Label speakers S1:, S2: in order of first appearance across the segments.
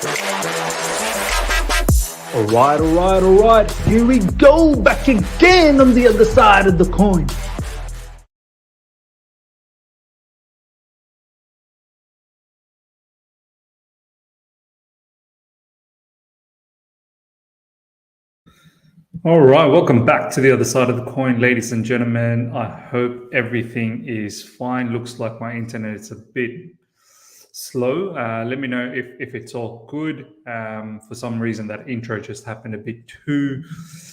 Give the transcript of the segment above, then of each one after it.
S1: All right. Here we go, back again on the other side of the coin. All right, welcome back to the other side of the coin, ladies and gentlemen. I hope everything is fine. Looks like my internet is a bit slow. Let me know if it's all good. For some reason, that intro just happened a bit too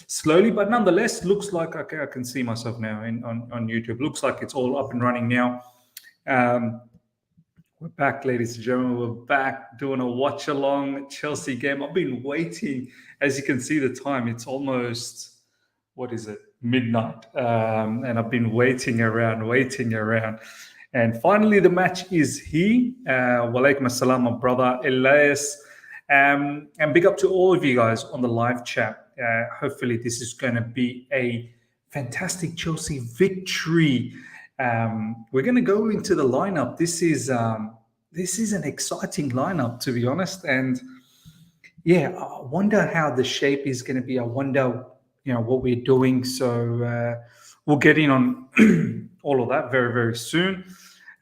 S1: slowly, but nonetheless, looks like I can see myself now on YouTube. Looks like it's all up and running now. We're back, ladies and gentlemen. We're back doing a watch-along Chelsea game. I've been waiting. As you can see the time, it's almost, midnight. And I've been waiting around. And finally, the match is here. Walaikum assalam, my brother Elias. And big up to all of you guys on the live chat. Hopefully, this is going to be a fantastic Chelsea victory. We're going to go into the lineup. This is an exciting lineup, to be honest. And yeah, I wonder how the shape is going to be. I wonder, what we're doing. So we'll get in on all of that very, very soon.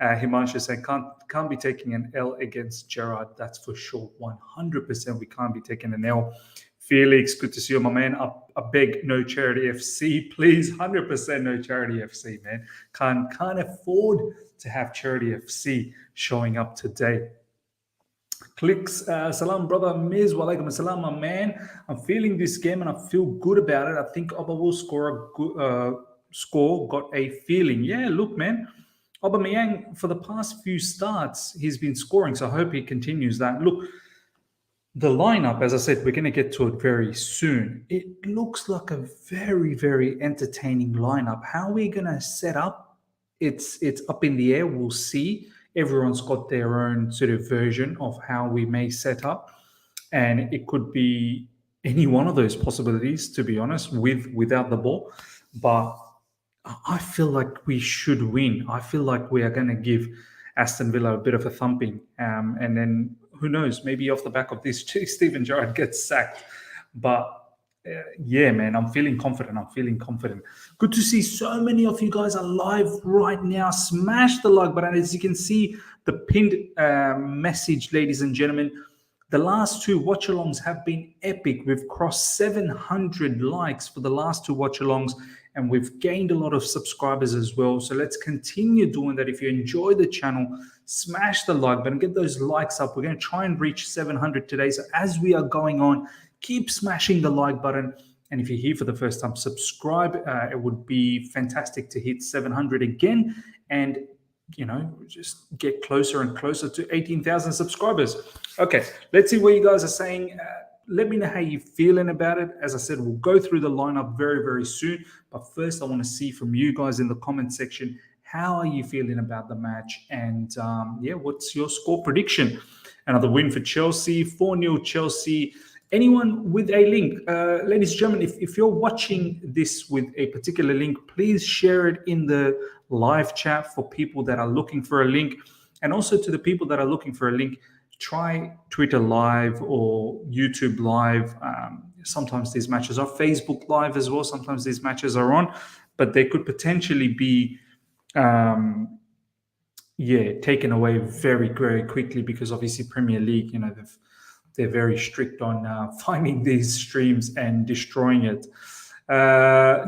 S1: Himanshu saying can't be taking an L against Gerrard. That's for sure. 100% we can't be taking an L. Felix, good to see you, my man. I beg no charity FC, please. 100% no charity FC, man. Can't afford to have charity FC showing up today. Clicks, salam, brother Miz, walaikum assalam, my man. I'm feeling this game and I feel good about it. I think Aubameyang will score a good score. Got a feeling. Yeah, look, man. Aubameyang, for the past few starts, he's been scoring, so I hope he continues that. Look, the lineup, as I said, we're going to get to it very soon. It looks like a very, very entertaining lineup. How are we going to set up? It's up in the air. We'll see. Everyone's got their own sort of version of how we may set up. And it could be any one of those possibilities, to be honest, without the ball. But I feel like we should win. I feel like we are going to give Aston Villa a bit of a thumping. And then who knows, maybe off the back of this, Steven Gerrard gets sacked. But yeah, man, I'm feeling confident. Good to see so many of you guys are live right now. Smash the like button. As you can see, the pinned message, ladies and gentlemen, the last two watch-alongs have been epic. We've crossed 700 likes for the last two watch-alongs, and we've gained a lot of subscribers as well. So let's continue doing that. If you enjoy the channel, smash the like button, get those likes up. We're going to try and reach 700 today. So as we are going on, keep smashing the like button. And if you're here for the first time, subscribe. It would be fantastic to hit 700 again and, just get closer and closer to 18,000 subscribers. Okay, let's see what you guys are saying. Let me know how you're feeling about it. As I said, we'll go through the lineup very, very soon. But first, I want to see from you guys in the comment section, how are you feeling about the match? And what's your score prediction? Another win for Chelsea, 4-0 Chelsea. Anyone with a link, ladies and gentlemen, if you're watching this with a particular link, please share it in the live chat for people that are looking for a link. And also to the people that are looking for a link, try Twitter Live or YouTube Live. Sometimes these matches are Facebook Live as well. Sometimes these matches are on, but they could potentially be taken away very, very quickly because obviously Premier League, they're very strict on finding these streams and destroying it.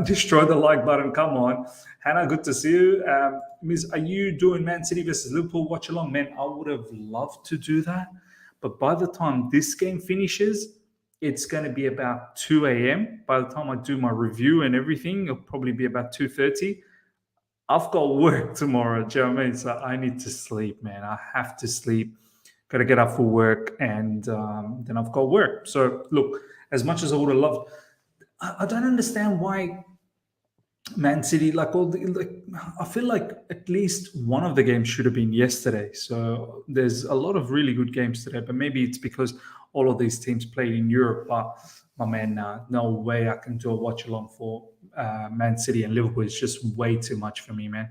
S1: Destroy the like button. Come on. Hannah, good to see you. Ms., are you doing Man City versus Liverpool watch along? Man, I would have loved to do that. But by the time this game finishes, it's going to be about 2 a.m. By the time I do my review and everything, it'll probably be about 2:30. I've got work tomorrow, do you know what I mean? So I need to sleep, man. I have to sleep. Got to get up for work, and then I've got work. So look, as much as I would have loved, I don't understand why Man City, I feel like at least one of the games should have been yesterday. So there's a lot of really good games today, but maybe it's because all of these teams played in Europe. But my man, no way I can do a watch along for Man City and Liverpool. It's just way too much for me, man.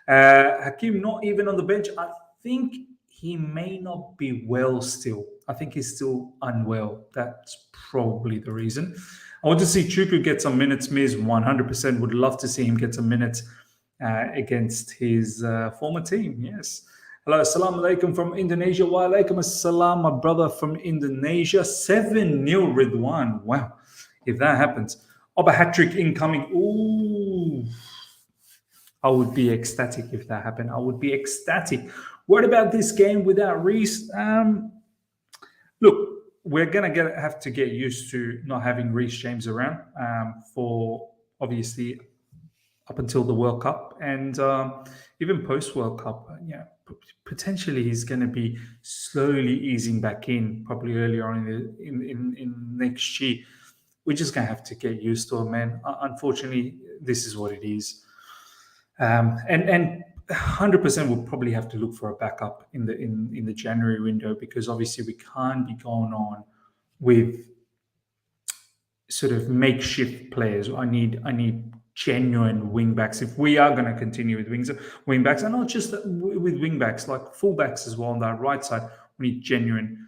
S1: Hakim not even on the bench. I think he may not be well still. I think he's still unwell. That's probably the reason. I want to see Chuku get some minutes. Miz 100% would love to see him get some minutes against his former team. Yes. Hello, assalamu alaikum from Indonesia. Wa alaikum assalam, my brother from Indonesia. 7-0 Ridwan. Wow. If that happens. Oba hat-trick incoming. Ooh. I would be ecstatic if that happened. I would be ecstatic. What about this game without Reece? Look, we're going to have to get used to not having Reece James around for obviously up until the World Cup and even post-World Cup. Yeah, potentially he's going to be slowly easing back in, probably earlier on in next year. We're just going to have to get used to it, man. Unfortunately, this is what it is. And 100% we'll probably have to look for a backup in the January window, because obviously we can't be going on with sort of makeshift players. I need genuine wing backs if we are going to continue with wing backs, and not just with wing backs, like fullbacks as well on that right side. We need genuine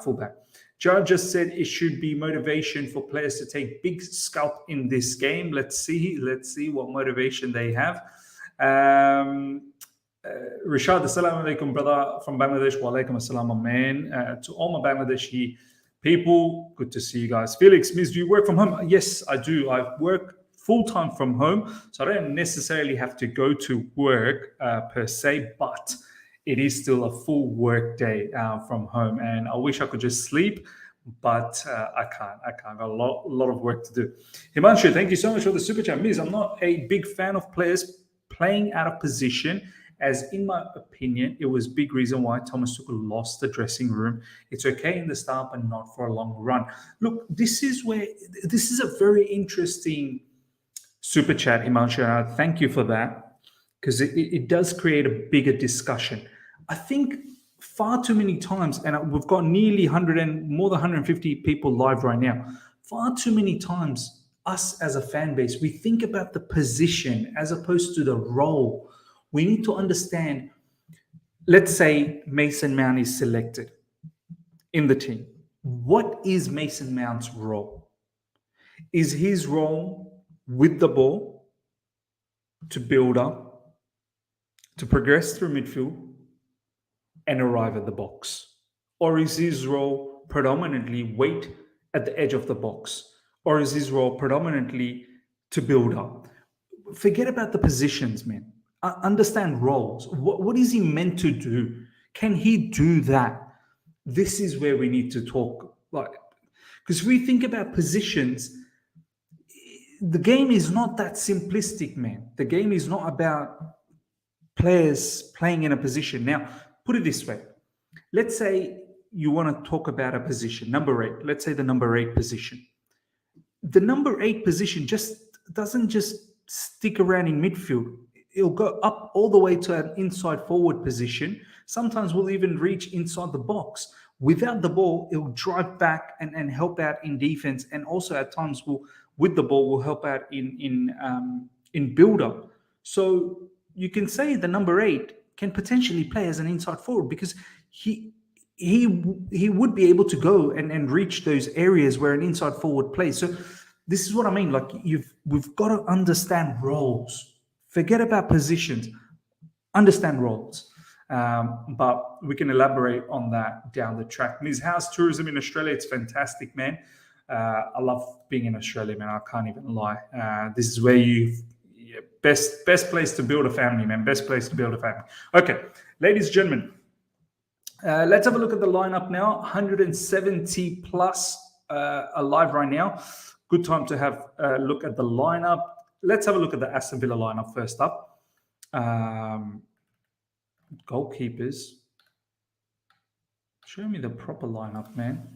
S1: fullback. Jar just said it should be motivation for players to take big scalp in this game. Let's see what motivation they have. Rashad, assalamu alaikum, brother from Bangladesh. Wa alaikum assalam, man. To all my Bangladeshi people, good to see you guys. Felix, Miss, do you work from home? Yes, I do. I work full-time from home, so I don't necessarily have to go to work per se, but it is still a full work day from home, and I wish I could just sleep, but I can't. I've got a lot of work to do. Himanshu, thank you so much for the super chat. Miss, I'm not a big fan of players playing out of position, as in my opinion, it was a big reason why Thomas Tuchel lost the dressing room. It's okay in the start, but not for a long run. Look, this is a very interesting super chat, Himanshu. Thank you for that, because it does create a bigger discussion. I think far too many times, and we've got nearly more than 150 people live right now. Far too many times, us as a fan base, we think about the position as opposed to the role. We need to understand, let's say Mason Mount is selected in the team. What is Mason Mount's role? Is his role with the ball to build up, to progress through midfield and arrive at the box? Or is his role predominantly wait at the edge of the box? Or is his role predominantly to build up? Forget about the positions, man. Understand roles. What is he meant to do? Can he do that? This is where we need to talk. Because we think about positions, the game is not that simplistic, man. The game is not about players playing in a position. Now, put it this way. Let's say you want to talk about a position, number 8. Let's say the number 8 position. The number 8 position doesn't just stick around in midfield. It'll go up all the way to an inside forward position. Sometimes we'll even reach inside the box. Without the ball, it'll drive back and help out in defense. And also at times, with the ball, will help out in build-up. So you can say the number 8 can potentially play as an inside forward, because he would be able to go and reach those areas where an inside forward plays. So this is what I mean. We've got to understand roles. Forget about positions. Understand roles. But we can elaborate on that down the track. Ms. How's tourism in Australia? It's fantastic, man. I love being in Australia, man. I can't even lie. This is where best place to build a family, man. Best place to build a family. Okay, ladies and gentlemen, let's have a look at the lineup now. 170 plus alive right now. Good time to have a look at the lineup. Let's have a look at the Aston Villa lineup first up. Goalkeepers. Show me the proper lineup, man.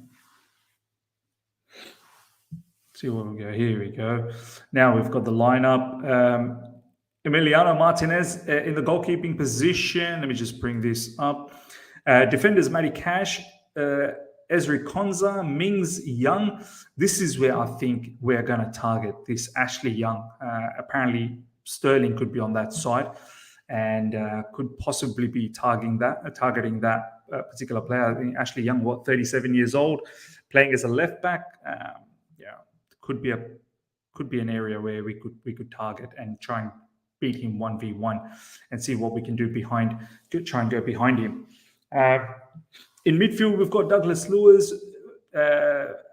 S1: See where we go. Here we go. Now we've got the lineup. Emiliano Martinez in the goalkeeping position. Let me just bring this up. Defenders, Matty Cash, Ezri Konza, Mings Young. This is where I think we're going to target this Ashley Young. Apparently, Sterling could be on that side and could possibly be targeting that particular player. I think Ashley Young, 37 years old, playing as a left back. Could be an area where we could target and try and beat him 1v1 and see what we can do try and go behind him. In midfield, we've got Douglas Lewis.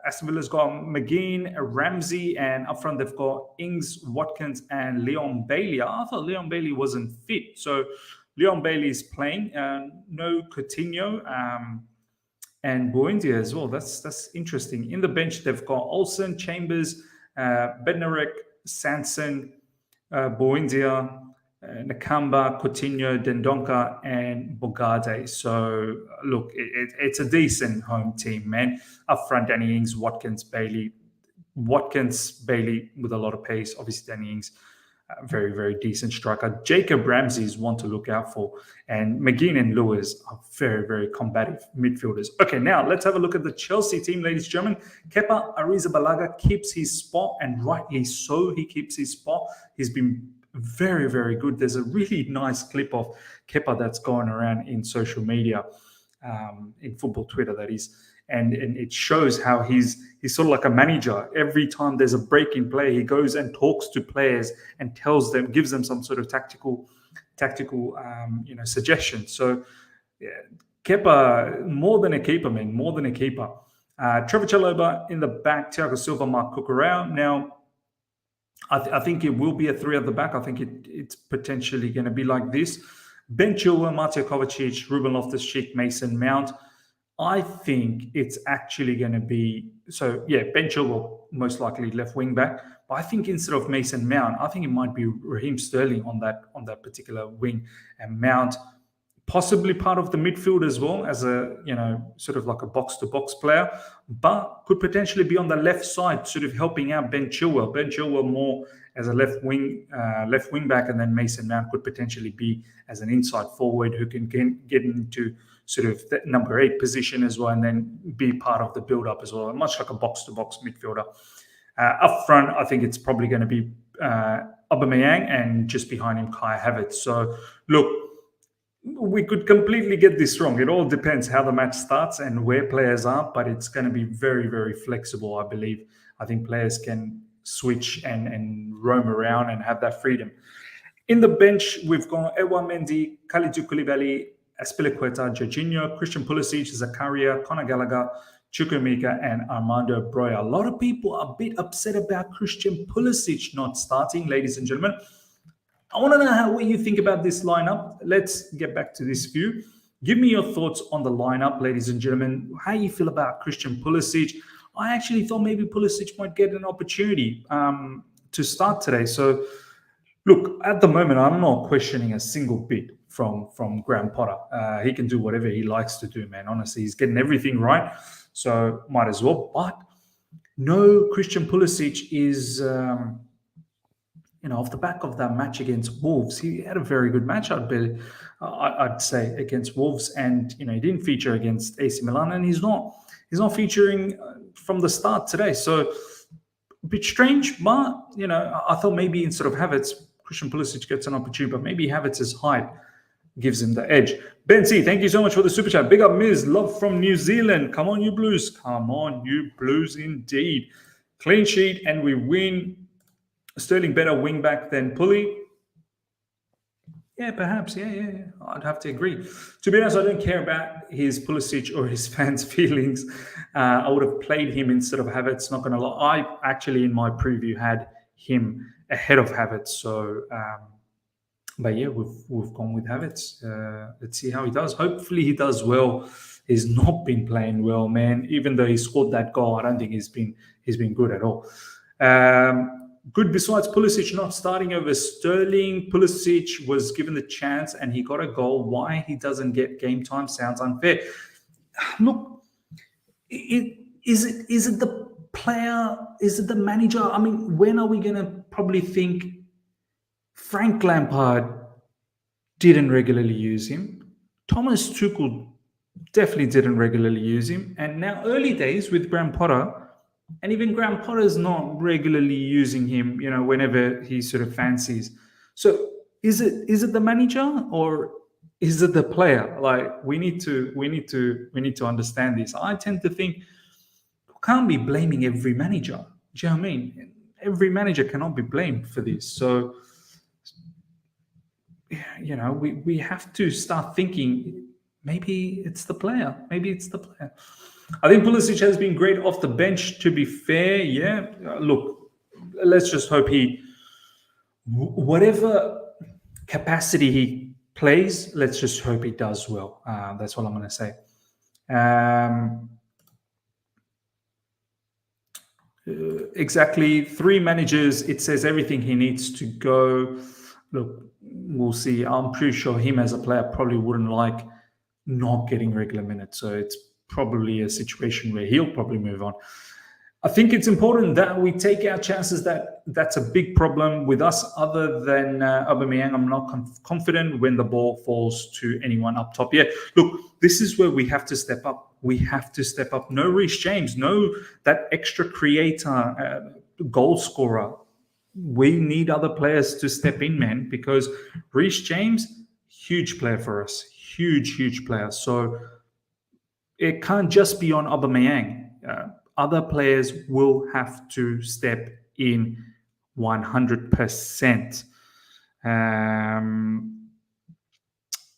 S1: Aston Villa's got McGinn, Ramsey, and up front they've got Ings, Watkins, and Leon Bailey. I thought Leon Bailey wasn't fit, so Leon Bailey is playing. No Coutinho and Buendia as well. That's interesting. In the bench, they've got Olsen, Chambers, Bednarek, Sanson, Buendia, Nakamba, Coutinho, Dendonka, and Bogarde. So, look, it's a decent home team, man. Up front, Danny Ings, Watkins, Bailey with a lot of pace. Obviously, Danny Ings, very, very decent striker. Jacob Ramsey is one to look out for. And McGinn and Lewis are very, very combative midfielders. Okay, now let's have a look at the Chelsea team, ladies and gentlemen. Kepa Arrizabalaga keeps his spot, and rightly so, he keeps his spot. He's been very, very good. There's a really nice clip of Kepa that's going around in social media, in football Twitter, that is. And it shows how he's sort of like a manager. Every time there's a break in play, he goes and talks to players and gives them some sort of tactical suggestions. So, yeah, Kepa, more than a keeper, man, more than a keeper. Trevor Chalobah in the back, Thiago Silva, Mark Cucurella. Now, I think it will be a three at the back. I think it's potentially going to be like this. Ben Chilwell, Mateo Kovacic, Ruben Loftus-Cheek, Mason Mount. I think it's actually going to be, Ben Chilwell most likely left wing back. But I think instead of Mason Mount, I think it might be Raheem Sterling on that particular wing, and Mount possibly part of the midfield as well, as a sort of like a box-to-box player, but could potentially be on the left side, sort of helping out Ben Chilwell. Ben Chilwell more as a left wing back, and then Mason Mount could potentially be as an inside forward who can get into sort of that number 8 position as well, and then be part of the build-up as well, much like a box-to-box midfielder. Up front, I think it's probably going to be Aubameyang, and just behind him, Kai Havertz. So, look, we could completely get this wrong. It all depends how the match starts and where players are, but it's going to be very, very flexible, I believe. I think players can switch and roam around and have that freedom. In the bench, we've got Edouard Mendy, Kalidou Koulibaly, Azpilicueta, Jorginho, Christian Pulisic, Zakaria, Conor Gallagher, Chukwuemeka, and Armando Broja. A lot of people are a bit upset about Christian Pulisic not starting, ladies and gentlemen. I want to know what you think about this lineup. Let's get back to this view. Give me your thoughts on the lineup, ladies and gentlemen. How you feel about Christian Pulisic? I actually thought maybe Pulisic might get an opportunity to start today. So, look, at the moment, I'm not questioning a single bit from Graham Potter. He can do whatever he likes to do, man. Honestly, he's getting everything right. So, might as well. But no, Christian Pulisic is... off the back of that match against Wolves, he had a very good match, I'd say, against Wolves, and he didn't feature against AC Milan, and he's not featuring from the start today. So a bit strange, but I thought maybe instead of Havertz, Christian Pulisic gets an opportunity, but maybe Havertz's height gives him the edge. Ben C, thank you so much for the super chat. Big up, Miz. Love from New Zealand. Come on, you Blues. Come on, you Blues, indeed. Clean sheet, and we win. Sterling better wing back than Pulley? Yeah, perhaps. Yeah. I'd have to agree. To be honest, I don't care about his Pulisic or his fans' feelings. I would have played him instead of Havertz, not going to lie. I actually, in my preview, had him ahead of Havertz. So, but yeah, we've gone with Havertz. Let's see how he does. Hopefully he does well. He's not been playing well, man. Even though he scored that goal, I don't think he's been good at all. Good besides Pulisic not starting over Sterling. Pulisic was given the chance and he got a goal. Why he doesn't get game time sounds unfair. Look, is it the player? Is it the manager? I mean, when are we going to probably think Frank Lampard didn't regularly use him? Thomas Tuchel definitely didn't regularly use him. And now early days with Graham Potter, and even Graham Potter's not regularly using him, whenever he sort of fancies. So is it the manager, or is it the player? Like we need to understand this. I tend to think we can't be blaming every manager. Do you know what I mean? Every manager cannot be blamed for this. So we have to start thinking maybe it's the player. Maybe it's the player. I think Pulisic has been great off the bench, to be fair. Yeah. Look, let's just hope whatever capacity he plays, let's just hope he does well. That's what I'm going to say. Exactly. 3 managers. It says everything he needs to go. Look, we'll see. I'm pretty sure him as a player probably wouldn't like not getting regular minutes. So it's probably a situation where he'll probably move on. I think it's important that we take our chances. That's a big problem with us. Other than Aubameyang, I'm not confident when the ball falls to anyone up top. Yeah, look, this is where we have to step up. We have to step up. No Reece James, no that extra creator, goal scorer. We need other players to step in, man, because Reece James, huge player for us. Huge player. So it can't just be on Aubameyang. Other players will have to step in 100%.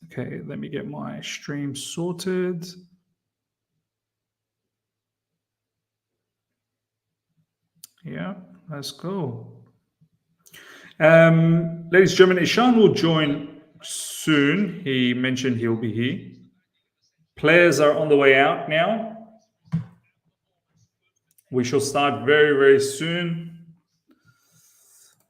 S1: Okay, let me get my stream sorted. Yeah, let's go. Ladies and gentlemen, Ishan will join soon. He mentioned he'll be here. Players are on the way out now. We shall start very, very soon.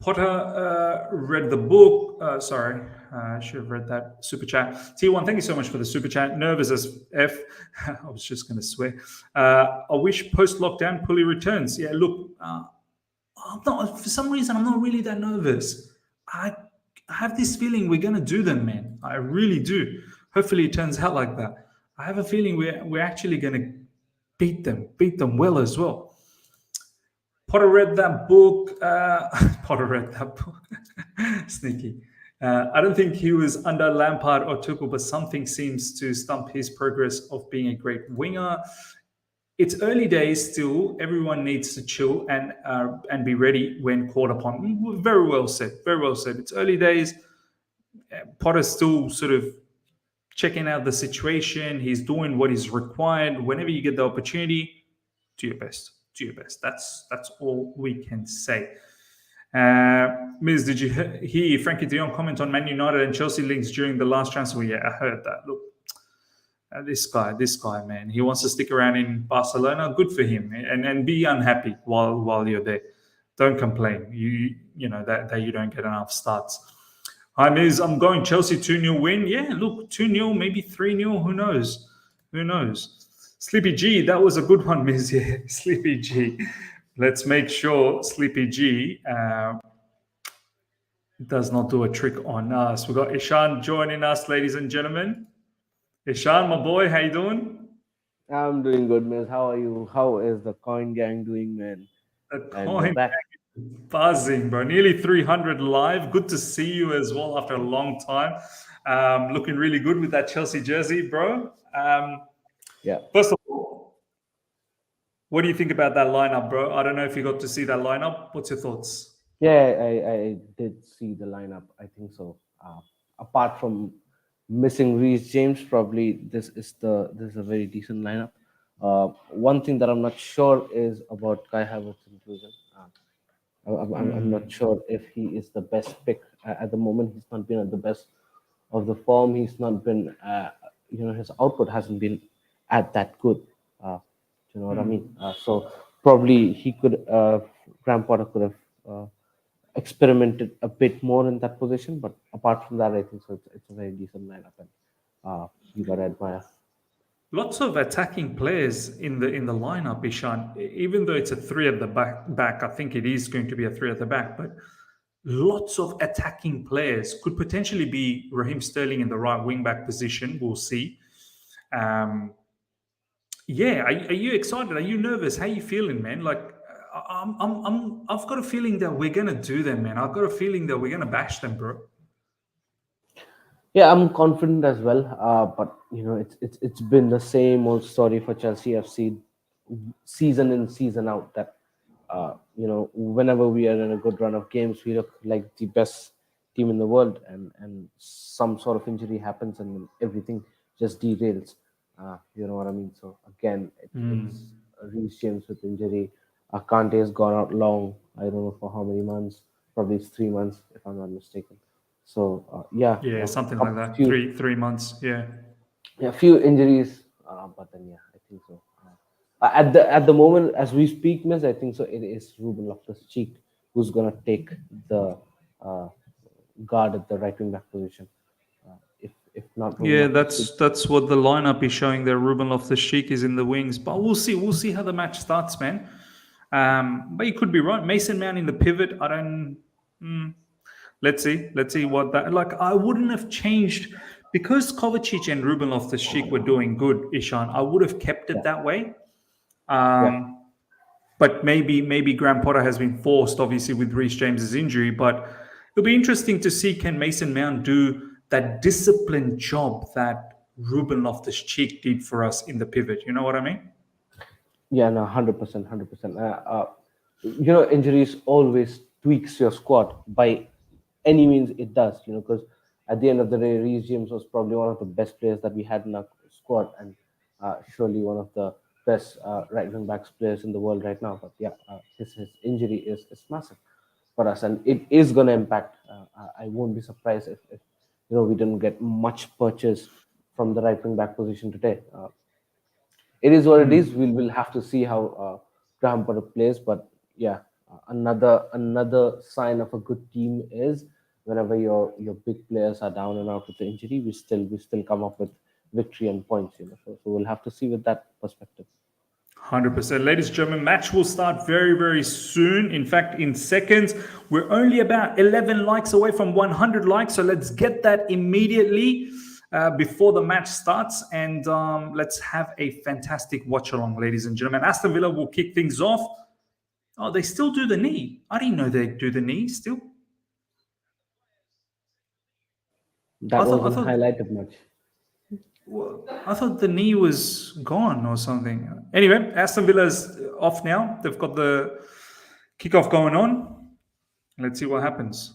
S1: Potter read the book. Sorry, I should have read that super chat. T1, thank you so much for the super chat. Nervous as F. I was just going to swear. I wish post-lockdown Pully returns. Yeah, look, for some reason, I'm not really that nervous. I have this feeling we're going to do them, man. I really do. Hopefully it turns out like that. I have a feeling we're actually going to beat them well as well. Potter read that book. Sneaky. I don't think he was under Lampard or Tuchel, but something seems to stump his progress of being a great winger. It's early days still. Everyone needs to chill and be ready when called upon. Very well said. Very well said. It's early days. Potter's still sort of checking out the situation. He's doing what is required. Whenever you get the opportunity, do your best. Do your best. That's all we can say. Miz, did you hear Frankie de Jong comment on Man United and Chelsea links during the last transfer? Yeah, I heard that. Look, this guy, man, he wants to stick around in Barcelona. Good for him, and be unhappy while you're there. Don't complain. You know that you don't get enough starts. Hi, Miz. I'm going Chelsea 2-0 win. Yeah, look, 2-0, maybe 3-0. Who knows? Who knows? Sleepy G, that was a good one, Miz. Yeah, Sleepy G. Let's make sure Sleepy G does not do a trick on us. We've got Ishan joining us, ladies and gentlemen. Ishan, my boy, how you doing?
S2: I'm doing good, Miz. How are you? How is the Coin Gang doing, man?
S1: The Coin Gang is buzzing, bro. Nearly 300 live. Good to see you as well after a long time. Looking really good with that Chelsea jersey, bro.
S2: Yeah.
S1: First of all, what do you think about that lineup, bro? I don't know if you got to see that lineup. What's your thoughts?
S2: Yeah, I did see the lineup. I think so. Apart from missing Reece James, probably this is a very decent lineup. One thing that I'm not sure is about Kai Havertz inclusion. I'm not sure if he is the best pick at the moment. He's not been at the best of the form. He's not been, his output hasn't been at that good. You know what I mean? So probably he could, Graham Potter could have experimented a bit more in that position. But apart from that, I think so. It's a very decent lineup, and you got to admire.
S1: Lots of attacking players in the lineup, Ishan. Even though it's a 3 at the back, I think it is going to be a 3 at the back. But lots of attacking players could potentially be Raheem Sterling in the right wing back position. We'll see. Yeah, are you excited? Are you nervous? How are you feeling, man? Like, I've got a feeling that we're gonna do them, man. I've got a feeling that we're gonna bash them, bro.
S2: Yeah, I'm confident as well. But it's been the same old story for Chelsea FC, season in season out. That whenever we are in a good run of games, we look like the best team in the world, and some sort of injury happens, and then everything just derails. You know what I mean? So again, it's Reece James with injury. Kante has gone out long. I don't know for how many months. Probably it's 3 months, if I'm not mistaken. So yeah,
S1: Yeah, something like
S2: couple,
S1: that.
S2: few
S1: Three months. Yeah.
S2: yeah, few injuries, but then yeah, I think so. At the moment as we speak, miss, I think so. It is Ruben Loftus-Cheek who's gonna take the uh, guard at the right wing back position. If not Ruben
S1: Yeah,
S2: Loftus-Cheek,
S1: that's what the lineup is showing there. Ruben Loftus-Cheek is in the wings, but we'll see. We'll see how the match starts, man. But you could be right. Mason Mount in the pivot. I don't. Let's see. Let's see what that. Like, I wouldn't have changed because Kovacic and Ruben Loftus-Cheek were doing good. Ishan, I would have kept it
S2: yeah,
S1: that way.
S2: yeah,
S1: But maybe Graham Potter has been forced, obviously, with Reece James's injury. But it'll be interesting to see can Mason Mount do that disciplined job that Ruben Loftus-Cheek did for us in the pivot. You know what I mean?
S2: yeah, no, 100%, 100%. Injuries always tweaks your squad by any means it does. Because at the end of the day, Reece James was probably one of the best players that we had in our squad, and surely one of the best right wing backs players in the world right now. But yeah, his injury is massive for us, and it is going to impact. I won't be surprised if we didn't get much purchase from the right wing back position today. It is what it is. We'll have to see how Graham Potter plays. But yeah, another sign of a good team is whenever your big players are down and out with the injury, we still come up with victory and points. So we'll have to see with that perspective.
S1: 100%. Ladies and gentlemen, match will start very, very soon. In fact, in seconds. We're only about 11 likes away from 100 likes. So let's get that immediately before the match starts. And let's have a fantastic watch along, ladies and gentlemen. Aston Villa will kick things off. Oh, they still do the knee. I didn't know they do the knee still.
S2: That
S1: I thought, I
S2: wasn't
S1: thought
S2: highlighted much.
S1: Well, I thought the knee was gone or something. Anyway, Aston Villa's off now. They've got the kickoff going on. Let's see what happens.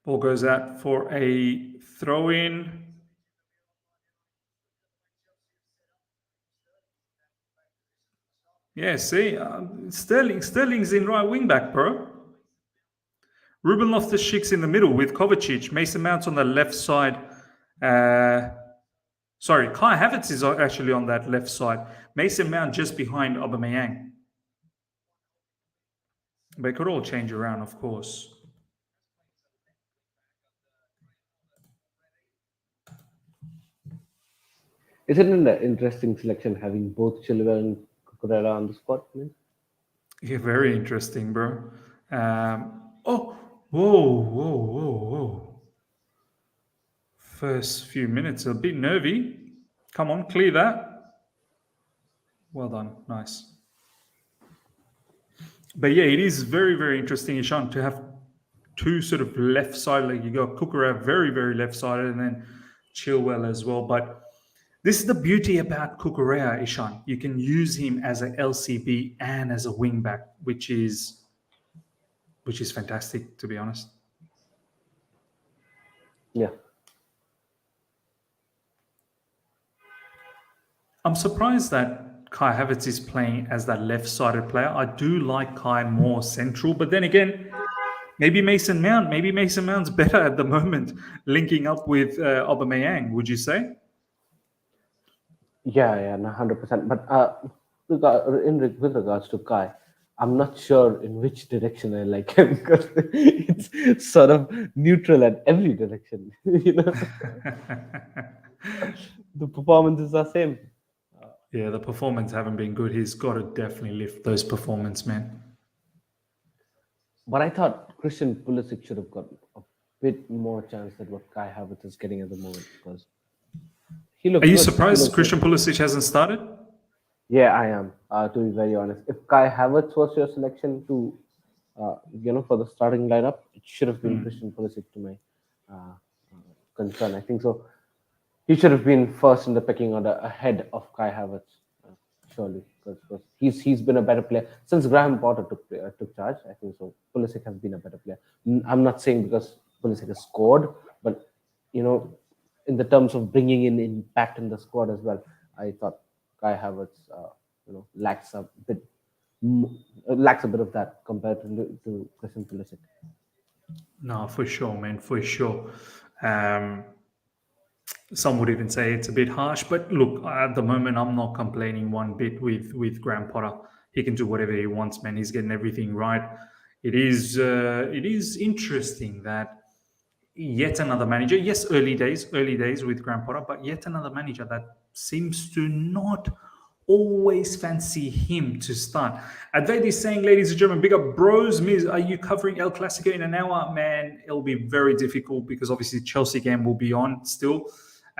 S1: Ball goes out for a throw in. Yeah, see, Sterling's in right wing back, bro. Ruben Loftus-Cheek's in the middle with Kovacic. Mason Mount's on the left side. Uh, sorry, Kai Havertz is actually on that left side. Mason Mount just behind Aubameyang. They could all change around, of course.
S2: Isn't it an interesting selection having both Chilwell and Cucurella on the squad? Man?
S1: Yeah, very interesting, bro. Oh, whoa. First few minutes, a bit nervy. Come on, clear that. Well done. Nice. But yeah, it is very, very interesting, Ishan, to have two sort of left side. Like you got Cucurella very, very left sided, and then Chilwell as well. But this is the beauty about Cucurella, Ishan. You can use him as a LCB and as a wing back, which is fantastic, to be honest.
S2: Yeah.
S1: I'm surprised that Kai Havertz is playing as that left-sided player. I do like Kai more central, but then again, maybe Mason Mount's better at the moment, linking up with Aubameyang. Would you say?
S2: Yeah, no, 100%. But with regards to Kai, I'm not sure in which direction I like him because it's sort of neutral at every direction. The performances are same.
S1: Yeah, the performance haven't been good. He's got to definitely lift those performance, man.
S2: But I thought Christian Pulisic should have got a bit more chance than what Kai Havertz is getting at the moment because he
S1: Are
S2: looked
S1: you
S2: good. He
S1: surprised
S2: looked good.
S1: Christian Pulisic hasn't started?
S2: Yeah, I am. To be very honest, if Kai Havertz was your selection to, for the starting lineup, it should have been
S1: Hmm.
S2: Christian Pulisic to my uh, concern. I think so. He should have been first in the pecking order ahead of Kai Havertz, surely, because he's been a better player since Graham Potter took charge. I think so. Pulisic has been a better player. I'm not saying because Pulisic has scored, but you know, in the terms of bringing in impact in the squad as well, I thought Kai Havertz, lacks a bit lacks a bit of that compared to Christian Pulisic.
S1: No, for sure, man, for sure. Um, some would even say it's a bit harsh, but look, at the moment, I'm not complaining one bit with Graham Potter. He can do whatever he wants, man. He's getting everything right. It is interesting that yet another manager. Yes, early days with Graham Potter, but yet another manager that seems to not always fancy him to start. Advaid is saying, ladies and gentlemen, big up bros. Miz, are you covering El Clasico in an hour? Man, it'll be very difficult because obviously Chelsea game will be on still.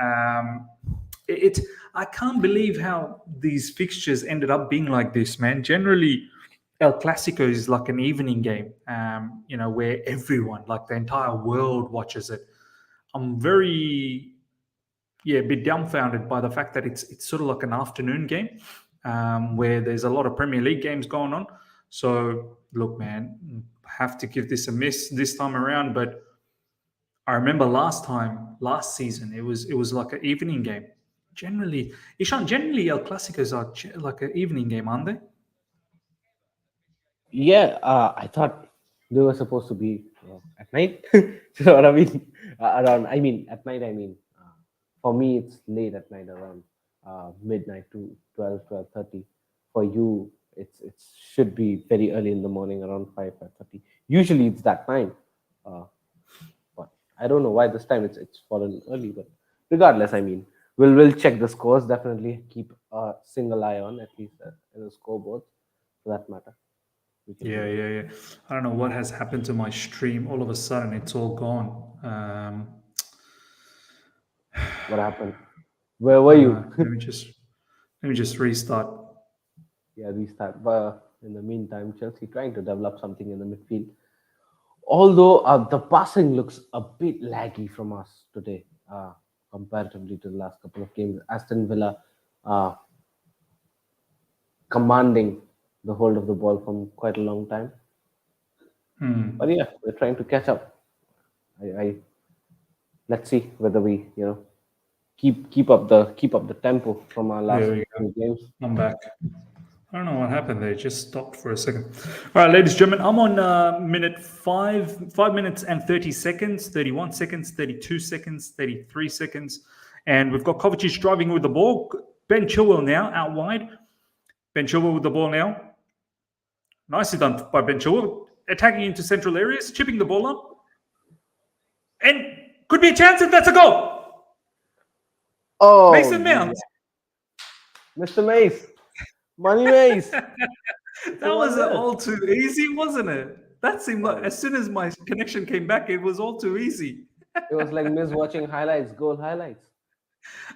S1: Um, I can't believe how these fixtures ended up being like this, man. Generally, El Clasico is like an evening game, where everyone, like the entire world, watches it. I'm very, a bit dumbfounded by the fact that it's sort of like an afternoon game, where there's a lot of Premier League games going on. So look, man, have to give this a miss this time around. But I remember last season, it was like an evening game. Generally, Ishan, generally El Clásicos are like an evening game, aren't they?
S2: Yeah, I thought they were supposed to be at night. You know what I mean? Around, I mean, at night, for me, it's late at night, around midnight to 12:30. For you, it should be very early in the morning, around 5:30. Usually, it's that time. Uh, but I don't know why this time it's fallen early. But regardless, I mean, we'll check the scores. Definitely keep a single eye on at least in the scoreboard, for that matter. We can
S1: Yeah,
S2: do that.
S1: yeah, yeah. I don't know what has happened to my stream. All of a sudden, it's all gone.
S2: What happened? Where were
S1: I don't know.
S2: you?
S1: Let me just restart.
S2: Yeah, restart. But in the meantime, Chelsea trying to develop something in the midfield. Although the passing looks a bit laggy from us today, comparatively to the last couple of games. Aston Villa uh, commanding the hold of the ball from quite a long time. But yeah, we're trying to catch up. I Let's see whether we keep up the tempo from our
S1: There
S2: last
S1: we go.
S2: few games.
S1: I'm back. I don't know what happened there. It just stopped for a second. All right, ladies and gentlemen, I'm on minute 5 minutes and 30 seconds, 31 seconds, 32 seconds, 33 seconds. And we've got Kovacic driving with the ball. Ben Chilwell now out wide. Ben Chilwell with the ball now. Nicely done by Ben Chilwell. Attacking into central areas, chipping the ball up. And could be a chance if that's a goal.
S2: Oh
S1: Mason
S2: yeah,
S1: Mount.
S2: Mr. Mace, Money Mace, it's
S1: That
S2: the one
S1: was
S2: there.
S1: all too easy, wasn't it? That seemed like
S2: Oh,
S1: as soon as my connection came back, it was all too easy.
S2: it was like Miss watching highlights, goal highlights.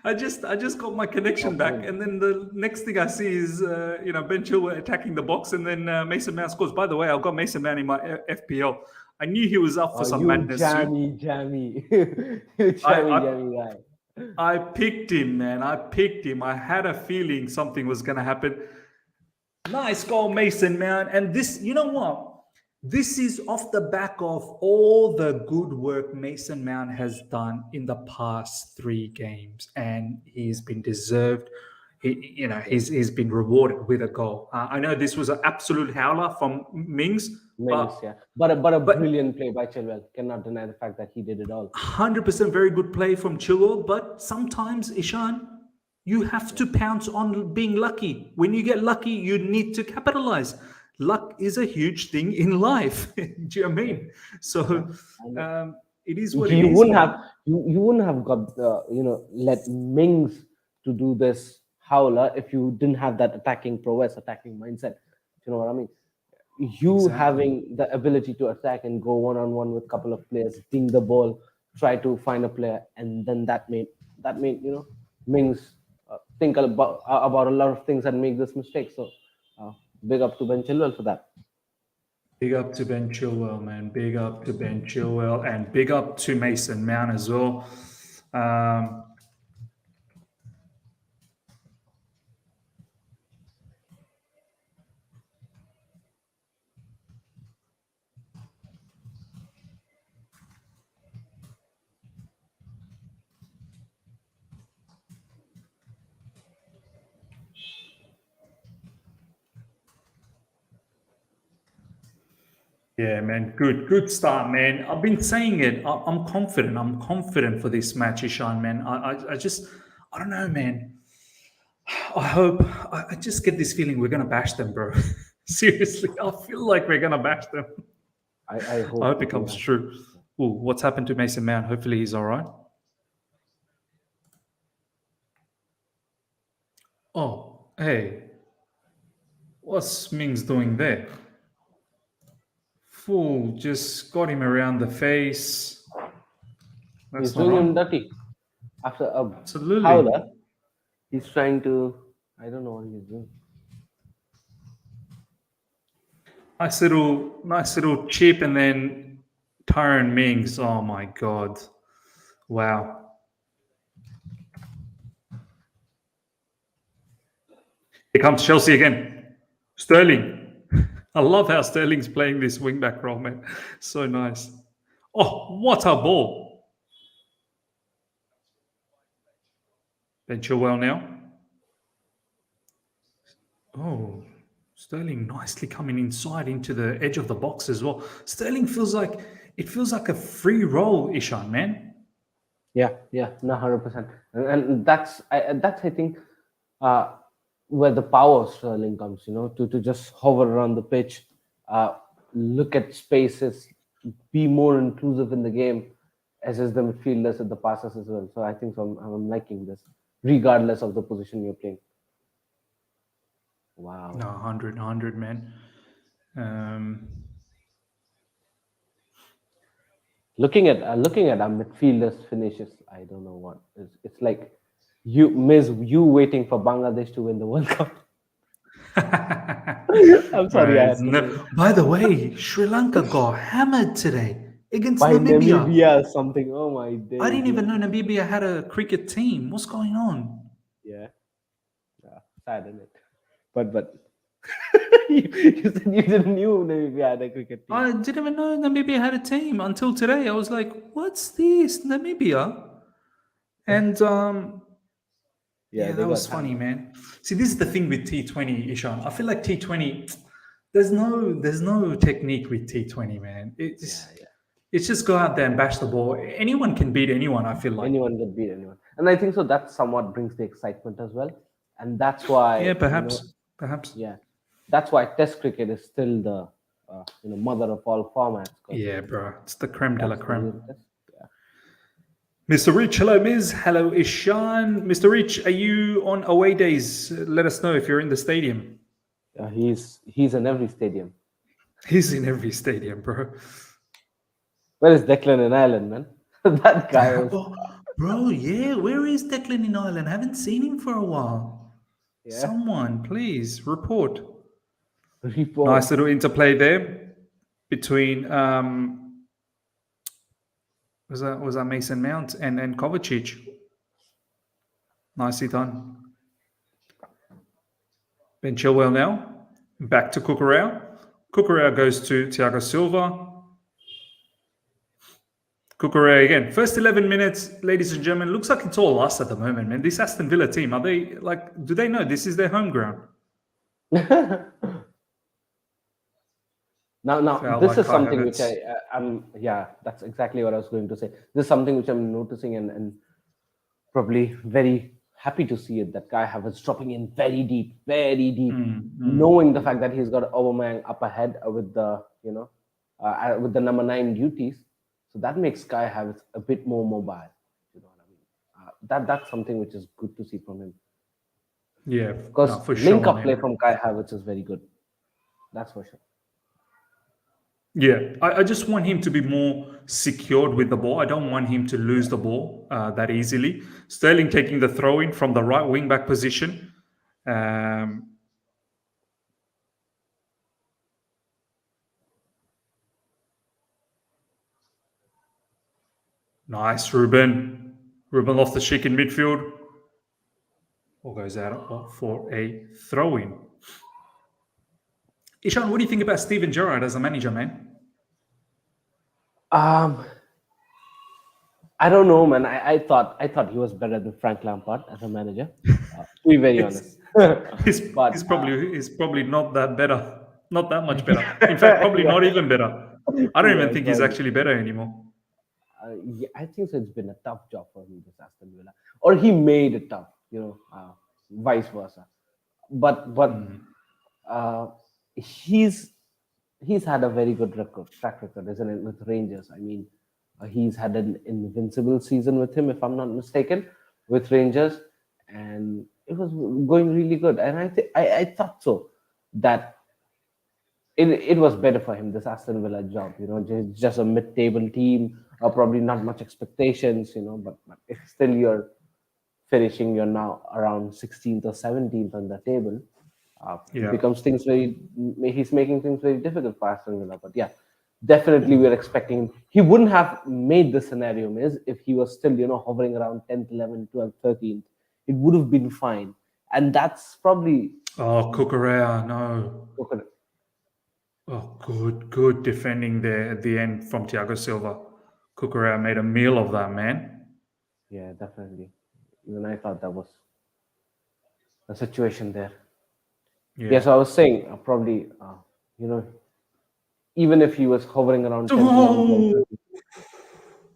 S1: I just got my connection back,
S2: Proper.
S1: and then the next thing I see is Ben Chilwell attacking the box, and then Mason Mount scores. By the way, I've got Mason Mount in my FPL. I knew he was up for some
S2: You
S1: madness soon.
S2: jammy, you
S1: I,
S2: jammy,
S1: I
S2: jammy guy.
S1: I picked him, man. I picked him. I had a feeling something was going to happen. Nice goal, Mason Mount. And this, you know what? This is off the back of all the good work Mason Mount has done in the past 3 games, and he's been deserved.
S2: Yeah,
S1: He's been rewarded with a goal. I know this was an absolute howler from Mings,
S2: Mings,
S1: but
S2: yeah, but a
S1: but
S2: brilliant play by Chilwell. Cannot deny the fact that he did it all.
S1: 100% very good play from Chilwell. But sometimes, Ishan, you have
S2: Yeah,
S1: to pounce on being lucky. When you get lucky, you need to capitalize. Luck is a huge thing in life. Do you know what I
S2: yeah,
S1: mean? So
S2: yeah. I know.
S1: it is what it
S2: You
S1: is,
S2: wouldn't
S1: man.
S2: have you wouldn't have got the let Mings to do this howler if you didn't have that attacking prowess, attacking mindset. You know what I mean? You
S1: Exactly.
S2: having the ability to attack and go one on one with a couple of players, ding the ball, try to find a player, and then that made Mings think about a lot of things and make this mistake. So, big up to Ben Chilwell for that.
S1: Big up to Ben Chilwell, man. Big up to Ben Chilwell, and big up to Mason Mount as well. Yeah, man. Good start, man. I've been saying it. I'm confident. I'm confident for this match, Ishan, man. I just, I don't know, man. I hope, I just get this feeling we're going to bash them, bro. Seriously, I feel like we're going to bash them.
S2: I hope.
S1: I hope it comes true. Ooh, what's happened to Mason Mount? Hopefully he's all right. Oh, hey. What's Mings doing there? Fool just got him around the face.
S2: He's doing him dirty. After a
S1: Absolutely.
S2: howler, he's trying to, I don't know what he's doing.
S1: Nice little chip, and then Tyrone Mings. Oh my God. Wow. Here comes Chelsea again. Sterling. I love how Sterling's playing this wing-back role, man. So nice. Oh, what a ball. Ben Chilwell now. Oh, Sterling nicely coming inside into the edge of the box as well. Sterling feels like a free roll, Ishan, man.
S2: Yeah, no, 100%, and that's I think where the power of Sterling comes. To just hover around the pitch, look at spaces, be more inclusive in the game, assist the midfielders and the passes as well. So I think I'm liking this, regardless of the position you're playing. Wow.
S1: No, 100, man.
S2: Looking at our midfielders finishes, I don't know what it's like. You waiting for Bangladesh to win the World Cup. I'm sorry.
S1: By the way, Sri Lanka got hammered today against
S2: by
S1: Namibia.
S2: Namibia something. Oh my day.
S1: I didn't even know Namibia had a cricket team. What's going on?
S2: Yeah, sad, isn't it? But you said you didn't know Namibia had a cricket team.
S1: I didn't even know Namibia had a team until today. I was like, "What's this, Namibia?" And yeah, that was funny, man. See, this is the thing with T20, Ishan. I feel like T20, there's no technique with T20, man. It's just go out there and bash the ball. Anyone can beat anyone, I feel like.
S2: Anyone can beat anyone. And I think so that somewhat brings the excitement as well. And that's why...
S1: Yeah, perhaps.
S2: Yeah. That's why Test cricket is still the mother of all formats.
S1: Yeah, bro. It's the creme de la creme.
S2: Yeah.
S1: Mr. Rich, hello, Miz. Hello, Ishan. Mr. Rich, are you on away days? Let us know if you're in the stadium.
S2: He's in every stadium.
S1: He's in every stadium, bro.
S2: Where is Declan in Ireland, man? That guy was...
S1: Bro, yeah. Where is Declan in Ireland? I haven't seen him for a while. Yeah. Someone, please, report. Nice little interplay there between... Was that Mason Mount and Kovacic? Nicely done. Ben Chilwell now. Back to Cucurella. Cucurella goes to Thiago Silva. Cucurella again. First 11 minutes, ladies and gentlemen. Looks like it's all us at the moment, man. This Aston Villa team, are they like? Do they know this is their home ground?
S2: Now, this is something which I'm. Yeah, that's exactly what I was going to say. This is something which I'm noticing and probably very happy to see it. That Kai Havertz dropping in very deep, knowing the fact that he's got Aubameyang up ahead with the with the number 9 duties. So that makes Kai Havertz a bit more mobile. You know what I mean? That's something which is good to see from him.
S1: Yeah,
S2: because link-up play from Kai Havertz is very good. That's for sure.
S1: Yeah, I just want him to be more secured with the ball. I don't want him to lose the ball that easily. Sterling taking the throw in from the right wing back position. Um, nice, Ruben. Ruben Loftus-Cheek in midfield. Ball goes out for a throw in. Ishan, what do you think about Steven Gerrard as a manager, man?
S2: Um, I don't know, man. I thought he was better than Frank Lampard as a manager. To be very honest, but
S1: He's probably not that better, not that much better. In fact, probably not even better. I don't even
S2: yeah,
S1: think he's
S2: probably.
S1: actually better anymore.
S2: Yeah, I think so. It's been a tough job for him this Aston Villa, or he made it tough, vice versa. But uh, he's he's had a very good track record, isn't it, with Rangers? I mean, he's had an invincible season with him, if I'm not mistaken, with Rangers, and it was going really good. And I thought so that it was better for him, this Aston Villa job. Just a mid-table team, or probably not much expectations. But if still you're finishing, you're now around 16th or 17th on the table. It
S1: Yeah.
S2: becomes things very. He's making things very difficult for Aston Villa. But yeah, definitely we're expecting him. He wouldn't have made the scenario, Miz, if he was still hovering around 10th, 11th, 12th, 13th. It would have been fine, and that's probably.
S1: Oh, Cucurella, no.
S2: Okay.
S1: Oh, good defending there at the end from Thiago Silva. Cucurella made a meal of that, man.
S2: Yeah, definitely. Even I thought that was a situation there.
S1: Yeah.
S2: Yeah, so I was saying probably, even if he was hovering around 10th, 11th, 12th,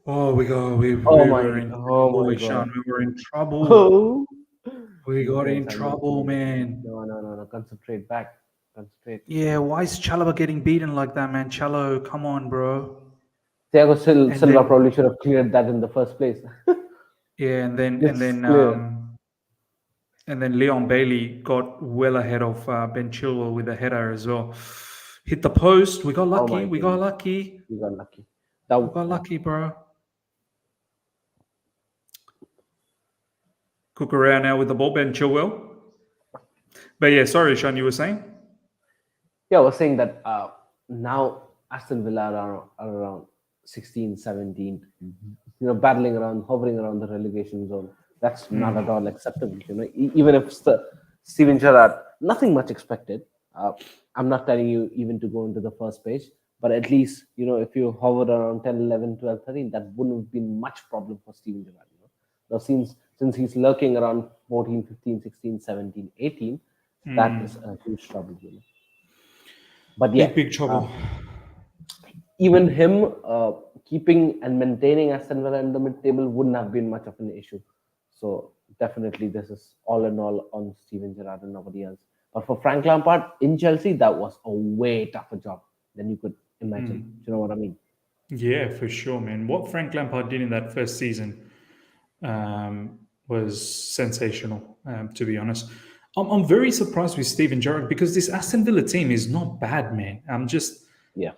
S1: Oh,
S2: 13th.
S1: we
S2: Oh
S1: were
S2: my,
S1: in
S2: oh
S1: trouble,
S2: my
S1: Ishan.
S2: God.
S1: We were in trouble.
S2: Oh,
S1: We got
S2: yes,
S1: in
S2: I know.
S1: trouble, man.
S2: No, no, no, no. Concentrate back. Concentrate.
S1: Yeah, why is Chalobah getting beaten like that, man? Chalo, come on, bro.
S2: Thiago
S1: And
S2: Silva
S1: then
S2: probably should have cleared that in the first place.
S1: yeah,
S2: Just clear.
S1: and then Leon Bailey got well ahead of Ben Chilwell with a header as well. Hit the post. We got
S2: Oh
S1: lucky.
S2: my
S1: We got
S2: goodness.
S1: lucky.
S2: You got lucky. That,
S1: We got lucky, bro. Cucurella now with the ball, Ben Chilwell. But yeah, sorry, Sean, you were saying?
S2: yeah, I was saying that now Aston Villa are around 16, 17, battling around, hovering around the relegation zone. That's not at all acceptable. Even if Steven Gerrard, nothing much expected. I'm not telling you even to go into the first page, but at least, if you hovered around 10, 11, 12, 13, that wouldn't have been much problem for Steven Gerrard. Now, since he's lurking around 14, 15, 16, 17, 18, that is a huge trouble. But yeah,
S1: Big trouble.
S2: even him keeping and maintaining Aston Villa in the mid-table wouldn't have been much of an issue. So definitely, this is all in all on Steven Gerrard and nobody else. But for Frank Lampard in Chelsea, that was a way tougher job than you could imagine. Do you know what I mean?
S1: Yeah, for sure, man. What Frank Lampard did in that first season was sensational, to be honest. I'm very surprised with Steven Gerrard because this Aston Villa team is not bad, man. I'm just
S2: Yeah.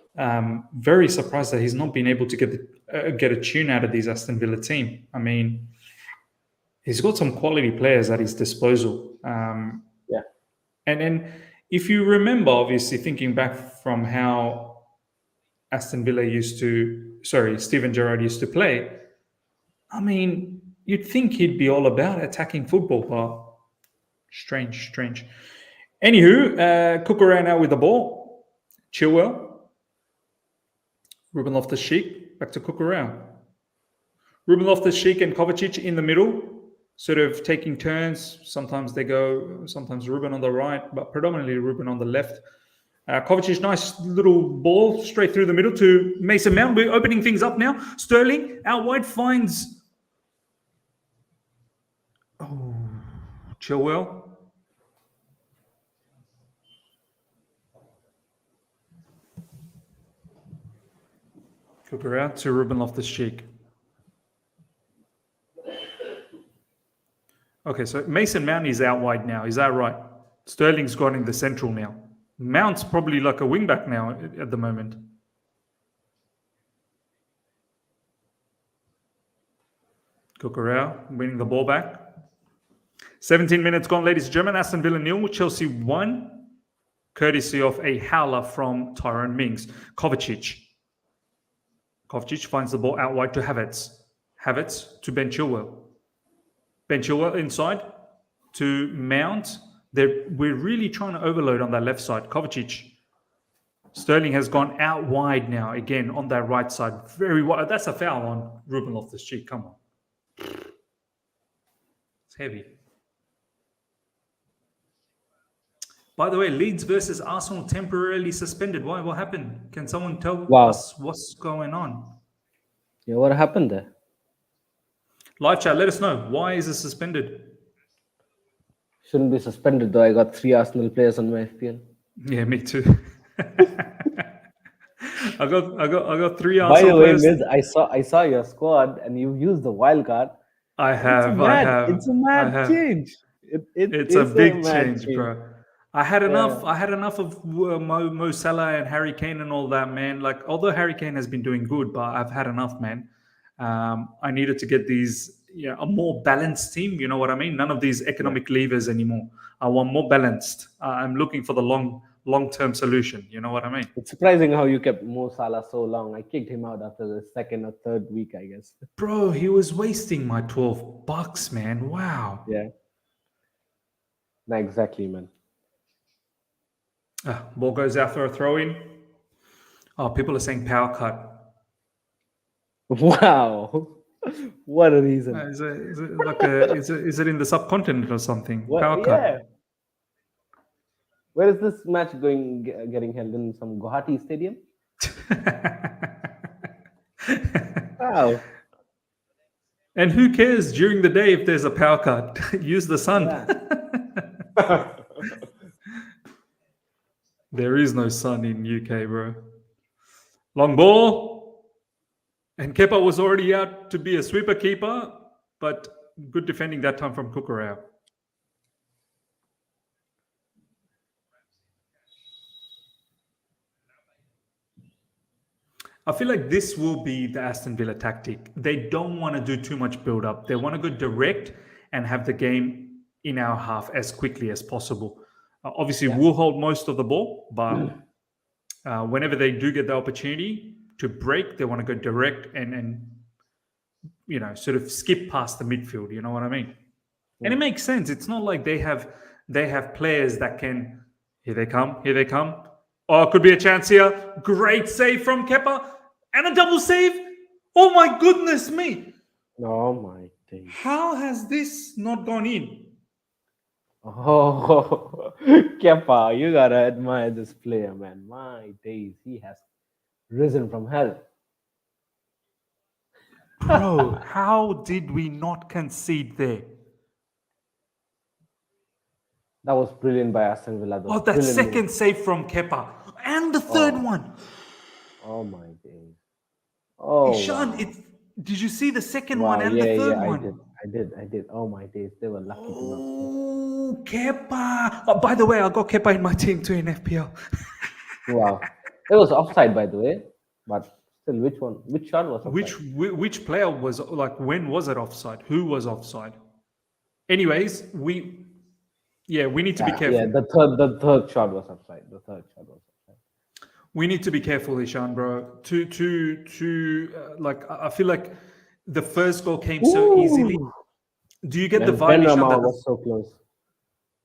S1: very surprised that he's not been able to get a tune out of this Aston Villa team. I mean, he's got some quality players at his disposal.
S2: Yeah.
S1: And if you remember, obviously thinking back from how Steven Gerrard used to play, I mean, you'd think he'd be all about attacking football, but strange. Anywho, Cucurella now with the ball. Chilwell. Ruben Loftus-Cheek, back to Cucurella. Ruben Loftus-Cheek and Kovacic in the middle, sort of taking turns. Sometimes Ruben on the right, but predominantly Ruben on the left. Kovacic, nice little ball straight through the middle to Mason Mount. We're opening things up now. Sterling out wide finds Chilwell. Cucurella to Ruben Loftus-Cheek. Okay, so Mason Mount is out wide now. Is that right? Sterling's gone in the central now. Mount's probably like a wingback now at the moment. Cucurella winning the ball back. 17 minutes gone, ladies and gentlemen. Aston Villa 0, Chelsea 1, courtesy of a howler from Tyrone Mings. Kovacic finds the ball out wide to Havertz. Havertz to Ben Chilwell. Ben Chilwell inside to Mount. We're really trying to overload on that left side. Kovacic. Sterling has gone out wide now, again, on that right side. Very wide. That's a foul on Ruben Loftus-Cheek. Come on. It's heavy. By the way, Leeds versus Arsenal temporarily suspended. Why? What happened? Can someone tell us what's going on?
S2: Yeah, what happened there?
S1: Live chat, let us know. Why is it suspended?
S2: Shouldn't be suspended though. I got 3 Arsenal players on my FPL.
S1: Yeah, me too. I got 3
S2: By
S1: Arsenal
S2: the way,
S1: players.
S2: Miz, I saw your squad and you used the wild card.
S1: I have.
S2: It's a mad change.
S1: It's a big change, bro. I had enough. I had enough of Mo Salah and Harry Kane and all that, man. Like, although Harry Kane has been doing good, but I've had enough, man. I needed to get these, a more balanced team. You know what I mean? None of these economic levers anymore. I want more balanced. I'm looking for the long-term solution. You know what I mean?
S2: It's surprising how you kept Mo Salah so long. I kicked him out after the second or third week, I guess.
S1: Bro, he was wasting my $12, man. Wow.
S2: Yeah. No, exactly, man.
S1: Ball goes out for a throw-in. Oh, people are saying power cut.
S2: Wow. What a reason.
S1: Is it like is it in the subcontinent or something? Power cut.
S2: Where is this match getting held? In some Guwahati stadium? Wow.
S1: And who cares during the day if there's a power cut? Use the sun.
S2: Yeah.
S1: There is no sun in UK, bro. Long ball. And Kepa was already out to be a sweeper keeper, but good defending that time from Cucurella. I feel like this will be the Aston Villa tactic. They don't want to do too much build-up. They want to go direct and have the game in our half as quickly as possible. Obviously, we'll hold most of the ball, but whenever they do get the opportunity to break, they want to go direct and sort of skip past the midfield. You know what I mean? Yeah. And it makes sense. It's not like they have players that can. Here they come. Oh, could be a chance here. Great save from Kepa and a double save. Oh my goodness me!
S2: Oh my days!
S1: How has this not gone in?
S2: Oh, Kepa, you gotta admire this player, man. My days, he has risen from hell.
S1: Bro, how did we not concede there?
S2: That was brilliant by Aston Villa.
S1: Oh, that second save from Kepa. And the third one.
S2: Oh my days. Oh,
S1: Ishan, wow. Did you see the second one and the third one?
S2: I did. Oh my days. They were lucky to not.
S1: Oh, Kepa. Oh, by the way, I got Kepa in my team too in FPL.
S2: Wow. It was offside, by the way. But still, which one? Which shot was offside?
S1: Which player was, like, when was it offside? Who was offside? Anyways, we need to be careful.
S2: Yeah, the third shot was offside. We
S1: need to be careful, Ishan, bro. I feel like the first goal came so easily. Do you get the vibe, Ishan, that
S2: was so close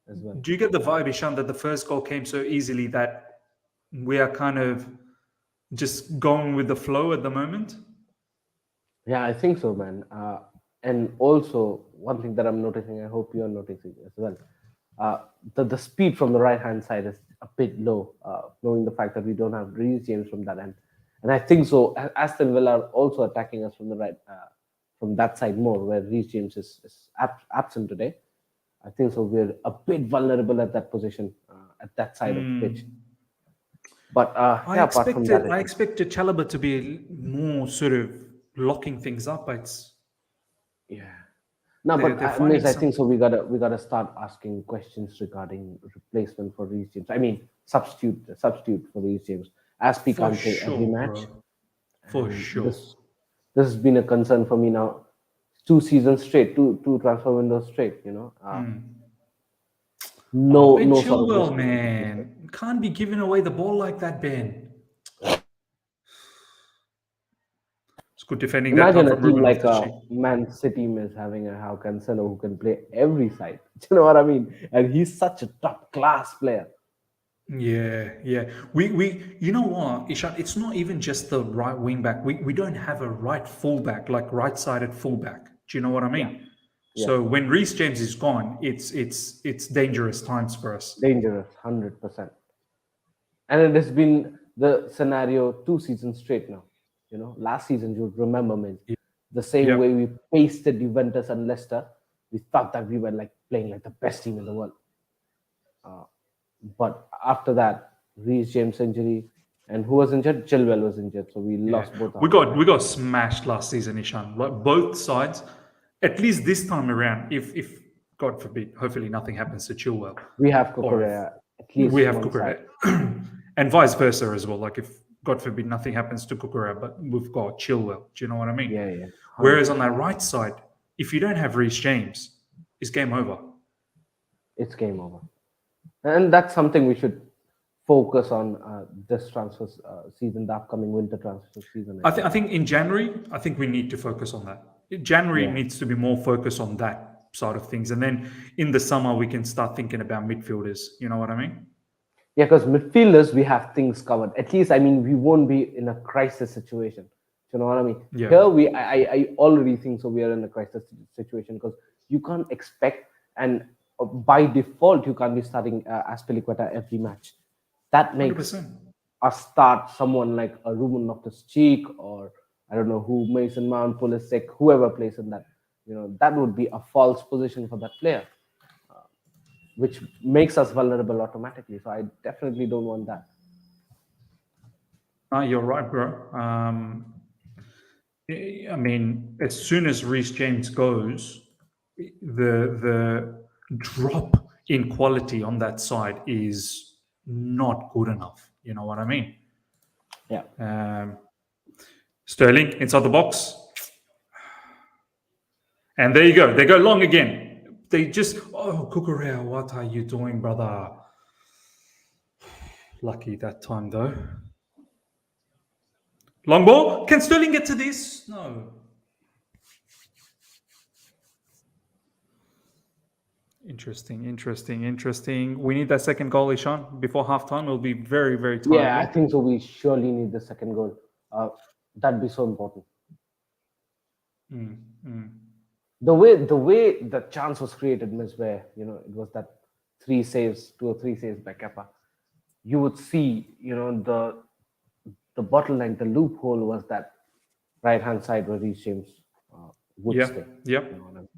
S2: as well?
S1: Do you get the vibe, Ishan, that the first goal came so easily that we are kind of just going with the flow at the moment?
S2: Yeah, I think so, man. And also, one thing that I'm noticing, I hope you're noticing as well, the speed from the right-hand side is a bit low, knowing the fact that we don't have Reece James from that end. And I think so, Aston Villa are also attacking us from the right, from that side more, where Reece James is absent today. I think so, we're a bit vulnerable at that position, at that side of the pitch. But
S1: I expected Chalobah to be more sort of locking things up.
S2: No, but I think so. We gotta start asking questions regarding replacement for Reece James. I mean, substitute for Reece James. Aspi can't play every match.
S1: For sure.
S2: This has been a concern for me now. two seasons straight, two transfer windows straight.
S1: Oh,
S2: No
S1: Ben
S2: no sort of risk.
S1: Chilwell, man. Can't be giving away the ball like that, Ben. It's good defending that time
S2: Imagine a
S1: from
S2: team
S1: Ruben
S2: like
S1: Loftus-Cheek.
S2: Man City is having a How Cancelo who can play every side. You know what I mean? And he's such a top class player.
S1: Yeah. We you know what, Ishan, it's not even just the right wing back. We don't have a right fullback, like right-sided fullback. Do you know what I
S2: Yeah,
S1: mean?
S2: yeah,
S1: So when Reece James is gone, it's dangerous times for us.
S2: dangerous, 100%. And it has been the scenario 2 seasons straight now. Last season you would remember me. The same
S1: Yeah.
S2: way we pasted Juventus and Leicester, we thought that we were like playing like the best team in the world. But after that, Reece James injury, and who was injured? Chilwell was injured, so we
S1: Yeah.
S2: lost both
S1: We
S2: our
S1: got
S2: guys.
S1: we got smashed last season, Ishan. Like both sides, at least this time around, if God forbid, hopefully nothing happens to Chilwell.
S2: We have
S1: Or if
S2: Cucurella at
S1: we
S2: least
S1: have
S2: one side.
S1: Cucurella, and vice versa as well. Like if God forbid nothing happens to Cucurella, but we've got Chilwell. Do you know what I mean?
S2: Yeah, yeah.
S1: Whereas on
S2: 100%.
S1: that right side, if you don't have Reece James, it's game over.
S2: It's game over. And that's something we should focus on this transfer season, the upcoming winter transfer season.
S1: I think in January, I think we need to focus on that. January
S2: Yeah.
S1: needs to be more focused on that side of things, and then in the summer we can start thinking about midfielders. You know what I mean?
S2: Yeah, because midfielders, we have things covered. At least, I mean, we won't be in a crisis situation. You know what I mean?
S1: Yeah.
S2: Here, I already think so. We are in a crisis situation because you can't expect, and by default, you can't be starting Azpilicueta every match. That makes
S1: 100%.
S2: us start someone like a Ruben Loftus-Cheek or I don't know who, Mason Mount, Pulisic, whoever plays in that. That would be a false position for that player, which makes us vulnerable automatically. So I definitely don't want that.
S1: You're right, bro. I mean, as soon as Reece James goes, the drop in quality on that side is not good enough. You know what I mean?
S2: Yeah.
S1: Sterling inside the box. And there you go. They go long again. They just, Cucurella, what are you doing, brother? Lucky that time, though. Long ball. Can Sterling get to this? No. Interesting. We need that second goal, Ishan. Before halftime, it'll be very, very timely.
S2: Yeah, I think so. We surely need the second goal. That'd be so important. The way the chance was created, Miss, where it was that 2 or 3 saves by Kepa. You would see, the bottleneck, the loophole was that right hand side where Reece James would stay.
S1: Yep.
S2: You know what I mean?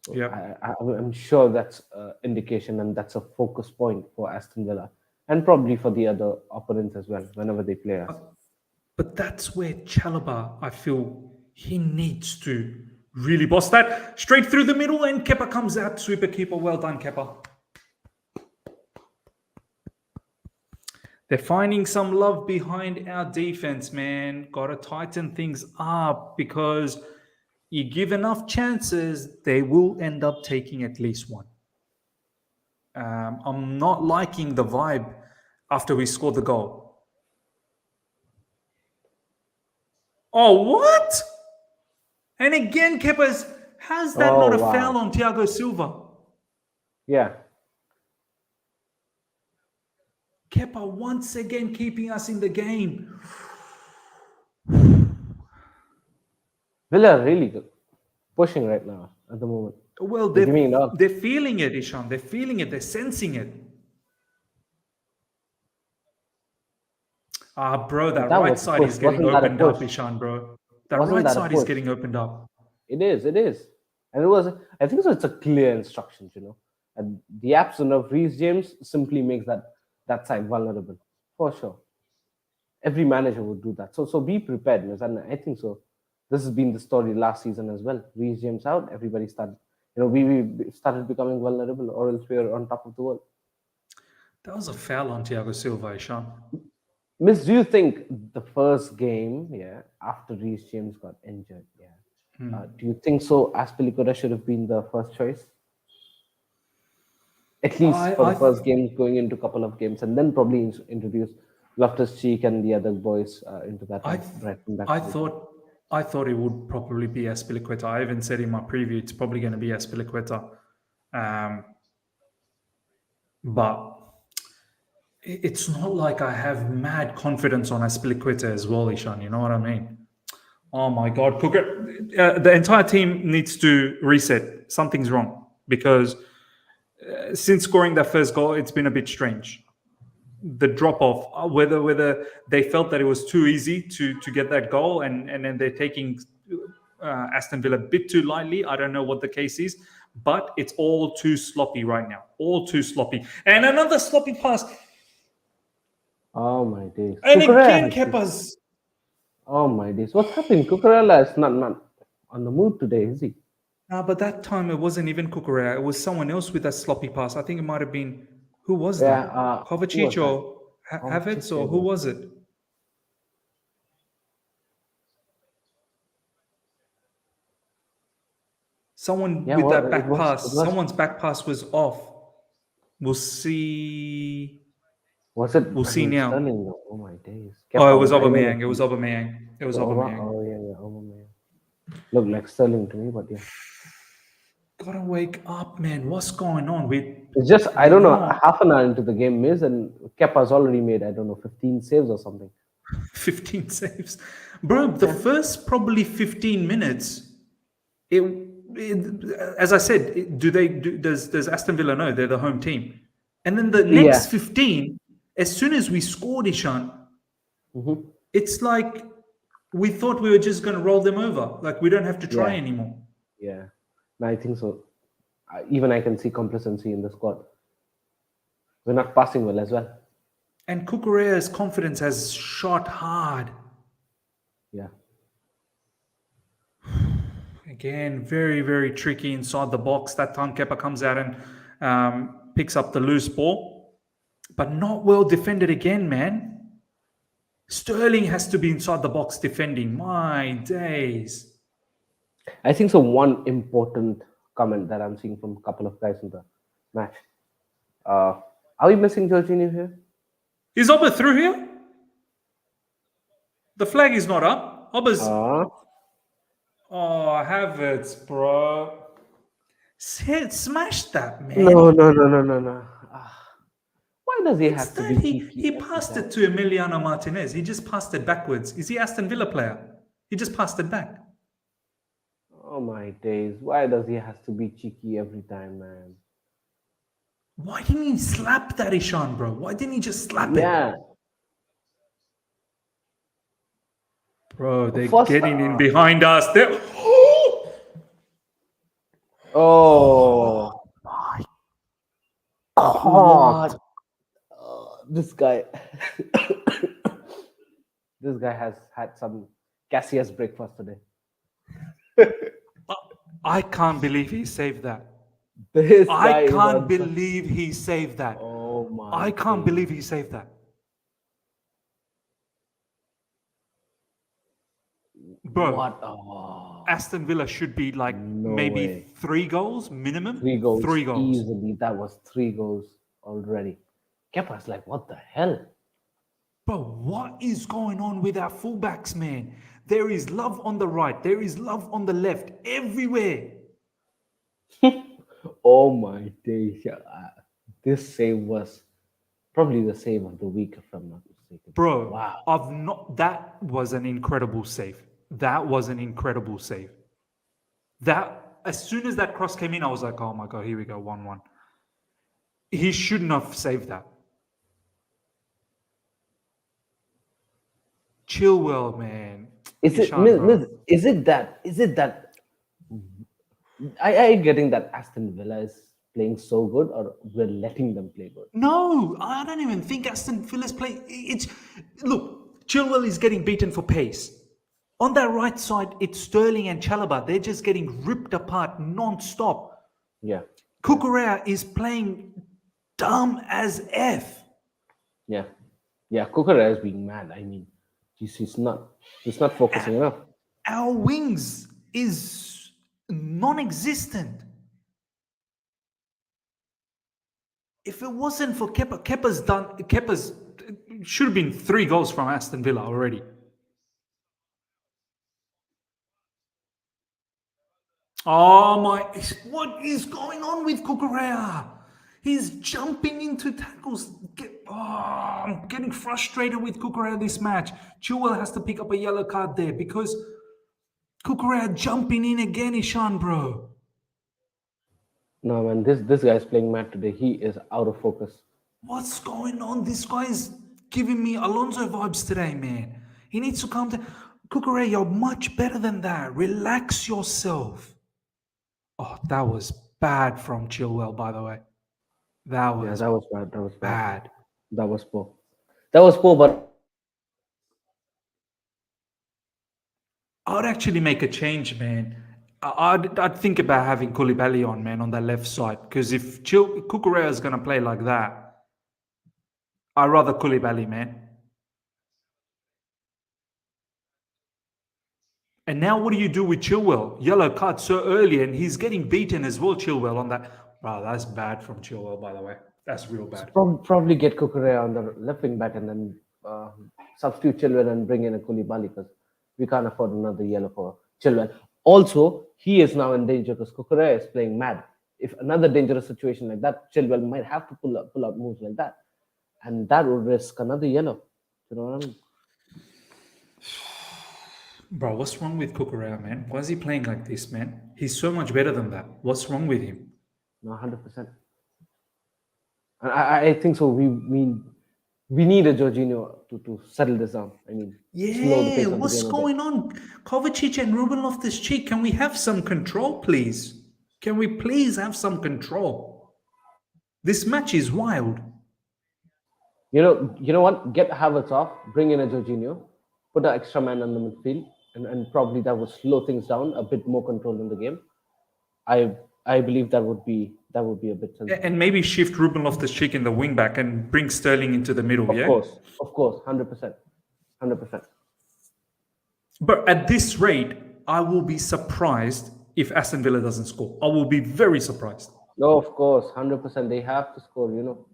S2: So
S1: Yep.
S2: I'm sure that's an indication and that's a focus point for Aston Villa and probably for the other opponents as well whenever they play us.
S1: But that's where Chalobah, I feel he needs to really boss that straight through the middle, and Kepa comes out. Sweeper keeper. Well done, Kepa. They're finding some love behind our defense, man. Got to tighten things up because you give enough chances, they will end up taking at least one. I'm not liking the vibe after we scored the goal. Oh, what? And again, Kepa has that not a foul on Thiago Silva?
S2: Yeah.
S1: Kepa once again keeping us in the game.
S2: Villa are really good. Pushing right now at the moment.
S1: Well, they're feeling it, Ishan. They're feeling it. They're sensing it. Bro, that right side is getting opened up, Ishan, bro. That right side is getting opened up.
S2: It is. And it was, I think so, it's a clear instructions, And the absence of Reece James simply makes that side vulnerable, for sure. Every manager would do that. So be prepared, and I think so. This has been the story last season as well. Reece James out, everybody started, we started becoming vulnerable, or else we are on top of the world.
S1: That was a foul on Thiago Silva, Ishan.
S2: Miss, do you think the first game, after Reece James got injured, Do you think so? Azpilicueta should have been the first choice, at least for the
S1: I
S2: first game, going into a couple of games, and then probably introduce Loftus-Cheek and the other boys into that
S1: I
S2: right from back.
S1: I thought I thought it would probably be Azpilicueta. I even said in my preview it's probably going to be Azpilicueta, but it's not like I have mad confidence on Azpilicueta as well, Ishan. You know what I mean? Oh my God, the entire team needs to reset. Something's wrong because since scoring that first goal, it's been a bit strange. The drop off, whether they felt that it was too easy to get that goal, and then they're taking Aston Villa a bit too lightly. I don't know what the case is, but it's all too sloppy right now. All too sloppy. And another sloppy pass.
S2: Oh my days!
S1: And
S2: Cucurella
S1: again, Kepa's.
S2: Oh my days! What's happening? Cucurella is not on the move today, is he?
S1: No, but that time it wasn't even Cucurella. It was someone else with that sloppy pass. I think it might have been, who was that? Kovacic or Havertz, or who was it? Someone with that back pass. Someone's back pass was off. We'll see.
S2: Was it?
S1: We'll see now.
S2: Sterling, oh my days!
S1: Oh, it was Aubameyang. It was Aubameyang. It was Aubameyang.
S2: Oh yeah, Aubameyang. Look like Sterling to me, but yeah.
S1: Gotta wake up, man. What's going on?
S2: It's just, I don't know, half an hour into the game, Miz, and Kepa's already made, 15 saves or something.
S1: 15 saves. Bro, the first probably 15 minutes, as I said, does Aston Villa know they're the home team? And then the next 15, as soon as we scored, Ishan, it's like we thought we were just going to roll them over. Like we don't have to try anymore.
S2: Yeah. I think so. Even I can see complacency in the squad. We're not passing well as well.
S1: And Cucurella's confidence has shot hard.
S2: Yeah.
S1: Again, very, very tricky inside the box. That time Kepa comes out and picks up the loose ball. But not well defended again, man. Sterling has to be inside the box defending. My days.
S2: I think so. One important comment that I'm seeing from a couple of guys in the match. Are we missing Jorginho here?
S1: Is Oba through here? The flag is not up. Oba's. Oh, Havertz, bro. Smash that, man.
S2: No. Why does he have to be?
S1: He passed it to Emiliano Martinez. He just passed it backwards. Is he Aston Villa player? He just passed it back.
S2: Oh my days. Why does he have to be cheeky every time, man?
S1: Why didn't he slap that, Ishan, bro? Why didn't he just slap it?
S2: Yeah.
S1: Bro, they're getting in behind us.
S2: Oh my God. This guy has had some Cassius breakfast today.
S1: I can't believe he saved that.
S2: I
S1: can't believe he saved that.
S2: Oh my!
S1: I can't believe he saved that. Bro,
S2: what?
S1: Aston Villa should be like maybe 3 goals minimum.
S2: 3 goals.
S1: 3 goals.
S2: Easily. That was 3 goals already. Kepa's like, what the hell?
S1: Bro, what is going on with our fullbacks, man? There is love on the right. There is love on the left. Everywhere.
S2: Oh my days. This save was probably the save of the week, if I'm not mistaken.
S1: Bro,
S2: wow.
S1: That was an incredible save. That was an incredible save. That, as soon as that cross came in, I was like, oh my God, here we go, 1-1. He shouldn't have saved that. Chilwell, man.
S2: Is it that I getting that Aston Villa is playing so good, or we're letting them play good?
S1: No, I don't even think Aston Villa's playing. Look, Chilwell is getting beaten for pace. On that right side, it's Sterling and Chalobah. They're just getting ripped apart non-stop.
S2: Yeah.
S1: Cucurella is playing dumb as F.
S2: Yeah. Cucurella is being mad. I mean, he's not focusing enough.
S1: Our wings, is non-existent. If it wasn't for Kepa, Kepa's should have been 3 goals from Aston Villa already. Oh my, what is going on with Cucurella? He's jumping into tackles. I'm getting frustrated with Cucurella this match. Chilwell has to pick up a yellow card there because Cucurella jumping in again, Ishan, bro.
S2: No man, this guy's playing mad today. He is out of focus.
S1: What's going on? This guy's giving me Alonso vibes today, man. He needs to calm down. Cucurella, you're much better than that. Relax yourself. Oh, that was bad from Chilwell, by the way. That
S2: Yeah,
S1: was
S2: that was bad. That was bad.
S1: bad.
S2: That was poor. That was poor, but
S1: I'd actually make a change, man. I'd think about having Koulibaly on, man, on that left side. Because if Cucurella is going to play like that, I'd rather Koulibaly, man. And now what do you do with Chilwell? Yellow card so early, and he's getting beaten as well, Chilwell, on that. Wow, that's bad from Chilwell, by the way. That's real bad.
S2: probably get Cucurella on the left wing back and then substitute Chilwell and bring in a Koulibaly because we can't afford another yellow for Chilwell. Also, he is now in danger because Cucurella is playing mad. If another dangerous situation like that, Chilwell might have to pull out moves like that, and that would risk another yellow. You know what I mean?
S1: Bro, what's wrong with Cucurella, man? Why is he playing like this, man? He's so much better than that. What's wrong with him?
S2: No, 100%. And I think so. We need a Jorginho to settle this down. I mean, slow the
S1: Yeah,
S2: pace of the
S1: what's
S2: game a bit.
S1: going on? Kovacic and Ruben Loftus-Cheek, can we have some control, please? Can we please have some control? This match is wild.
S2: You know what? Get Havertz off, bring in a Jorginho, put an extra man on the midfield, and probably that would slow things down, a bit more control in the game. I believe that would be a bit sensible.
S1: And maybe shift Ruben Loftus-Cheek in the wing back and bring Sterling into the middle, yeah?
S2: Of course, 100%, 100%.
S1: But at this rate, I will be surprised if Aston Villa doesn't score. I will be very surprised.
S2: No, of course, 100%. They have to score. You know,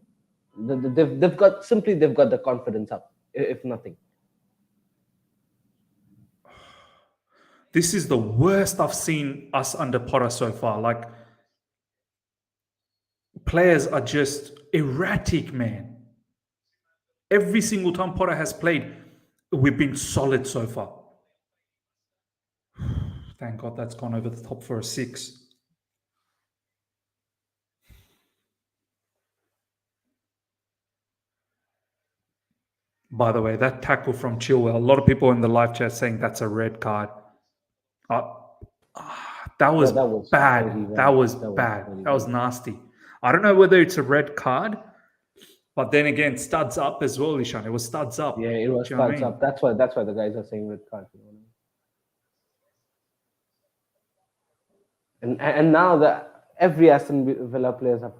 S2: they've got the confidence up, if nothing.
S1: This is the worst I've seen us under Potter so far. Like, players are just erratic, man. Every single time Potter has played, we've been solid so far. Thank God that's gone over the top for a 6. By the way, that tackle from Chilwell, a lot of people in the live chat saying that's a red card. That was bad. That was bad. That was nasty. I don't know whether it's a red card, but then again, studs up as well, Ishan. It was studs up.
S2: Yeah, it was studs up. That's why the guys are saying red card. You know? And now that every Aston Villa players have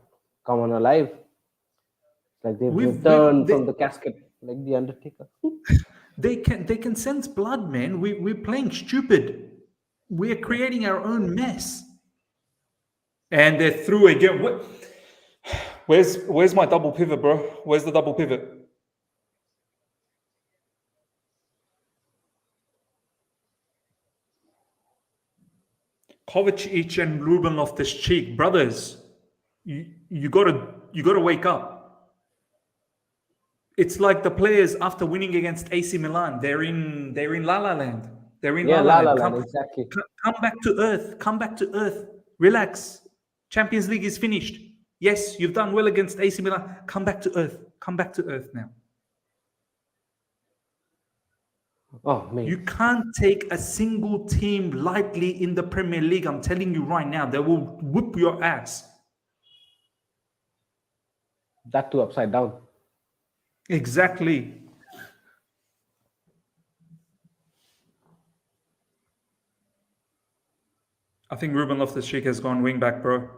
S2: come on alive, like they've returned from the casket, like the Undertaker.
S1: They can sense blood, man. We're playing stupid. We're creating our own mess. And they're through again. Where's my double pivot, bro? Where's the double pivot? Kovacic and Ruben Loftus-Cheek, brothers. You gotta wake up. It's like the players after winning against AC Milan. They're in La La Land. They're in La La Land.
S2: Exactly.
S1: Come back to earth. Come back to earth. Relax. Champions League is finished. Yes, you've done well against AC Milan. Come back to earth. Come back to earth now.
S2: Oh, man.
S1: You can't take a single team lightly in the Premier League. I'm telling you right now, they will whip your ass.
S2: That too upside down.
S1: Exactly. I think Ruben Loftus-Cheek has gone wing back, bro.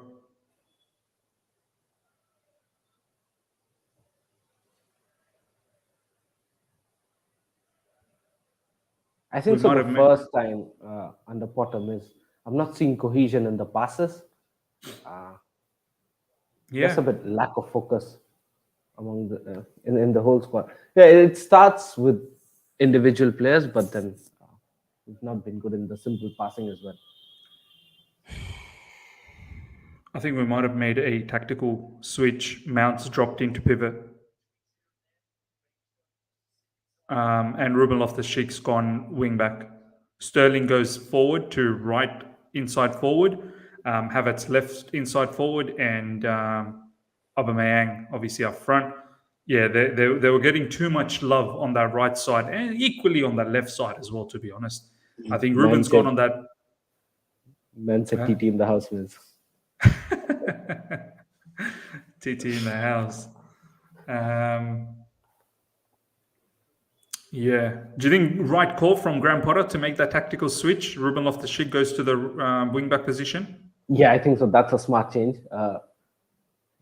S2: I
S1: We
S2: think so.
S1: might
S2: The
S1: have made.
S2: first time under Potter is I'm not seeing cohesion in the passes. Uh, there's
S1: Yeah,
S2: a bit lack of focus among the in the whole squad. Yeah, it starts with individual players, but then it's not been good in the simple passing as well.
S1: I think we might have made a tactical switch. Mounts dropped into pivot, and Ruben Loftus-Cheek's gone wing back. Sterling goes forward to right inside forward. Havertz left inside forward, and Aubameyang obviously up front. Yeah, they were getting too much love on that right side and equally on that left side as well, to be honest. I think
S2: Man
S1: Ruben's gone
S2: said,
S1: on that.
S2: man said
S1: Huh?
S2: TT in the house, man.
S1: TT in the house. Um, yeah. Do you think right call from Graham Potter to make that tactical switch? Ruben Loftus-Cheek goes to the wing back position.
S2: Yeah, I think so. That's a smart change.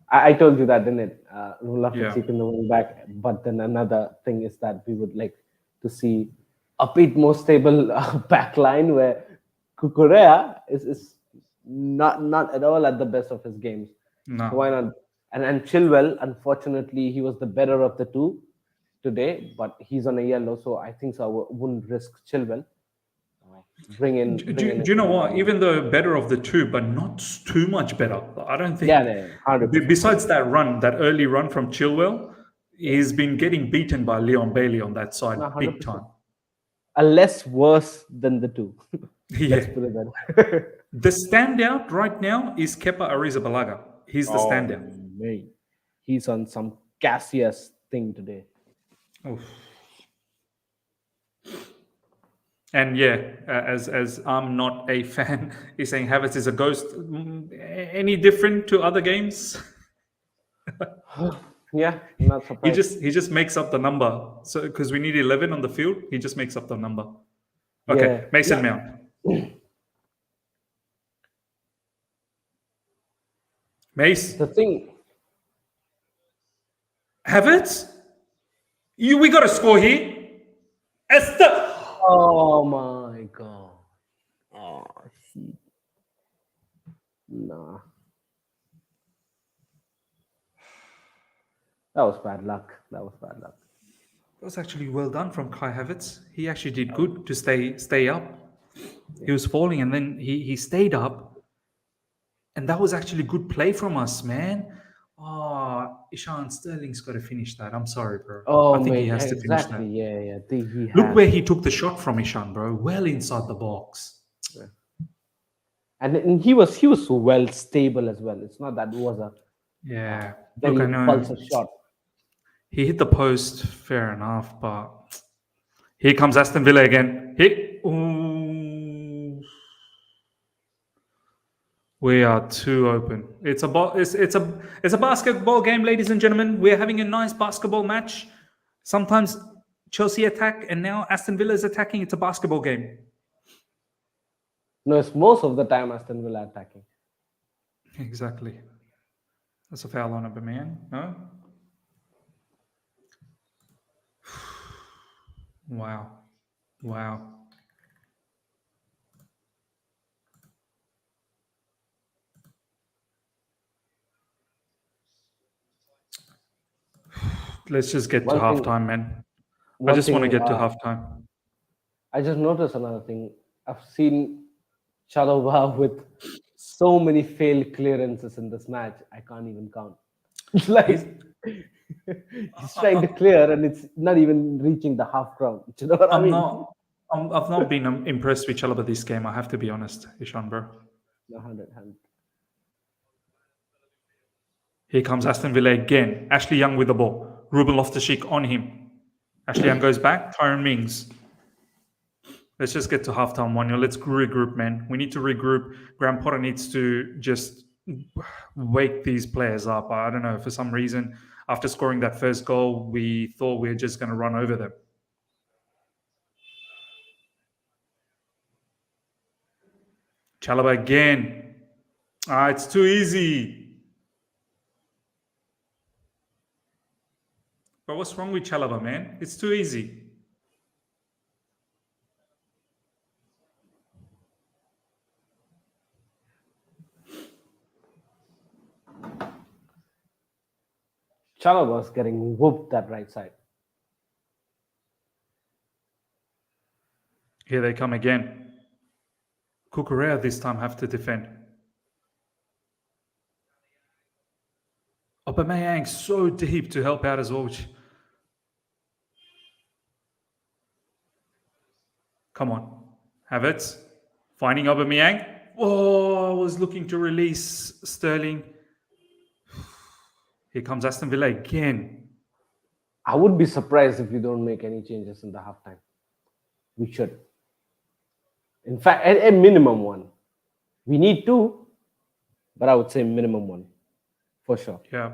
S2: I told you that, didn't it? We'll have to
S1: Yeah.
S2: keep in the wing back. But then another thing is that we would like to see a bit more stable back line where Cucurella is not at all at the best of his games. So
S1: No.
S2: why not? And Chilwell, unfortunately, he was the better of the two today, but he's on a yellow, so I think so. I wouldn't risk Chilwell. Bring in a
S1: Do you know what?
S2: Koulibaly.
S1: Even though better of the two, but not too much better. I don't
S2: Yeah,
S1: think.
S2: yeah, 100%.
S1: Besides that run, that early run from Chilwell, he's been getting beaten by Leon Bailey on that side
S2: No,
S1: big
S2: 100%.
S1: time.
S2: A less worse than the two. Let's
S1: Yeah.
S2: put it that way.
S1: The standout right now is Kepa Arrizabalaga. He's the
S2: Oh,
S1: standout.
S2: man. He's on some Cassius thing today.
S1: Oof. And yeah, as I'm not a fan, he's saying Havertz is a ghost. Any different to other games?
S2: Yeah, not
S1: He
S2: surprised.
S1: just makes up the number. So because we need 11 on the field, he just makes up the number.
S2: Yeah,
S1: Okay, Mason
S2: yeah.
S1: Mount. Mace
S2: The thing,
S1: Havertz. We got to score here. Aston.
S2: oh my god. Oh, shit. Nah. That was bad luck. That was bad luck.
S1: That was actually well done from Kai Havertz. He actually did good to stay up. He was falling and then he stayed up. And that was actually good play from us, man. Oh, Ishan Sterling's got to finish that. I'm sorry, bro. I
S2: Oh,
S1: think he
S2: mate.
S1: has to finish
S2: Exactly.
S1: that.
S2: Yeah, yeah. He
S1: Look
S2: has.
S1: where he took the shot from, Ishan, bro. Well inside the box.
S2: And he was so well stable as well. It's not that it was a
S1: Yeah. Look,
S2: very
S1: I know
S2: impulsive shot.
S1: he hit the post. Fair enough, but here comes Aston Villa again. Hit. Ooh. We are too open. It's a basketball game, ladies and gentlemen. We're having a nice basketball match. Sometimes Chelsea attack, and now Aston Villa is attacking. It's a basketball game.
S2: No, it's most of the time Aston Villa attacking.
S1: Exactly. That's a foul on Aubameyang. No. Wow. Wow. Let's just get to
S2: One thing,
S1: halftime, man. I
S2: one
S1: just want to
S2: thing.
S1: get to halftime.
S2: I just noticed another thing. I've seen Chalobah with so many failed clearances in this match. I can't even count. It's like he's trying to clear and it's not even reaching the half ground. Do you know what I
S1: I'm
S2: mean?
S1: not. I've not been impressed with Chalobah this game. I have to be honest, Ishan, bro.
S2: 100, 100.
S1: Here comes Aston Villa again. Ashley Young with the ball. Ruben Loftus-Cheek on him. Ashley Young goes back. Tyron Mings. Let's just get to halftime 1-0. Let's regroup, man. We need to regroup. Graham Potter needs to just wake these players up. I don't know. For some reason, after scoring that first goal, we thought we were just going to run over them. Chalobah again. It's too easy. But what's wrong with Chalobah, man? It's too easy.
S2: Chalobah's getting whooped that right side.
S1: Here they come again. Cucurella this time have to defend. Aubameyang so deep to help out as well. Come on. Havertz. Finding Aubameyang. Oh, I was looking to release Sterling. Here comes Aston Villa again.
S2: I would be surprised if we don't make any changes in the halftime. We should. In fact, at a minimum one. We need two, but I would say minimum one. For sure.
S1: Yeah.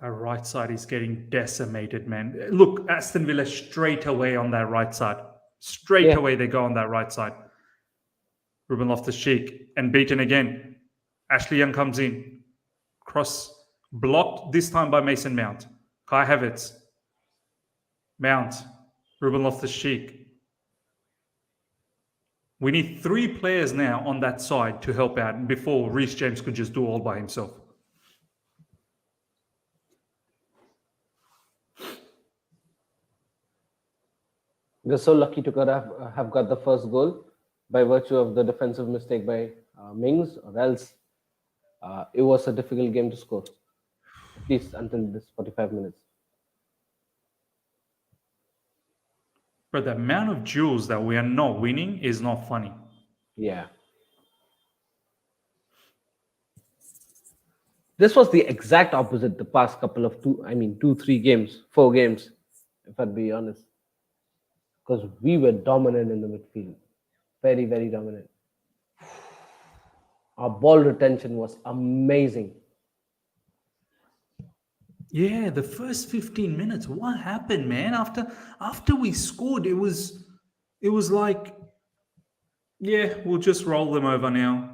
S1: That right side is getting decimated, man. Look, Aston Villa straight away on that right side. Straight away they go on that right side. Ruben Loftus-Cheek and beaten again. Ashley Young comes in. Cross blocked this time by Mason Mount. Kai Havertz. Mount. Ruben Loftus-Cheek. We need 3 players now on that side to help out before Reece James could just do all by himself.
S2: We're so lucky to have got the first goal by virtue of the defensive mistake by Mings, or else it was a difficult game to score, at least until this 45 minutes.
S1: But the amount of duels that we are not winning is not funny.
S2: Yeah. This was the exact opposite the past couple of 4 games, if I'd be honest. Because we were dominant in the midfield. Very, very dominant. Our ball retention was amazing.
S1: Yeah, the first 15 minutes, what happened, man? After we scored, it was like, yeah, we'll just roll them over now.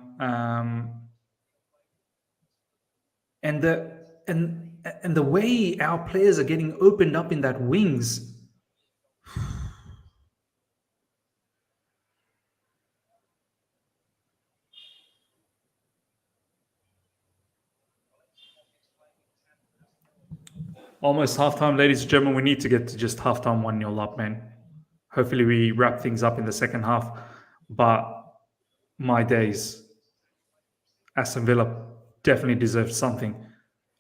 S1: And the way our players are getting opened up in that wings. Almost halftime, ladies and gentlemen. We need to get to just halftime 1-0 up, man. Hopefully we wrap things up in the second half. But my days, Aston Villa definitely deserved something.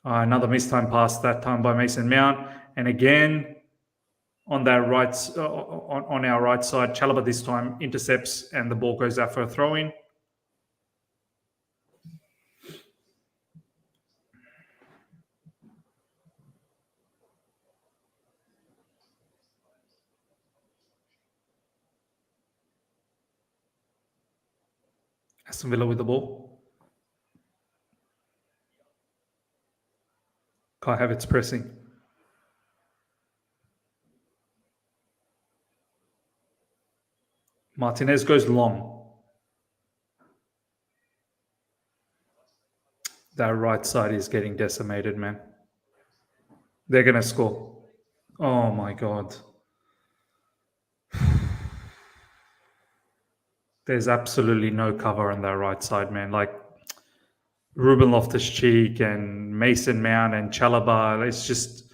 S1: Another missed time pass, that time by Mason Mount. And again, on that on our right side, Chalobah this time intercepts and the ball goes out for a throw-in. Aston Villa with the ball. Kai Havertz pressing. Martinez goes long. That right side is getting decimated, man. They're going to score. Oh, my God. There's absolutely no cover on that right side, man. Like Ruben Loftus-Cheek and Mason Mount and Chalobah, it's just,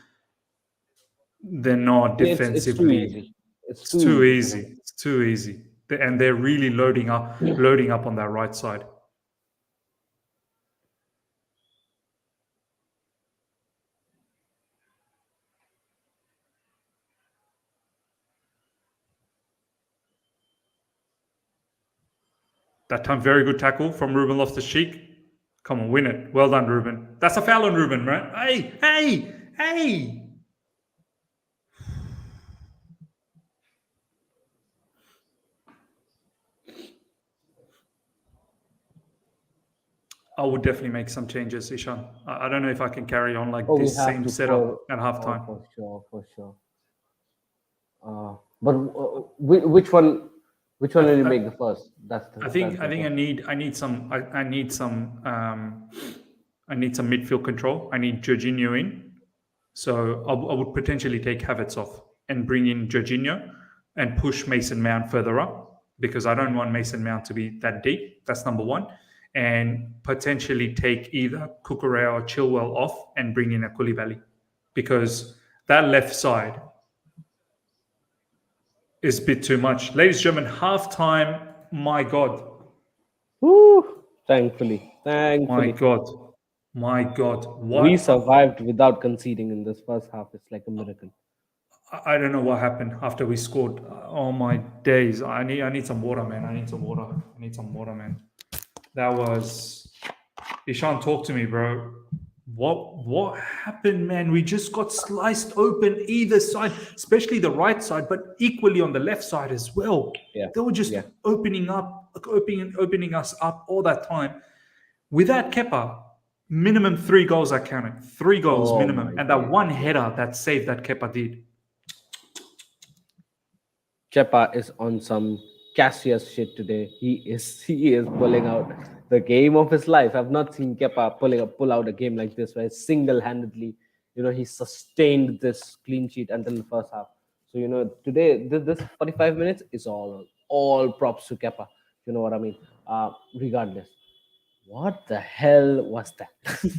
S1: they're not defensively.
S2: It's too easy.
S1: It's too easy. And they're really loading up on that right side. That time, very good tackle from Ruben Loftus-Cheek. Come on, win it. Well done, Ruben. That's a foul on Ruben, right? Hey! I would definitely make some changes, Ishan. I don't know if I can carry on like this same setup at halftime.
S2: For sure. But which one will you make the first?
S1: I think I need some midfield control. I need Jorginho in. So I would potentially take Havertz off and bring in Jorginho and push Mason Mount further up. because I don't want Mason Mount to be that deep. That's number one. And potentially take either Cucurella or Chilwell off and bring in a Koulibaly, because that left side is a bit too much. Ladies and gentlemen, halftime, my God.
S2: Woo! Thankfully.
S1: My God. My God. What?
S2: We survived without conceding in this first half. It's like a miracle.
S1: I don't know what happened after we scored. Oh my days. I need some water, man. I need some water, man. That was... Ishan, talk to me, bro. What happened, man? We just got sliced open either side, especially the right side, but equally on the left side as well.
S2: Yeah.
S1: They were just opening us up all that time. Without Kepa, minimum 3 goals I counted. 3 goals minimum. And that one header that saved that Kepa did.
S2: Kepa is on some Cassius shit today. He is pulling out the game of his life. I've not seen Kepa pull out a game like this, where single-handedly, he sustained this clean sheet until the first half. So today this 45 minutes is all props to Kepa. You know what I mean? Regardless, what the hell was that?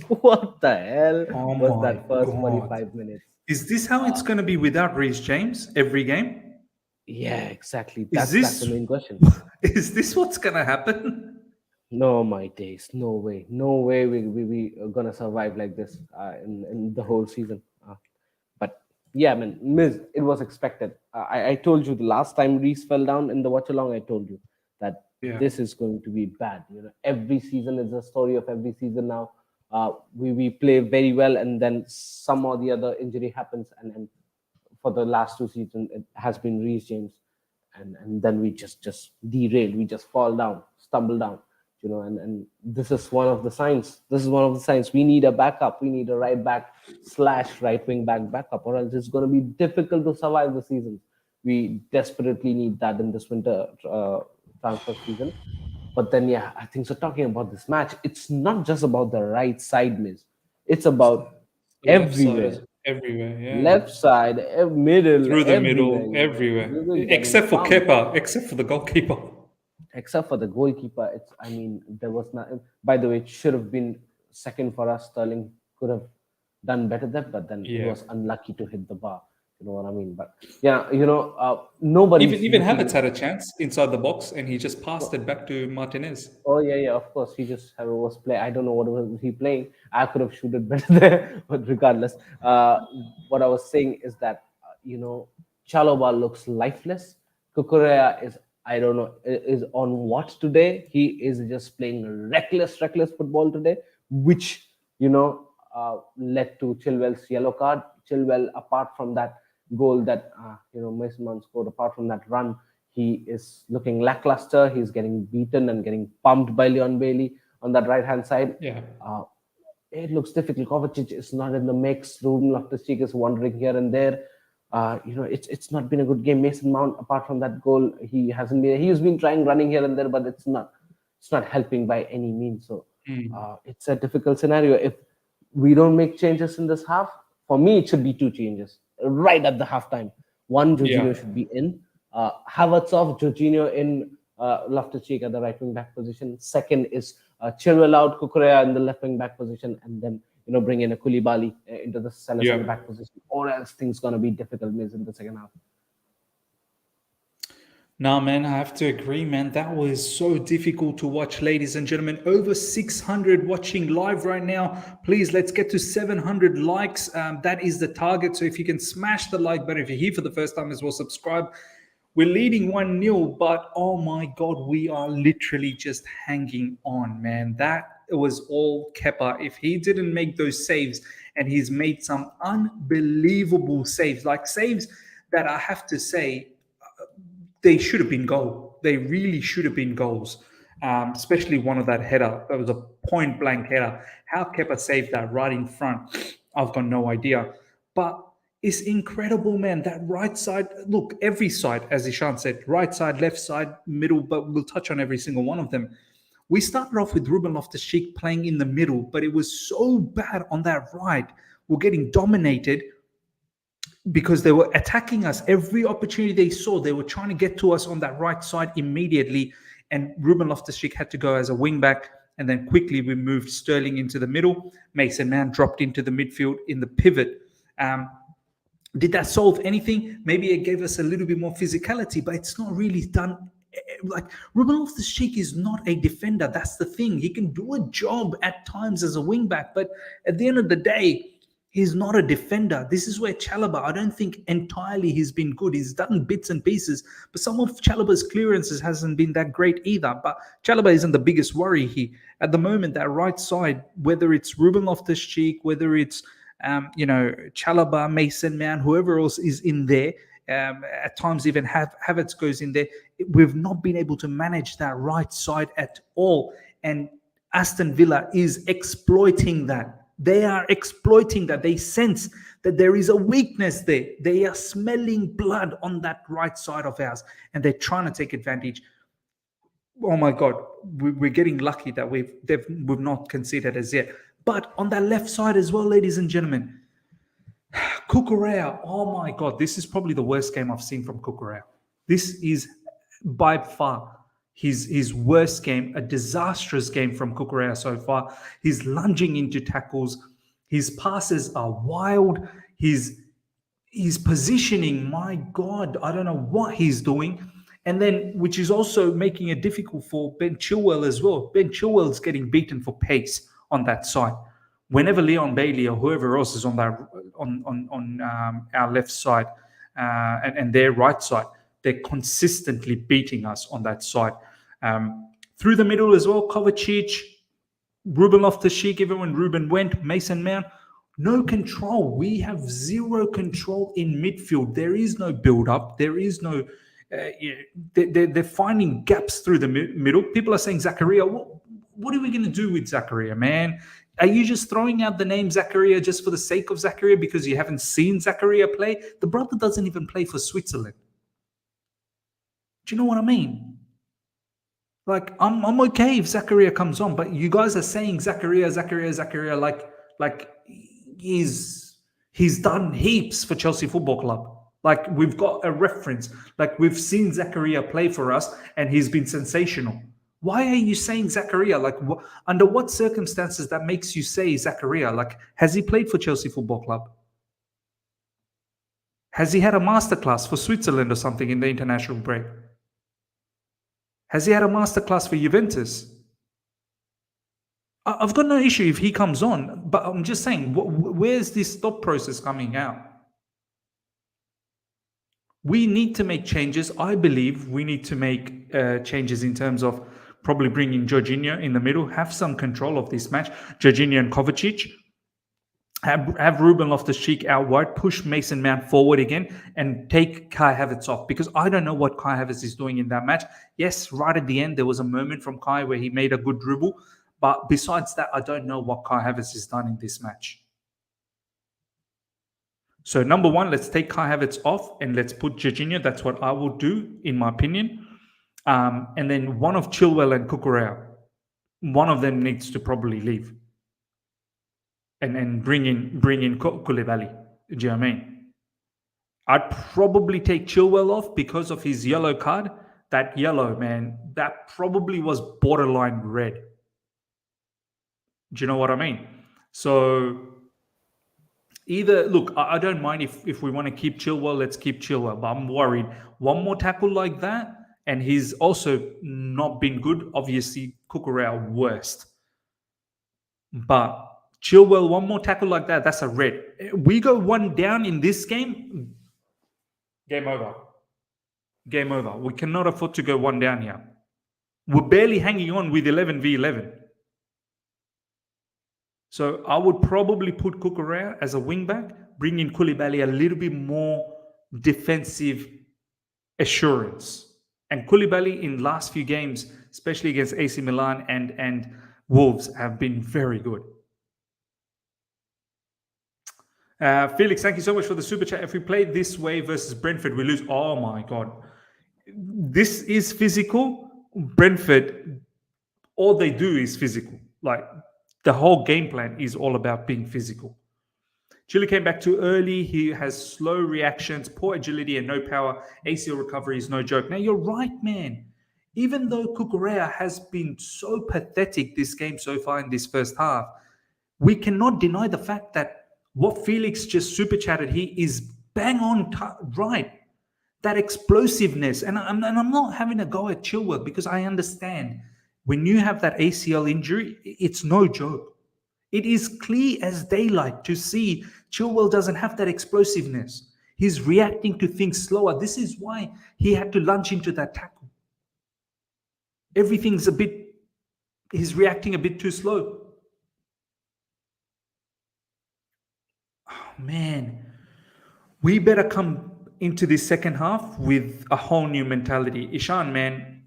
S2: What the hell was that first 45 minutes?
S1: Is this how it's going to be without Reece James every game?
S2: Yeah, exactly. That's the main question.
S1: Is this what's gonna happen?
S2: No, my days. No way. No way we are gonna survive like this in the whole season. But yeah, man, it was expected. I told you the last time Reece fell down in the Watchalong, I told you that this is going to be bad. Every season is a story of every season now. We play very well, and then some or the other injury happens, and for the last 2 seasons, it has been Reece James, and then we just derail. We just fall down, stumble down, and this is one of the signs. We need a backup. We need a right back / right wing back backup, or else it's going to be difficult to survive the season. We desperately need that in this winter transfer season. But then, I think so. Talking about this match, it's not just about the right side, Miz. It's about everywhere.
S1: Everywhere,
S2: left side, middle,
S1: through the middle, everywhere, except for Kepa, except for the goalkeeper.
S2: Except for the goalkeeper, there was not. By the way, it should have been second for us. Sterling could have done better there, but then he was unlucky to hit the bar. You know what I mean? But nobody.
S1: Even Havertz had a chance inside the box, and he just passed it back to Martinez.
S2: Oh yeah, of course. He just was playing. I don't know what was he playing. I could have shot it better there, but regardless, what I was saying is that Chalobah looks lifeless. Cucurella is on what today? He is just playing reckless football today, which led to Chilwell's yellow card. Chilwell, apart from that goal that Mason Mount scored, apart from that run, he is looking lackluster. He's getting beaten and getting pumped by Leon Bailey on that right-hand side.
S1: Yeah.
S2: It looks difficult. Kovacic is not in the mix. Loftus-Cheek is wandering here and there. It's not been a good game. Mason Mount, apart from that goal, he hasn't been. He's been trying running here and there, but it's not helping by any means. So it's a difficult scenario. If we don't make changes in this half, for me, it should be 2 changes right at the halftime. One, Jorginho should be in. Havertz off, Jorginho in, Loftus-Cheek at the right wing back position. Second is Chilwell out, Cucurella in the left wing back position, and then bring in a Koulibaly into the center back position. Or else things gonna be difficult in the second half.
S1: Nah, man, I have to agree, man. That was so difficult to watch, ladies and gentlemen. Over 600 watching live right now. Please, let's get to 700 likes. That is the target. So if you can smash the like button, if you're here for the first time as well, subscribe. We're leading 1-0, but oh my God, we are literally just hanging on, man. That was all Kepa. If he didn't make those saves, and he's made some unbelievable saves, like saves that I have to say, they should have been goal. They really should have been goals, especially one of that header. That was a point-blank header. How Kepa saved that right in front, I've got no idea. But it's incredible, man. That right side, look, every side, as Ishan said, right side, left side, middle, but we'll touch on every single one of them. We started off with Ruben Loftus-Cheek playing in the middle, but it was so bad on that right. We're getting dominated. because they were attacking us every opportunity they saw. They were trying to get to us on that right side immediately, and Ruben Loftus-Cheek had to go as a wing back. And then quickly we moved Sterling into the middle. Mason Mount dropped into the midfield in the pivot. Did that solve anything? Maybe it gave us a little bit more physicality, but it's not really done. Like, Ruben Loftus-Cheek is not a defender. That's the thing. He can do a job at times as a wing back, but at the end of the day, he's not a defender. This is where Chalobah, I don't think entirely he's been good. He's done bits and pieces, but some of Chalobah's clearances hasn't been that great either. But Chalobah isn't the biggest worry here. At the moment, that right side, whether it's Ruben Loftus-Cheek, whether it's Chalobah, Mason Mount, whoever else is in there, at times even Havertz goes in there, we've not been able to manage that right side at all. And Aston Villa is exploiting that. They are exploiting that. They sense that there is a weakness there. They are smelling blood on that right side of ours, and they're trying to take advantage. Oh my God, we're getting lucky that we've not conceded as yet. But on that left side as well, ladies and gentlemen, Cucurella. Oh my God, this is probably the worst game I've seen from Cucurella. This is by far his worst game, a disastrous game from Cucurella so far. He's lunging into tackles. His passes are wild. His positioning, my God, I don't know what he's doing. And then, which is also making it difficult for Ben Chilwell as well. Ben Chilwell's getting beaten for pace on that side. Whenever Leon Bailey or whoever else is on that on our left side and their right side, they're consistently beating us on that side. Through the middle as well, Kovacic, Ruben Loftus-Cheek, even when Ruben went, Mason Mount, no control. We have zero control in midfield. There is no build-up. There is no... they're finding gaps through the middle. People are saying, Zakaria, what are we going to do with Zakaria, man? Are you just throwing out the name Zakaria just for the sake of Zakaria because you haven't seen Zakaria play? The brother doesn't even play for Switzerland. Do you know what I mean? Like, I'm okay if Zakaria comes on, but you guys are saying Zakaria, like he's done heaps for Chelsea Football Club. Like, we've got a reference. Like, we've seen Zakaria play for us, and he's been sensational. Why are you saying Zakaria? Like, under what circumstances that makes you say Zakaria? Like, has he played for Chelsea Football Club? Has he had a masterclass for Switzerland or something in the international break? Has he had a masterclass for Juventus? I've got no issue if he comes on, but I'm just saying, where's this thought process coming out? We need to make changes. I believe we need to make changes in terms of probably bringing Jorginho in the middle, have some control of this match. Jorginho and Kovacic. Have Ruben Loftus-Cheek out wide, push Mason Mount forward again, and take Kai Havertz off, because I don't know what Kai Havertz is doing in that match. Yes, right at the end, there was a moment from Kai where he made a good dribble, but besides that, I don't know what Kai Havertz has done in this match. So number one, let's take Kai Havertz off and let's put Jorginho. That's what I will do, in my opinion. And then one of Chilwell and Cucurella, one of them needs to probably leave. And bring in Koulibaly. Do you know what I mean? I'd probably take Chilwell off because of his yellow card. That yellow, man, that probably was borderline red. Do you know what I mean? So either, look, I don't mind if we want to keep Chilwell, let's keep Chilwell. But I'm worried. One more tackle like that, and he's also not been good. Obviously, Cucurella worst. But Chilwell, one more tackle like that, that's a red. We go one down in this game, game over. Game over. We cannot afford to go one down here. We're barely hanging on with 11v11. So I would probably put Cucurella as a wing-back, bring in Koulibaly a little bit more defensive assurance. And Koulibaly in last few games, especially against AC Milan and Wolves, have been very good. Felix, thank you so much for the super chat. If we play this way versus Brentford, we lose. Oh my God. This is physical. Brentford, all they do is physical. Like, the whole game plan is all about being physical. Chile came back too early. He has slow reactions, poor agility, and no power. ACL recovery is no joke. Now, you're right, man. Even though Cucurella has been so pathetic this game so far in this first half, we cannot deny the fact that what Felix just super chatted, he is bang on right. That explosiveness. And I'm not having a go at Chilwell because I understand when you have that ACL injury, it's no joke. It is clear as daylight to see Chilwell doesn't have that explosiveness. He's reacting to things slower. This is why he had to lunge into that tackle. Everything's he's reacting a bit too slow. Oh, man. We better come into this second half with a whole new mentality. Ishan, man,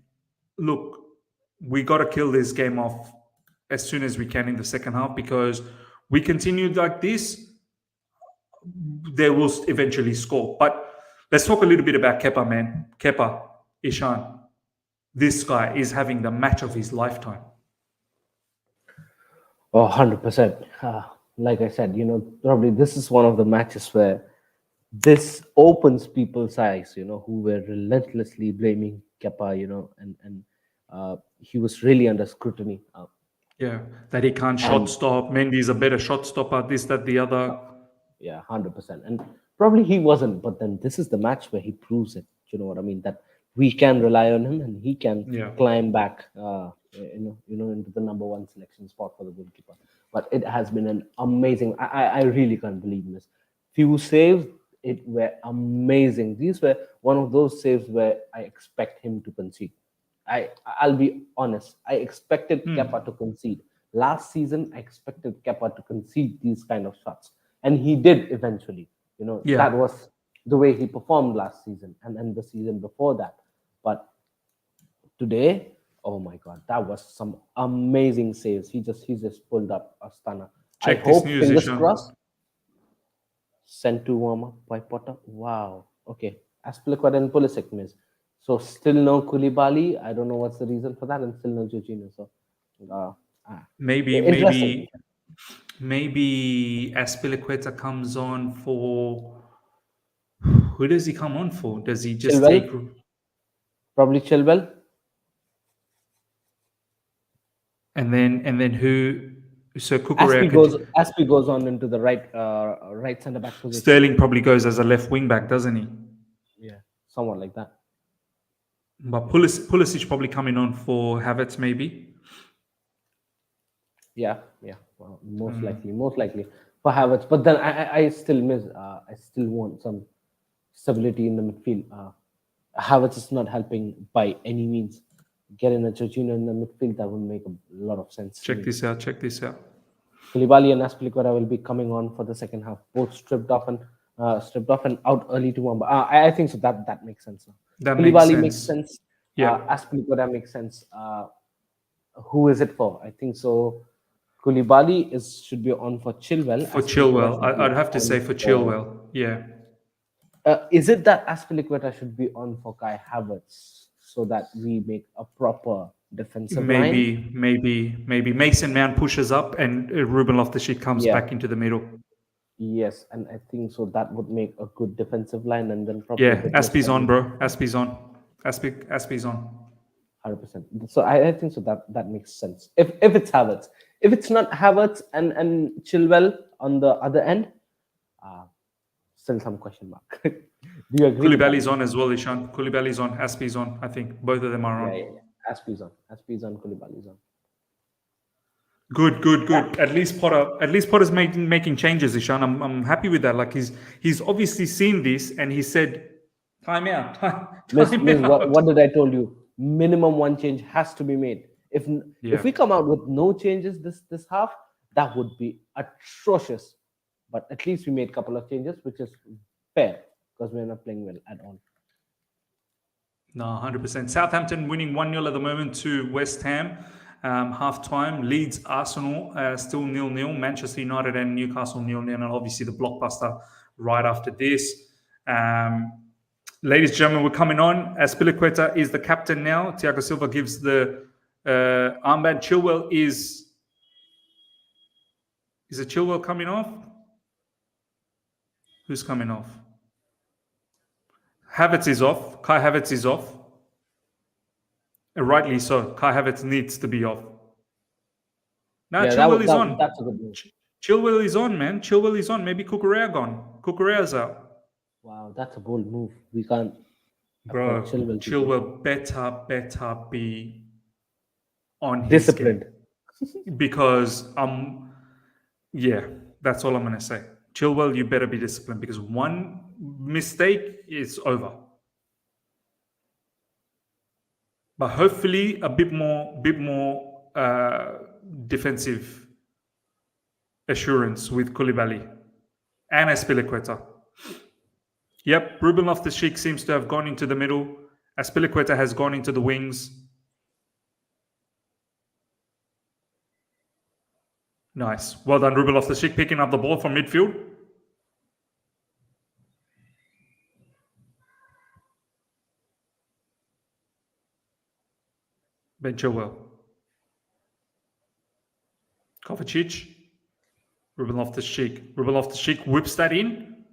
S1: look, we got to kill this game off as soon as we can in the second half, because we continue like this, they will eventually score. But let's talk a little bit about Kepa, man. Kepa, Ishan, this guy is having the match of his lifetime.
S2: Oh, 100%. Like I said, probably this is one of the matches where this opens people's eyes, who were relentlessly blaming Kepa, and he was really under scrutiny.
S1: Yeah, that he can't shot stop. Mendy's a better shot stopper, this, that, the other.
S2: Yeah, 100%. And probably he wasn't, but then this is the match where he proves it. You know what I mean? That we can rely on him and he can climb back, into the number one selection spot for the goalkeeper. But it has been an amazing. I really can't believe this. Few saves, it were amazing. These were one of those saves where I expect him to concede. I'll be honest. I expected Kepa to concede. Last season, I expected Kepa to concede these kind of shots. And he did eventually. That was the way he performed last season and the season before that. But today, oh my God, that was some amazing saves. He just pulled up a stunner.
S1: Check
S2: I
S1: this
S2: hope,
S1: news,
S2: fingers
S1: Ishan.
S2: crossed, sent to warm up by Potter. Wow. Okay. Azpilicueta and Pulisic miss. So still no Koulibaly. I don't know what's the reason for that, and still no Jorginho. So
S1: maybe Azpilicueta comes on for. Who does he come on for? Does he just
S2: Chilwell?
S1: take?
S2: Probably Chilwell.
S1: And then who? So Cucurella.
S2: Aspi goes on into the right centre back position.
S1: Sterling probably goes as a left wing back, doesn't he?
S2: Yeah, somewhat like that.
S1: But Pulisic probably coming on for Havertz, maybe.
S2: Yeah. Well, most likely for Havertz. But then I still miss. I still want some stability in the midfield. Havertz is not helping by any means. Getting a Jorginho in the midfield, that would make a lot of sense.
S1: Check this out.
S2: Koulibaly and Azpilicueta will be coming on for the second half, both stripped off and out early to warm. I think so. That makes sense now. Koulibaly makes sense.
S1: Yeah.
S2: Azpilicueta makes sense. Who is it for? I think so. Koulibaly should be on for Chilwell.
S1: For Chilwell, I'd have to say for Chilwell. Yeah.
S2: Is it that Azpilicueta should be on for Kai Havertz so that we make a proper defensive line?
S1: Maybe Mason Mount pushes up and Ruben Loftus-Cheek comes back into the middle.
S2: Yes, and I think so that would make a good defensive line, and then probably
S1: Aspi's on, bro. Aspi's on.
S2: 100%. So I think so that makes sense. If it's Havertz, if it's not Havertz and Chilwell on the other end, still some question mark. Do you agree?
S1: Koulibaly's on as well, Ishan. Koulibaly's on. Aspi's on. I think both of them are on.
S2: Yeah. Aspi's on. Koulibaly's on.
S1: Good. At least Potter's making changes, Ishan. I'm happy with that. Like he's obviously seen this and he said, time out.
S2: What did I told you? Minimum one change has to be made. If we come out with no changes this half, that would be atrocious. But at least we made a couple of changes, which is fair because we're not playing well at all.
S1: No, 100%. Southampton winning 1-0 at the moment to West Ham. Half-time, Leeds, Arsenal still 0-0. Manchester United and Newcastle 0-0. And obviously the blockbuster right after this. Ladies and gentlemen, we're coming on. Azpilicueta is the captain now. Thiago Silva gives the armband. Chilwell is it Chilwell coming off? Who's coming off? Havertz is off. Kai Havertz is off. And rightly so. Kai Havertz needs to be off. Now Chilwell is on.
S2: That's a good move.
S1: Chilwell is on, man. Chilwell is on. Maybe Cucurella gone. Cucurella's out.
S2: Wow, that's a bold move. We can't.
S1: Bro, Chilwell better be on his
S2: disciplined.
S1: Because yeah, that's all I'm gonna say. Chilwell, you better be disciplined because one mistake is over. But hopefully a bit more defensive assurance with Koulibaly and Azpilicueta. Yep, Ruben Loftus-Cheek seems to have gone into the middle. Azpilicueta has gone into the wings. Nice. Well done, Ruben Loftus-Cheek, picking up the ball from midfield. Ben Chilwell. Kovacic. Ruben Loftus-Cheek. Ruben Loftus-Cheek whips that in.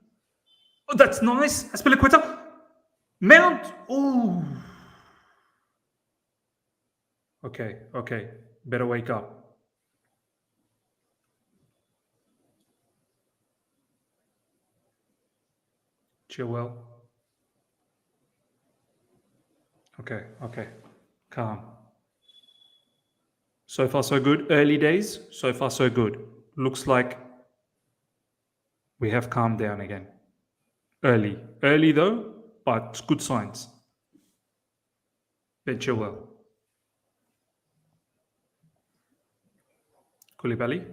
S1: Oh, that's nice. Azpilicueta. Mount. Oh. Okay. Better wake up. Chilwell. Okay. Calm. So far, so good. Early days. So far, so good. Looks like we have calmed down again. Early though, but good signs. Ben Chilwell. Koulibaly.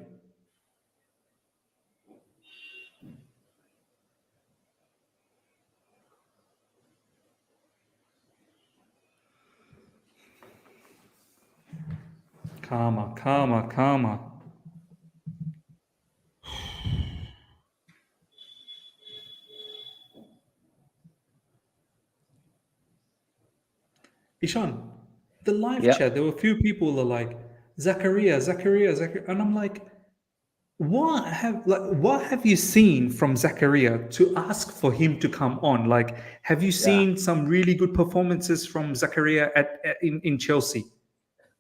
S1: Calmer. Ishan, the live chat, there were a few people that are like, Zakaria, and I'm like, what have you seen from Zakaria to ask for him to come on? Like, have you seen some really good performances from Zakaria in Chelsea?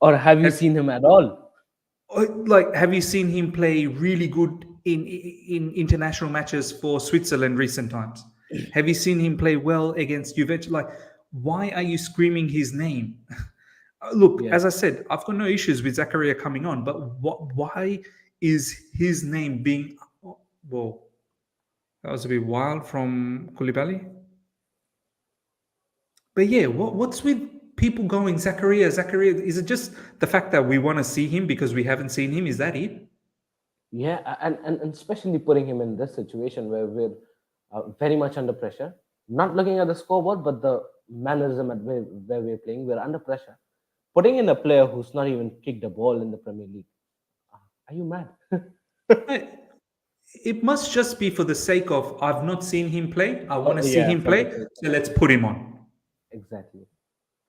S2: Or have you seen him at all?
S1: Like, have you seen him play really good in international matches for Switzerland recent times? Have you seen him play well against Juventus? Like, why are you screaming his name? Look, as I said, I've got no issues with Zakaria coming on, but why is his name being... Whoa, that was a bit wild from Koulibaly. But yeah, what's with people going Zakaria? Is it just the fact that we want to see him because we haven't seen him? Is that it?
S2: Yeah, and especially putting him in this situation where we're very much under pressure. Not looking at the scoreboard, but the mannerism at where we're playing, we're under pressure. Putting in a player who's not even kicked a ball in the Premier League. Are you mad?
S1: It must just be for the sake of, I've not seen him play. I want to see him play. So let's put him on.
S2: Exactly.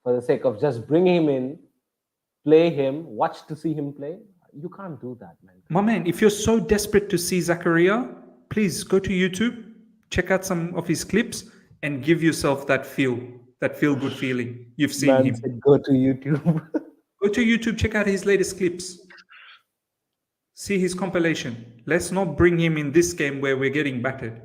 S2: For the sake of just bringing him in, play him, watch to see him play. You can't do that, man.
S1: My man, if you're so desperate to see Zakaria, please go to YouTube, check out some of his clips, and give yourself that feel-good feeling. You've seen him.
S2: Go to YouTube.
S1: Go to YouTube, check out his latest clips. See his compilation. Let's not bring him in this game where we're getting battered.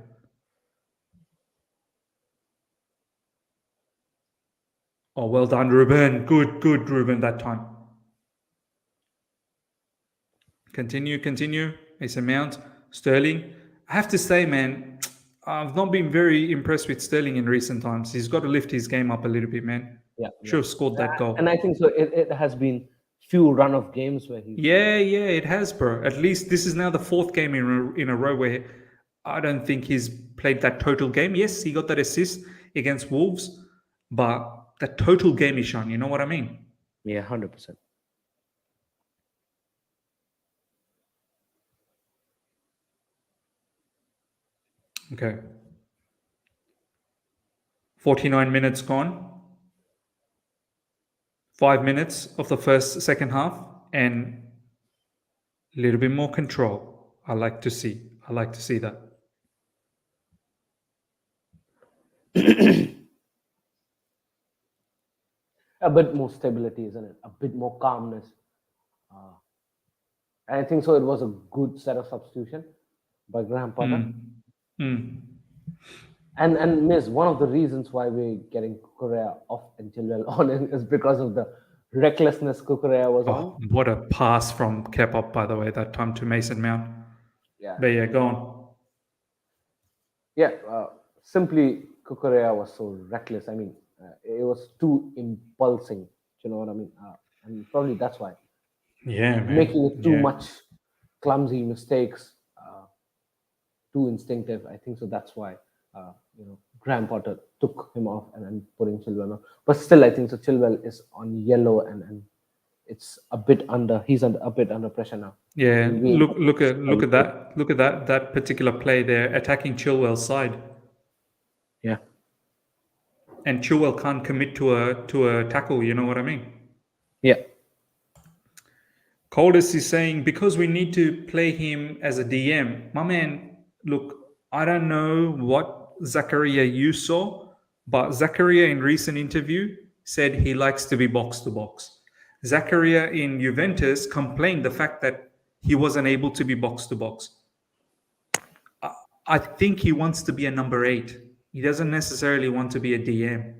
S1: Oh, well done, Ruben. Good, Ruben, that time. Continue. Mason Mount, Sterling. I have to say, man, I've not been very impressed with Sterling in recent times. He's got to lift his game up a little bit, man. Should have scored that goal.
S2: And I think so. It has been few run of games where he...
S1: Yeah, it has, bro. At least this is now the fourth game in a row where I don't think he's played that total game. Yes, he got that assist against Wolves, but that total game, Ishan, you know what I mean?
S2: Yeah, 100%.
S1: Okay. 49 minutes gone. 5 minutes of the second half, and a little bit more control. I like to see that.
S2: A bit more stability, isn't it? A bit more calmness. Uh, and I think so. It was a good set of substitution by Graham Potter.
S1: Mm.
S2: And Miss, one of the reasons why we're getting Cucurella off and Chilwell on is because of the recklessness Cucurella was on.
S1: Oh, what a pass from Kepa, by the way, that time to Mason Mount.
S2: Yeah,
S1: But yeah, go on.
S2: yeah. Simply, Cucurella was so reckless. I mean, it was too impulsing. You know what I mean? And probably that's why
S1: Yeah,
S2: making
S1: man.
S2: it too
S1: Yeah.
S2: much clumsy mistakes, too instinctive. I think so. That's why Graham Potter took him off and putting Chilwell on. But still, I think so. Chilwell is on yellow and it's a bit under. He's a bit under pressure now.
S1: Yeah,
S2: He'll be
S1: look at that. Look at that particular play there, attacking Chilwell's side.
S2: Yeah.
S1: And Chilwell can't commit to a tackle, you know what I mean?
S2: Yeah.
S1: Coldest is saying, because we need to play him as a DM. My man, look, I don't know what Zakaria you saw, but Zakaria in recent interview said he likes to be box to box. Zakaria in Juventus complained the fact that he wasn't able to be box to box. I think he wants to be a number 8. He doesn't necessarily want to be a DM.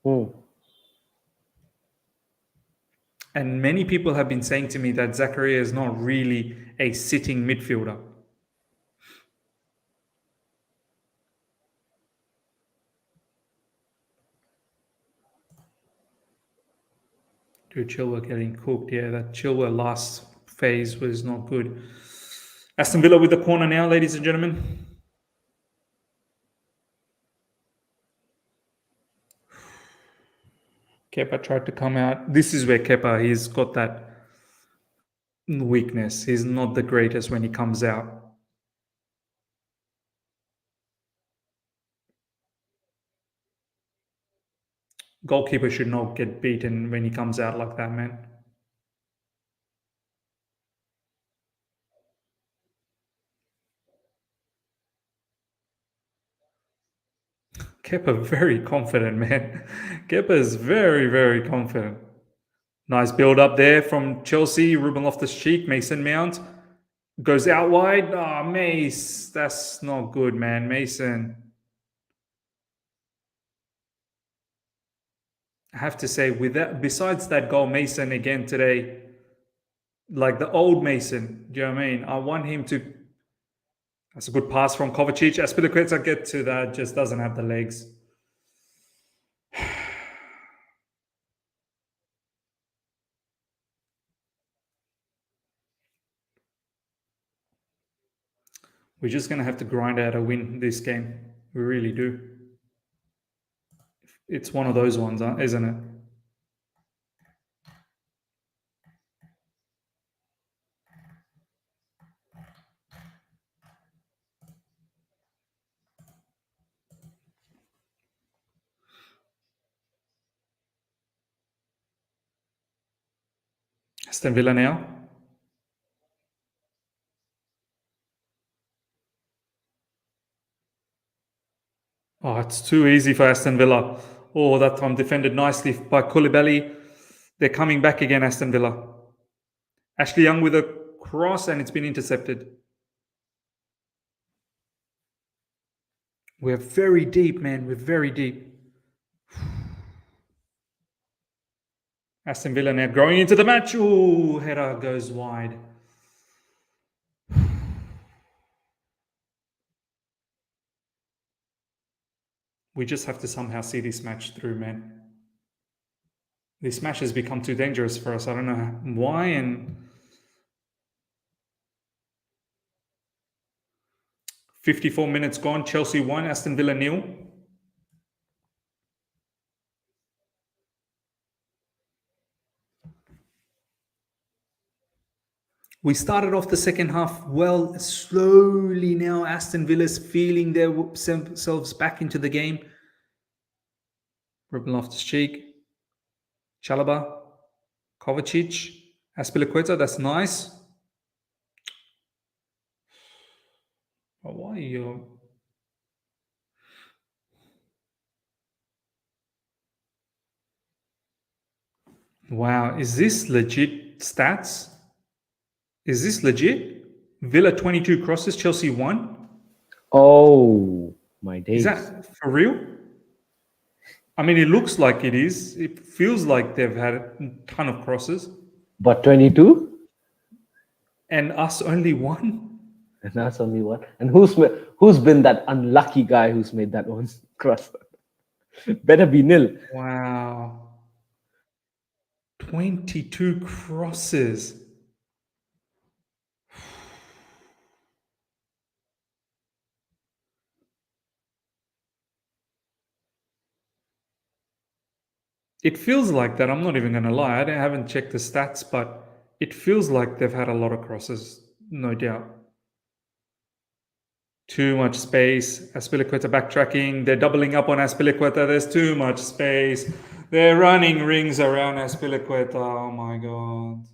S2: Hmm.
S1: And many people have been saying to me that Zakaria is not really a sitting midfielder. Dude, Chilwell getting cooked. Yeah, that Chilwell last phase was not good. Aston Villa with the corner now, ladies and gentlemen. Kepa tried to come out. This is where Kepa, he's got that weakness. He's not the greatest when he comes out. Goalkeeper should not get beaten when he comes out like that, man. Kepa very confident, man. Kepa is very, very confident. Nice build up there from Chelsea. Ruben Loftus-Cheek, Mason Mount goes out wide. Oh, Mace, that's not good, man. Mason. I have to say, with that, besides that goal, Mason again today, like the old Mason. Do you know what I mean? I want him to. That's a good pass from Kovacic. Azpilicueta get to that, just doesn't have the legs. We're just going to have to grind out a win this game. We really do. It's one of those ones, isn't it? Aston Villa now. Oh, it's too easy for Aston Villa. Oh, that time defended nicely by Koulibaly. They're coming back again, Aston Villa. Ashley Young with a cross, and it's been intercepted. We're very deep, man. We're very deep. Aston Villa now growing into the match. Ooh, header goes wide. We just have to somehow see this match through, man. This match has become too dangerous for us. I don't know why. And 54 minutes gone. Chelsea 1, Aston Villa 0. We started off the second half well. Slowly now, Aston Villa's feeling themselves back into the game. Ruben Loftus-Cheek, Chalobah, Kovacic, Azpilicueta. That's nice. Oh, why are you? Wow, is this legit stats? Is this legit? Villa 22 crosses, Chelsea 1?
S2: Oh my
S1: Is
S2: days!
S1: that for real? I mean, it looks like it is. It feels like they've had a ton of crosses.
S2: But 22,
S1: And us only 1?
S2: and that's only one. And who's been that unlucky guy who's made that one cross? Better be nil.
S1: Wow. 22 crosses. It feels like that. I'm not even going to lie. I haven't checked the stats, but it feels like they've had a lot of crosses, no doubt. Too much space. Azpilicueta backtracking. They're doubling up on Azpilicueta. There's too much space. They're running rings around Azpilicueta. Oh my god.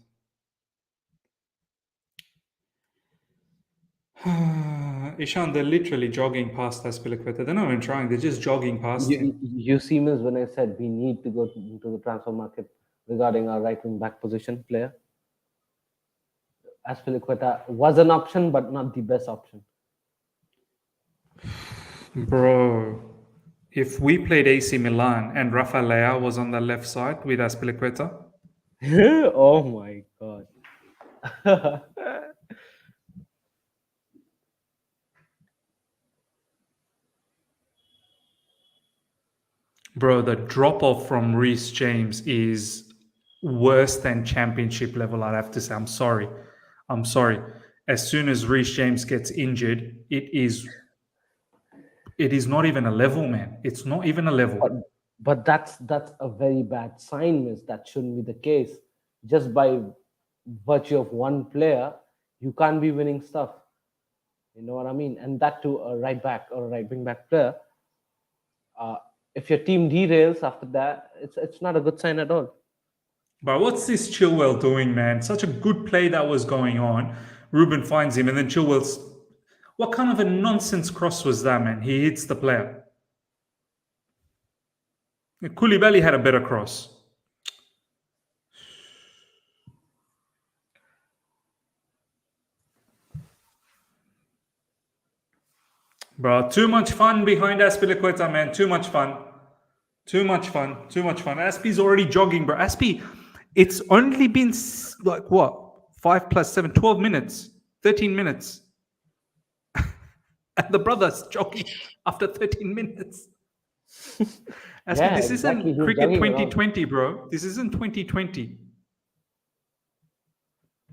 S1: Ishan, they're literally jogging past Azpilicueta. They're not even trying. They're just jogging past him.
S2: You see, Miss, when I said we need to go into the transfer market regarding our right wing back position player, Azpilicueta was an option, but not the best option.
S1: Bro, if we played AC Milan and Rafa Leao was on the left side with Azpilicueta,
S2: Oh my god!
S1: bro, the drop off from Reece James is worse than championship level. I'd have to say. I'm sorry. As soon as Reece James gets injured, it is not even a level, man. It's not even a level.
S2: But that's a very bad sign, Miss. That shouldn't be the case. Just by virtue of one player, you can't be winning stuff. You know what I mean? And that to a right back or a right wing back player. If your team derails after that, it's not a good sign at all.
S1: But what's this Chilwell doing, man? Such a good play that was going on. Ruben finds him, and then Chilwell's. What kind of a nonsense cross was that, man? He hits the player. Koulibaly had a better cross. Bro, too much fun behind Azpilicueta, man. Too much fun. Aspi's already jogging, bro. Aspi, it's only been like what? 5 plus 7, 12 minutes, 13 minutes. And the brother's jogging after 13 minutes. Aspi, this
S2: exactly.
S1: isn't cricket 2020, bro. This isn't 2020.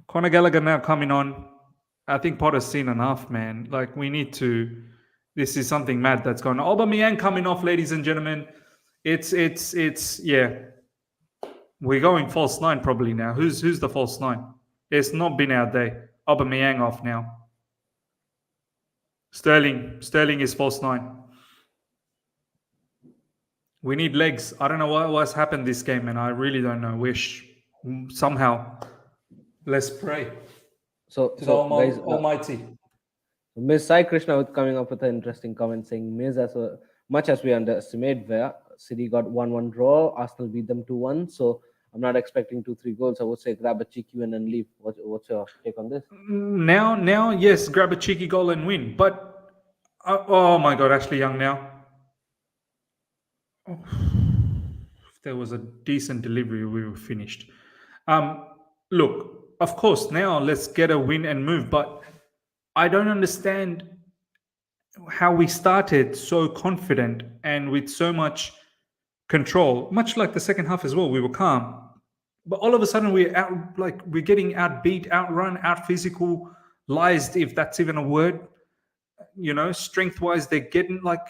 S1: Conor Gallagher now coming on. I think Potter's seen enough, man. Like, we need to. This is something mad that's going on. Aubameyang coming off, ladies and gentlemen. It's yeah. We're going false 9 probably now. Who's the false 9? It's not been our day. Aubameyang off now. Sterling is false 9. We need legs. I don't know what's happened this game, and I really don't know. Wish somehow. Let's pray.
S2: So
S1: To
S2: guys,
S1: Almighty.
S2: Ms. Sai Krishna was coming up with an interesting comment saying, Ms. as much as we underestimate where City got 1-1 draw, Arsenal beat them 2-1. So I'm not expecting 2-3 goals. I would say grab a cheeky win and leave. What's your take on this?
S1: Now, yes, grab a cheeky goal and win. But oh my God, Ashley Young now. Oh, if there was a decent delivery, we were finished. Look, of course, now let's get a win and move. But I don't understand how we started so confident and with so much control, much like the second half as well. We were calm, but all of a sudden we're getting outbeat, outrun, out physicalized, if that's even a word. You know, strength-wise, they're getting like.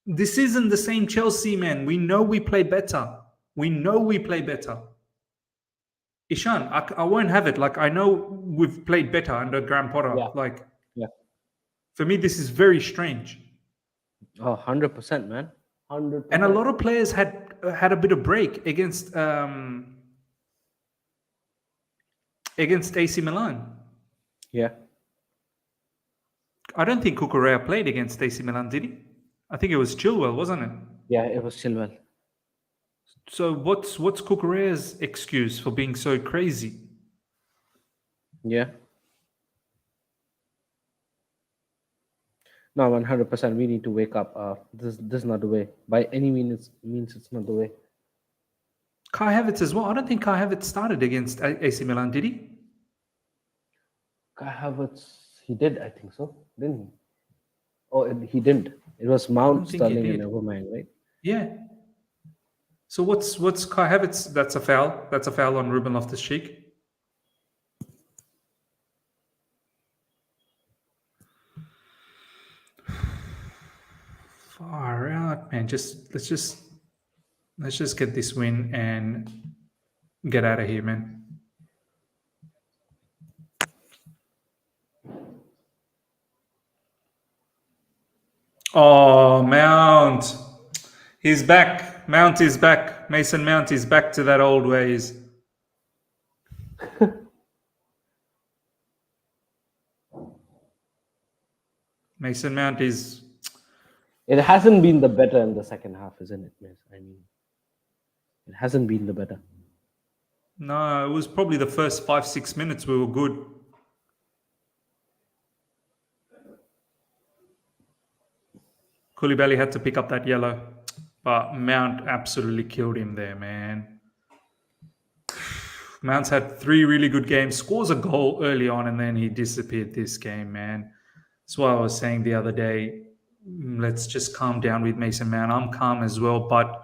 S1: This isn't the same Chelsea, man. We know we play better. Ishan, I won't have it. Like, I know we've played better under Graham Potter.
S2: Yeah.
S1: For me, this is very strange.
S2: Oh, 100%, man. 100%.
S1: And a lot of players had a bit of break against AC Milan.
S2: Yeah.
S1: I don't think Cucurella played against AC Milan, did he? I think it was Chilwell, wasn't it?
S2: Yeah, it was Chilwell.
S1: So what's Cucurella's excuse for being so crazy?
S2: Yeah. No, 100%. We need to wake up. This is not the way. By any means it's not the way.
S1: Kai Havertz as well. I don't think Kai Havertz started against AC Milan, did he?
S2: Kai Havertz, he did, I think so, didn't he? Oh, he didn't. It was
S1: I
S2: Mount,
S1: don't think he
S2: Sterling, and
S1: did.
S2: Aubameyang, right?
S1: Yeah. So what's Kai Havertz? That's a foul. That's a foul on Ruben Loftus-Cheek. Far out, man. Let's just get this win and get out of here, man. Oh, Mount. He's back. Mount is back. Mason Mount is back to that old ways. Mason Mount is...
S2: It hasn't been the better in the second half, isn't it, miss? I mean, it hasn't been the better.
S1: No, it was probably the first 5-6 minutes we were good. Koulibaly had to pick up that yellow, but Mount absolutely killed him there, man. Mount's had 3 really good games, scores a goal early on, and then he disappeared this game, man. That's why I was saying the other day, let's just calm down with Mason Mount. I'm calm as well, but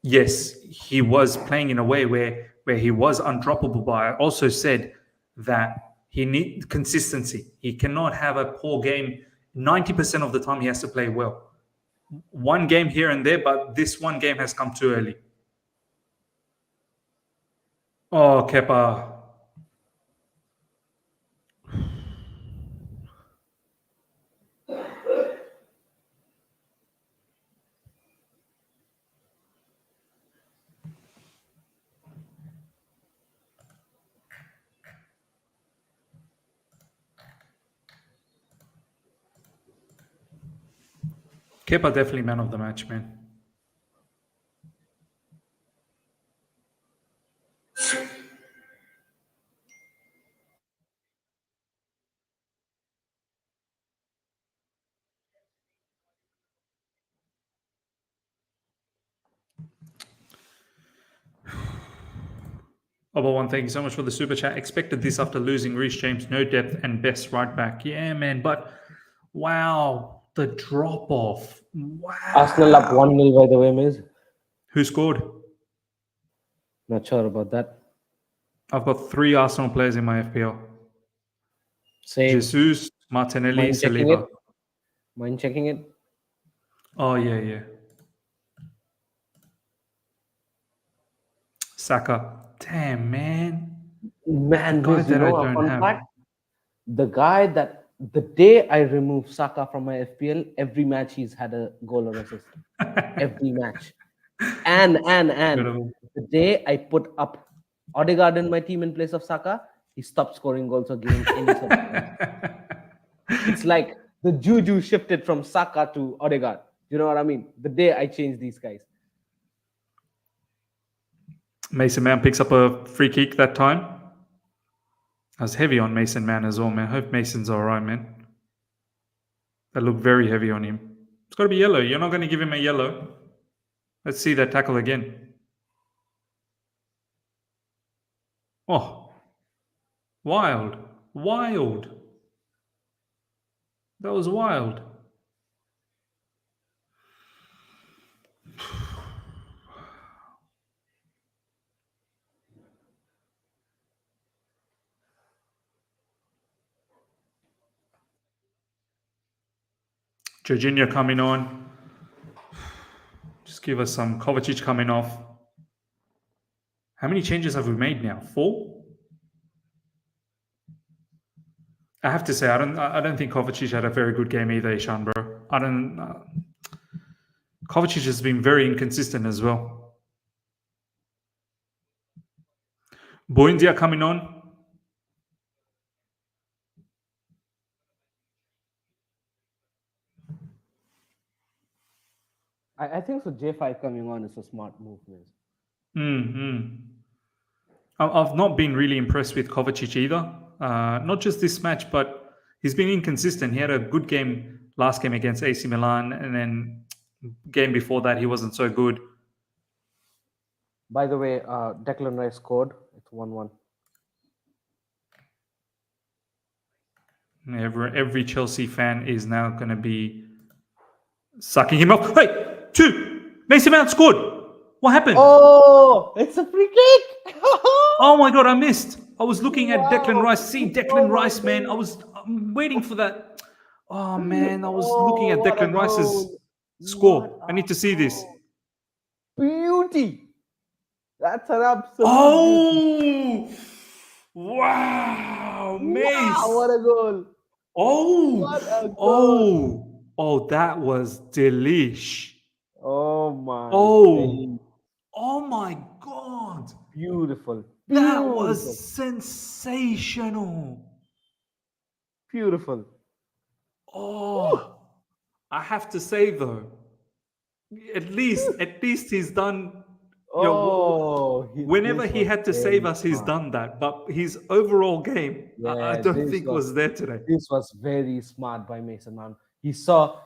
S1: yes, he was playing in a way where he was undroppable. But I also said that he needs consistency. He cannot have a poor game. 90% of the time, he has to play well. One game here and there, but this one game has come too early. Oh, Kepa. Kepa definitely man of the match, man. One, thank you so much for the super chat. Expected this after losing Reece James, no depth, and best right back. Yeah, man, but wow, the drop off. Wow.
S2: Arsenal up 1-0, by the way, miss.
S1: Who scored?
S2: Not sure about that.
S1: I've got 3 Arsenal players in my FPL.
S2: Same.
S1: Jesus, Martinelli,
S2: Mind checking
S1: Saliba.
S2: it? Mind checking it?
S1: Oh, yeah. Saka. Damn, man.
S2: Man,
S1: The guy
S2: miss, you
S1: that I
S2: know, a
S1: don't
S2: fun
S1: have.
S2: fact? The guy that the day I removed Saka from my FPL, every match he's had a goal or assist. Every match. And
S1: Incredible.
S2: the day I put up Odegaard in my team in place of Saka, he stopped scoring goals or giving any substance. It's like the juju shifted from Saka to Odegaard. You know what I mean? The day I changed these guys.
S1: Mason Mount picks up a free kick that time. I was heavy on Mason Mount as well, man. Hope Mason's all right, man. That looked very heavy on him. It's got to be yellow. You're not going to give him a yellow. Let's see that tackle again. Oh, wild. That was wild. Jorginho coming on. Just give us some. Kovacic coming off. How many changes have we made now? 4? I have to say, I don't think Kovacic had a very good game either, Ishan, bro. Kovacic has been very inconsistent as well. Buendia coming on.
S2: I think so. J5 coming on is a smart move, miss.
S1: Mm-hmm. I've not been really impressed with Kovacic either. Not just this match, but he's been inconsistent. He had a good game last game against AC Milan, and then game before that he wasn't so good.
S2: By the way, Declan Rice scored. It's 1-1.
S1: Every Chelsea fan is now going to be sucking him off. Wait, 2. Mason Mount scored. What happened?
S2: Oh, it's a free kick.
S1: Oh my God, I missed. I was looking at Declan
S2: Wow.
S1: Rice. See Declan
S2: Oh my
S1: Rice, man. I'm waiting for that. Oh man, I was looking at
S2: what a
S1: Declan Rice's
S2: goal.
S1: score.
S2: What
S1: I need to see this.
S2: goal. Beauty. That's an absolute beauty.
S1: Oh, wow, Mace.
S2: Wow, what a goal.
S1: Oh,
S2: What a goal.
S1: oh, that was delish.
S2: Oh my
S1: Oh,
S2: days.
S1: oh my God.
S2: Beautiful.
S1: That
S2: Beautiful.
S1: was sensational.
S2: Beautiful.
S1: Oh, I have to say though, at least he's done. You know,
S2: Oh,
S1: whenever
S2: this
S1: he
S2: was
S1: had to
S2: very
S1: save us, he's
S2: smart.
S1: done that. But his overall game, I
S2: Yeah,
S1: don't
S2: this
S1: think was there today.
S2: This was very smart by Mason Mount. He saw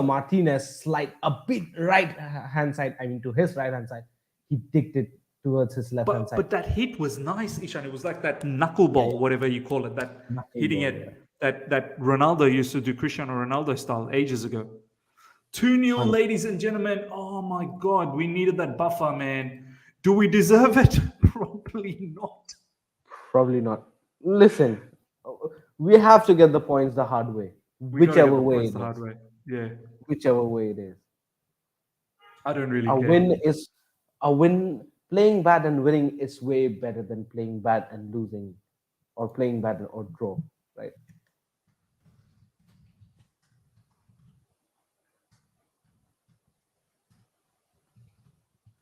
S2: Martinez slide a bit right hand side. I mean, to his right hand side. He dicked it towards his left hand side.
S1: But that hit was nice, Ishan. It was like that knuckleball, whatever you call it, that hitting it that Ronaldo used to do, Cristiano Ronaldo style, ages ago. 2-0, ladies and gentlemen. Oh my God, we needed that buffer, man. Do we deserve it? Probably not.
S2: Probably not. Listen, we have to get the points the hard way, whichever way it is.
S1: Yeah.
S2: Whichever way it is.
S1: I don't really
S2: A
S1: care.
S2: win. Playing bad and winning is way better than playing bad and losing, or playing bad or draw, right?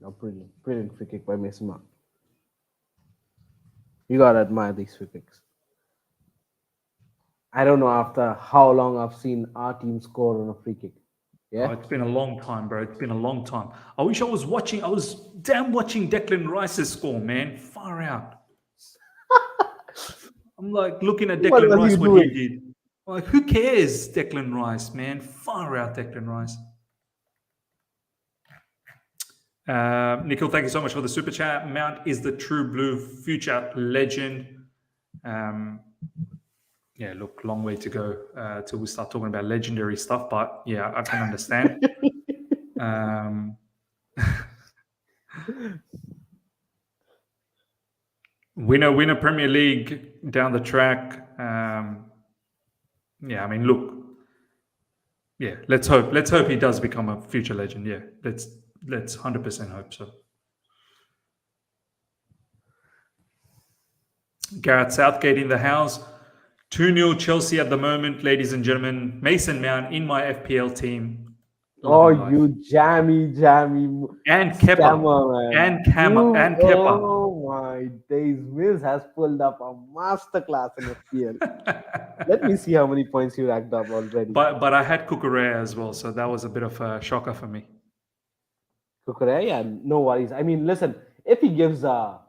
S2: No, brilliant free kick by Mason Mount. You gotta admire these free kicks. I don't know after how long I've seen our team score on a free kick. Yeah,
S1: Oh, it's been a long time, bro. It's been a long time. I wish I was watching. I was damn watching Declan Rice's score, man. Far out. I'm like looking at
S2: What
S1: Declan
S2: was
S1: Rice,
S2: he
S1: what he
S2: doing?
S1: did. Like, who cares, Declan Rice, man? Far out, Declan Rice. Nikhil, thank you so much for the super chat. Mount is the true blue future legend. Yeah, look, long way to go till we start talking about legendary stuff, but yeah, I can understand. Winner Premier League down the track. Yeah, I mean, look. Yeah, let's hope he does become a future legend. Yeah, let's 100% hope so. Gareth Southgate in the house. 2-0 Chelsea at the moment, ladies and gentlemen. Mason Mount in my FPL team.
S2: Oh,
S1: Loving life.
S2: you jammy
S1: And Kepa.
S2: scammer, man.
S1: And Kepa.
S2: Oh my days. Miz has pulled up a masterclass in FPL. Let me see how many points you racked up already.
S1: But I had Cucurella as well, so that was a bit of a shocker for me.
S2: Cucurella, yeah, no worries. I mean, listen, if he gives
S1: He'll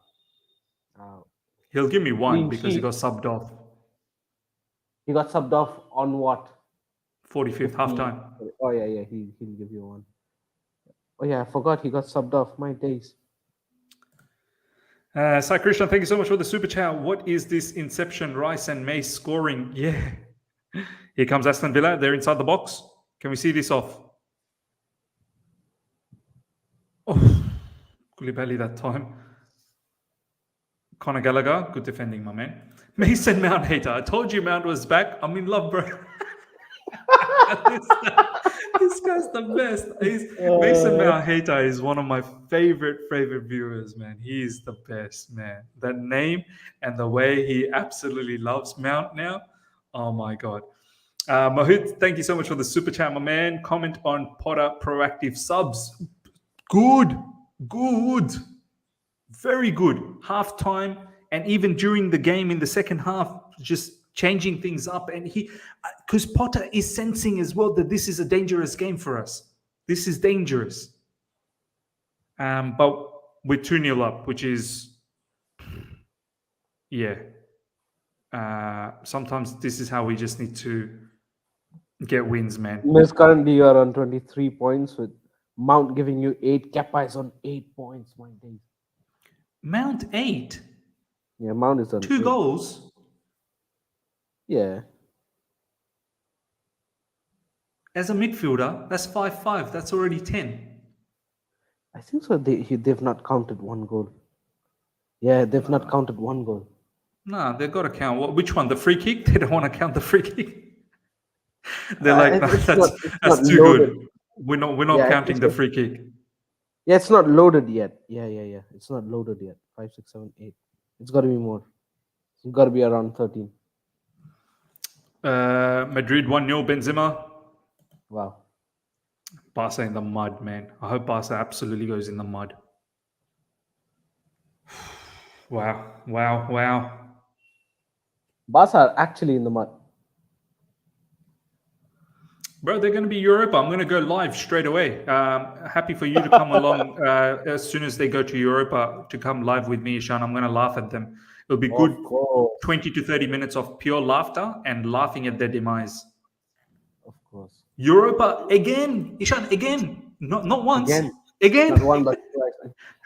S1: give me one
S2: clean
S1: because he
S2: sheet.
S1: got subbed off.
S2: He got subbed off on what?
S1: 45th halftime.
S2: Oh yeah, he'll give you one. Oh yeah, I forgot he got subbed off. My days.
S1: Sai Krishna, thank you so much for the super chat. What is this Inception Rice and Mace scoring? Yeah. Here comes Aston Villa. They're inside the box. Can we see this off? Oh, Koulibaly that time. Conor Gallagher, good defending, my man. Mason Mount hater. I told you Mount was back. I'm in love, bro. This guy's the best. Mason Mount hater is one of my favorite viewers, man. He is the best, man. That name and the way he absolutely loves Mount now. Oh my God. Mohit, thank you so much for the super chat, my man. Comment on Potter proactive subs. Good. Very good. Halftime and even during the game in the second half, just changing things up. And because Potter is sensing as well that this is a dangerous game for us. This is dangerous. But We're 2-0 up, which is, yeah. Sometimes this is how we just need to get wins, man.
S2: Miss, currently you are on 23 points with Mount giving you 8. Kepa is on 8 points, my days.
S1: Mount 8?
S2: Yeah, Mount is on
S1: 2
S2: 8.
S1: goals?
S2: Yeah.
S1: As a midfielder, that's 5-5. That's already 10.
S2: I think so. They've not counted 1 goal. Yeah, they've not counted 1 goal.
S1: No, they've got to count. Which one? The free kick? They don't want to count the free kick. They're like, no, that's too
S2: loaded.
S1: good. We're not counting the free kick.
S2: Yeah, it's not loaded yet. Yeah. It's not loaded yet. 5, 6, 7, 8. It's got to be more. It's got to be around 13.
S1: Madrid 1-0, Benzema.
S2: Wow.
S1: Barca in the mud, man. I hope Barca absolutely goes in the mud. Wow.
S2: Barca are actually in the mud.
S1: Bro, they're going to be Europa. I'm going to go live straight away. Happy for you to come along as soon as they go to Europa to come live with me, Ishan. I'm going to laugh at them. It'll be good 20 to 30 minutes of pure laughter and laughing at their demise.
S2: Of course.
S1: Europa again, Ishan, again. Not once. Again.
S2: Not one, but twice.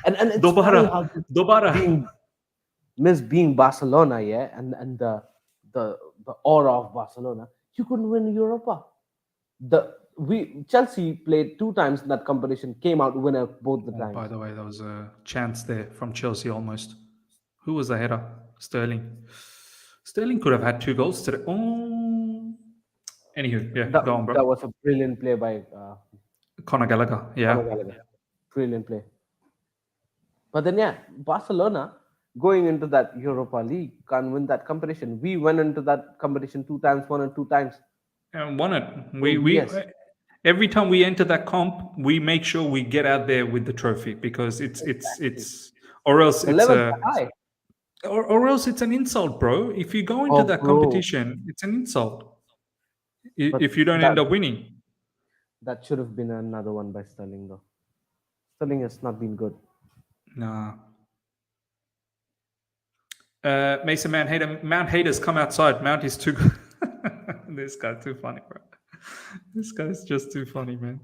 S2: And it's
S1: Dobara.
S2: Being Barcelona, yeah, and the aura of Barcelona, you couldn't win Europa. Chelsea played 2 times in that competition, came out winner both the times.
S1: By the way, there was a chance there from Chelsea almost. Who was the header? Sterling. Sterling could have had 2 goals today. Oh. Anywho, yeah, go on, bro.
S2: That was a brilliant play by
S1: Conor Gallagher. Yeah.
S2: Brilliant play. But then, yeah, Barcelona going into that Europa League can't win that competition. We went into that competition 2 times, won it 2 times.
S1: And won it. Every time we enter that comp, we make sure we get out there with the trophy because it's or else or else it's an insult, bro. If you go into that competition, it's an insult. If you don't end up winning.
S2: That should have been another one by Sterling, though. Sterling has not been good.
S1: Nah. Mason Mount haters come outside. Mount is too good. This guy's too funny, bro. This guy's just too funny, man.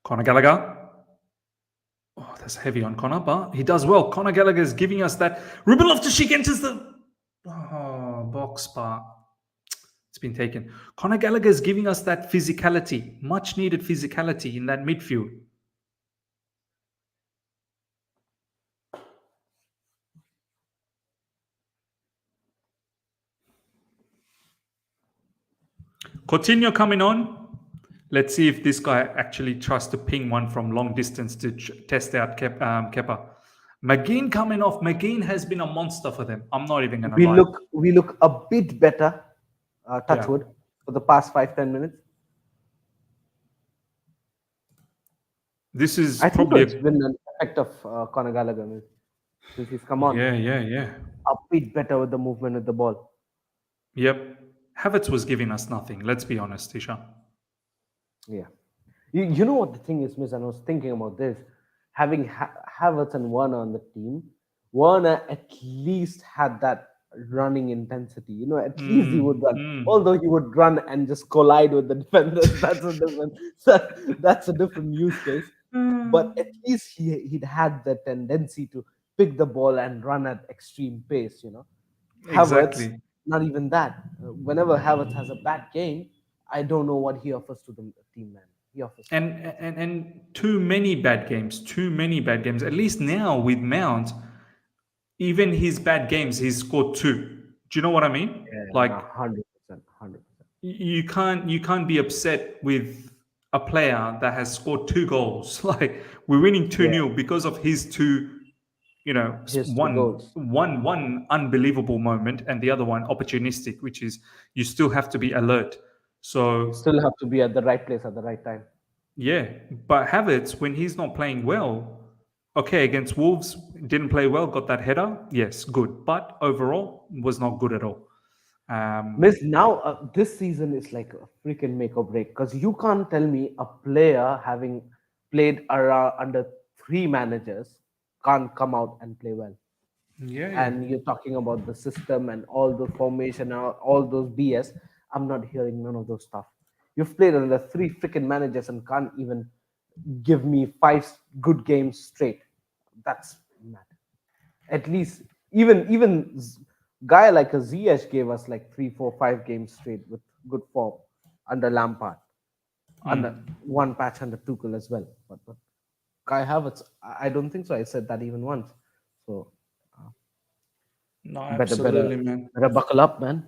S1: Conor Gallagher. Oh, that's heavy on Conor, but he does well. Conor Gallagher is giving us that. Ruben Loftus-Cheek enters the box bar. It's been taken. Conor Gallagher is giving us that physicality, much needed physicality in that midfield. Coutinho coming on. Let's see if this guy actually tries to ping one from long distance to test out Kepa. McGinn coming off. McGinn has been a monster for them. I'm not even going to lie.
S2: We look a bit better, touchwood, for the past 5-10 minutes.
S1: This is
S2: probably it's been an effect of Conor Gallagher since he's come on.
S1: Yeah.
S2: A bit better with the movement with the ball.
S1: Yep. Havertz was giving us nothing. Let's be honest, Isha.
S2: Yeah. You know what the thing is, Miss? And I was thinking about this. Having Havertz and Werner on the team, Werner at least had that running intensity. You know, at least he would run. Although he would run and just collide with the defenders. That's a different use case. But at least he'd had the tendency to pick the ball and run at extreme pace, you know.
S1: Exactly.
S2: Havertz, not even that. Whenever Havertz has a bad game, I don't know what he offers to the team, man. He offers
S1: and too many bad games. At least now with Mount, even his bad games, he's scored 2. Do you know what I mean?
S2: Yeah, 100%.
S1: You can't be upset with a player that has scored 2 goals. Like we're winning 2-0 because of his 2. You know, one unbelievable moment and the other one opportunistic, which is you still have to be alert. So
S2: you still have to be at the right place at the right time.
S1: Yeah, but Havertz, when he's not playing well, okay, against Wolves, didn't play well, got that header. Yes, good. But overall, was not good at all.
S2: Miss, now this season is like a freaking make or break because you can't tell me a player having played around under 3 managers can't come out and play well.
S1: Yeah.
S2: And you're talking about the system and all the formation and all those BS. I'm not hearing none of those stuff. You've played under 3 freaking managers and can't even give me 5 good games straight. That's mad. At least guy like a Ziyech gave us like 3, 4, 5 games straight with good form under Lampard, under one patch under Tuchel as well. But Kai Havertz, I don't think so. I said that even once. So
S1: No,
S2: better
S1: absolutely, man.
S2: better buckle up, man.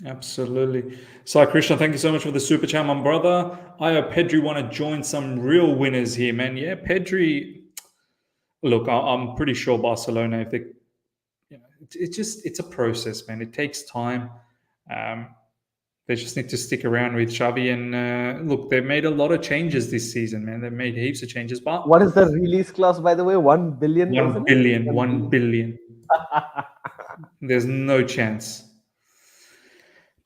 S1: Absolutely. Sai Krishna, thank you so much for the super chat, my brother. I hope Pedri want to join some real winners here, man. Yeah, Pedri. Look, I'm pretty sure Barcelona, if they, it's a process, man. It takes time. They just need to stick around with Xavi. And look, they've made a lot of changes this season, man. They've made heaps of changes. But
S2: What is the release clause, by the way? 1 billion,
S1: 1
S2: isn't it?
S1: billion, 1 billion. There's no chance.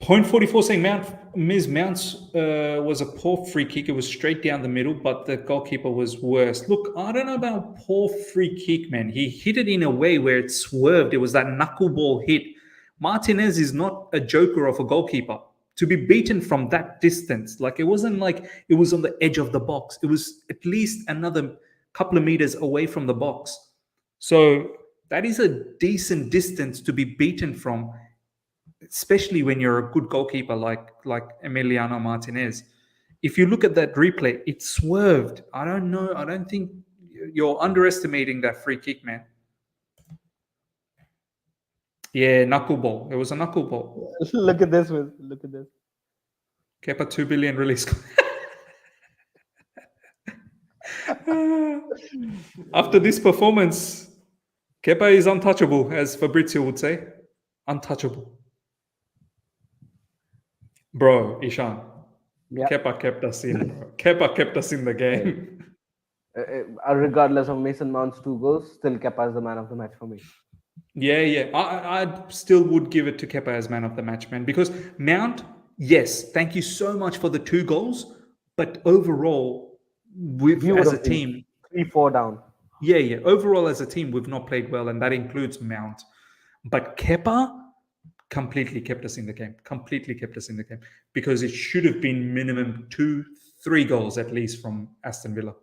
S1: Point 44 saying Mounts was a poor free kick. It was straight down the middle, but the goalkeeper was worse. Look, I don't know about poor free kick, man. He hit it in a way where it swerved. It was that knuckleball hit. Martinez is not a joker of a goalkeeper. To be beaten from that distance, like it wasn't like it was on the edge of the box. It was at least another couple of meters away from the box. So that is a decent distance to be beaten from, especially when you're a good goalkeeper like Emiliano Martinez. If you look at that replay, it swerved. I don't know. I don't think you're underestimating that free kick, man. Yeah, knuckleball. It was a knuckleball.
S2: Look at this one. Look at this.
S1: Kepa 2 billion release. After this performance, Kepa is untouchable, as Fabrizio would say. Untouchable. Bro, Ishan.
S2: Yeah.
S1: Kepa kept us in, bro. Kepa kept us in the game.
S2: Regardless of Mason Mount's 2 goals, still Kepa is the man of the match for me.
S1: Yeah. I still would give it to Kepa as man of the match, man. Because Mount, yes, thank you so much for the 2 goals. But overall, as a team,
S2: 3-4 down.
S1: Yeah. Overall, as a team, we've not played well, and that includes Mount. But Kepa completely kept us in the game. Completely kept us in the game. Because it should have been minimum 2-3 goals at least from Aston Villa.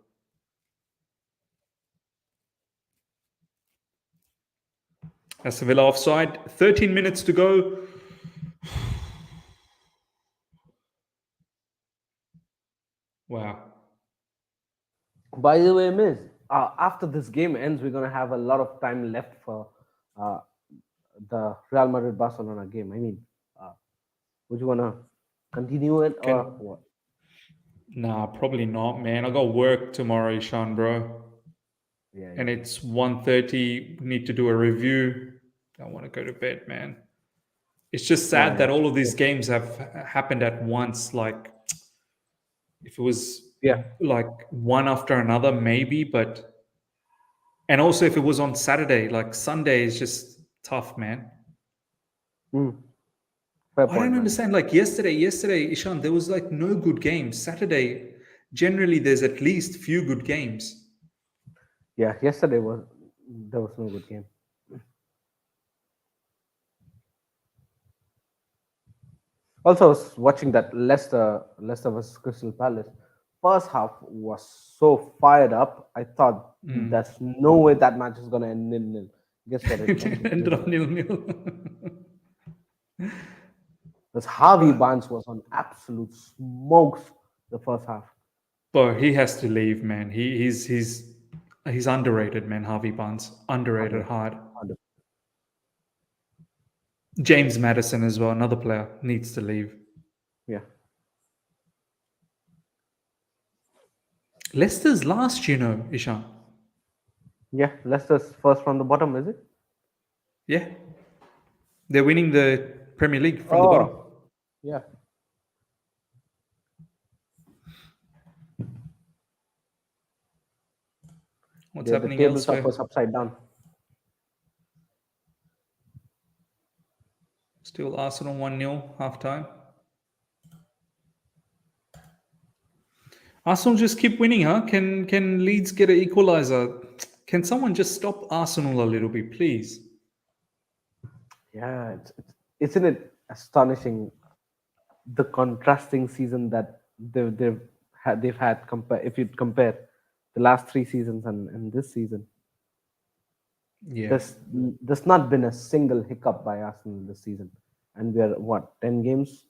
S1: Aston Villa offside. 13 minutes to go. Wow.
S2: By the way, Miz, after this game ends, we're going to have a lot of time left for the Real Madrid Barcelona game. I mean, would you want to continue it or what?
S1: Nah, probably not, man. I got work tomorrow, Ishan, bro.
S2: Yeah.
S1: And it's 1:30. Need to do a review. I want to go to bed, man. It's just sad that all of these games have happened at once. Like, if it was like one after another, maybe. And also if it was on Saturday, like Sunday is just tough, man.
S2: Fair
S1: I
S2: point,
S1: don't understand. Like yesterday, Ishan, there was like no good games. Saturday, generally there's at least few good games.
S2: Yeah, yesterday there was no good game. Also, I was watching that Leicester versus Crystal Palace. First half was so fired up. I thought there's no way that match is gonna end 0-0. Guess what? It
S1: ended up 0-0.
S2: Because Harvey Barnes was on absolute smokes the first half.
S1: But he has to leave, man. He's underrated, man. Harvey Barnes, underrated hard. James Maddison as well, another player, needs to leave.
S2: Yeah.
S1: Leicester's last, Ishan.
S2: Yeah, Leicester's first from the bottom, is it?
S1: Yeah. They're winning the Premier League from the bottom.
S2: Yeah.
S1: What's happening elsewhere?
S2: The table's upside down.
S1: Still Arsenal 1-0 half-time. Arsenal just keep winning, huh? Can Leeds get an equalizer? Can someone just stop Arsenal a little bit, please?
S2: Yeah, isn't it astonishing the contrasting season that they've had if you compare the last 3 seasons and this season.
S1: Yeah.
S2: There's not been a single hiccup by Arsenal this season, and we're what 10 games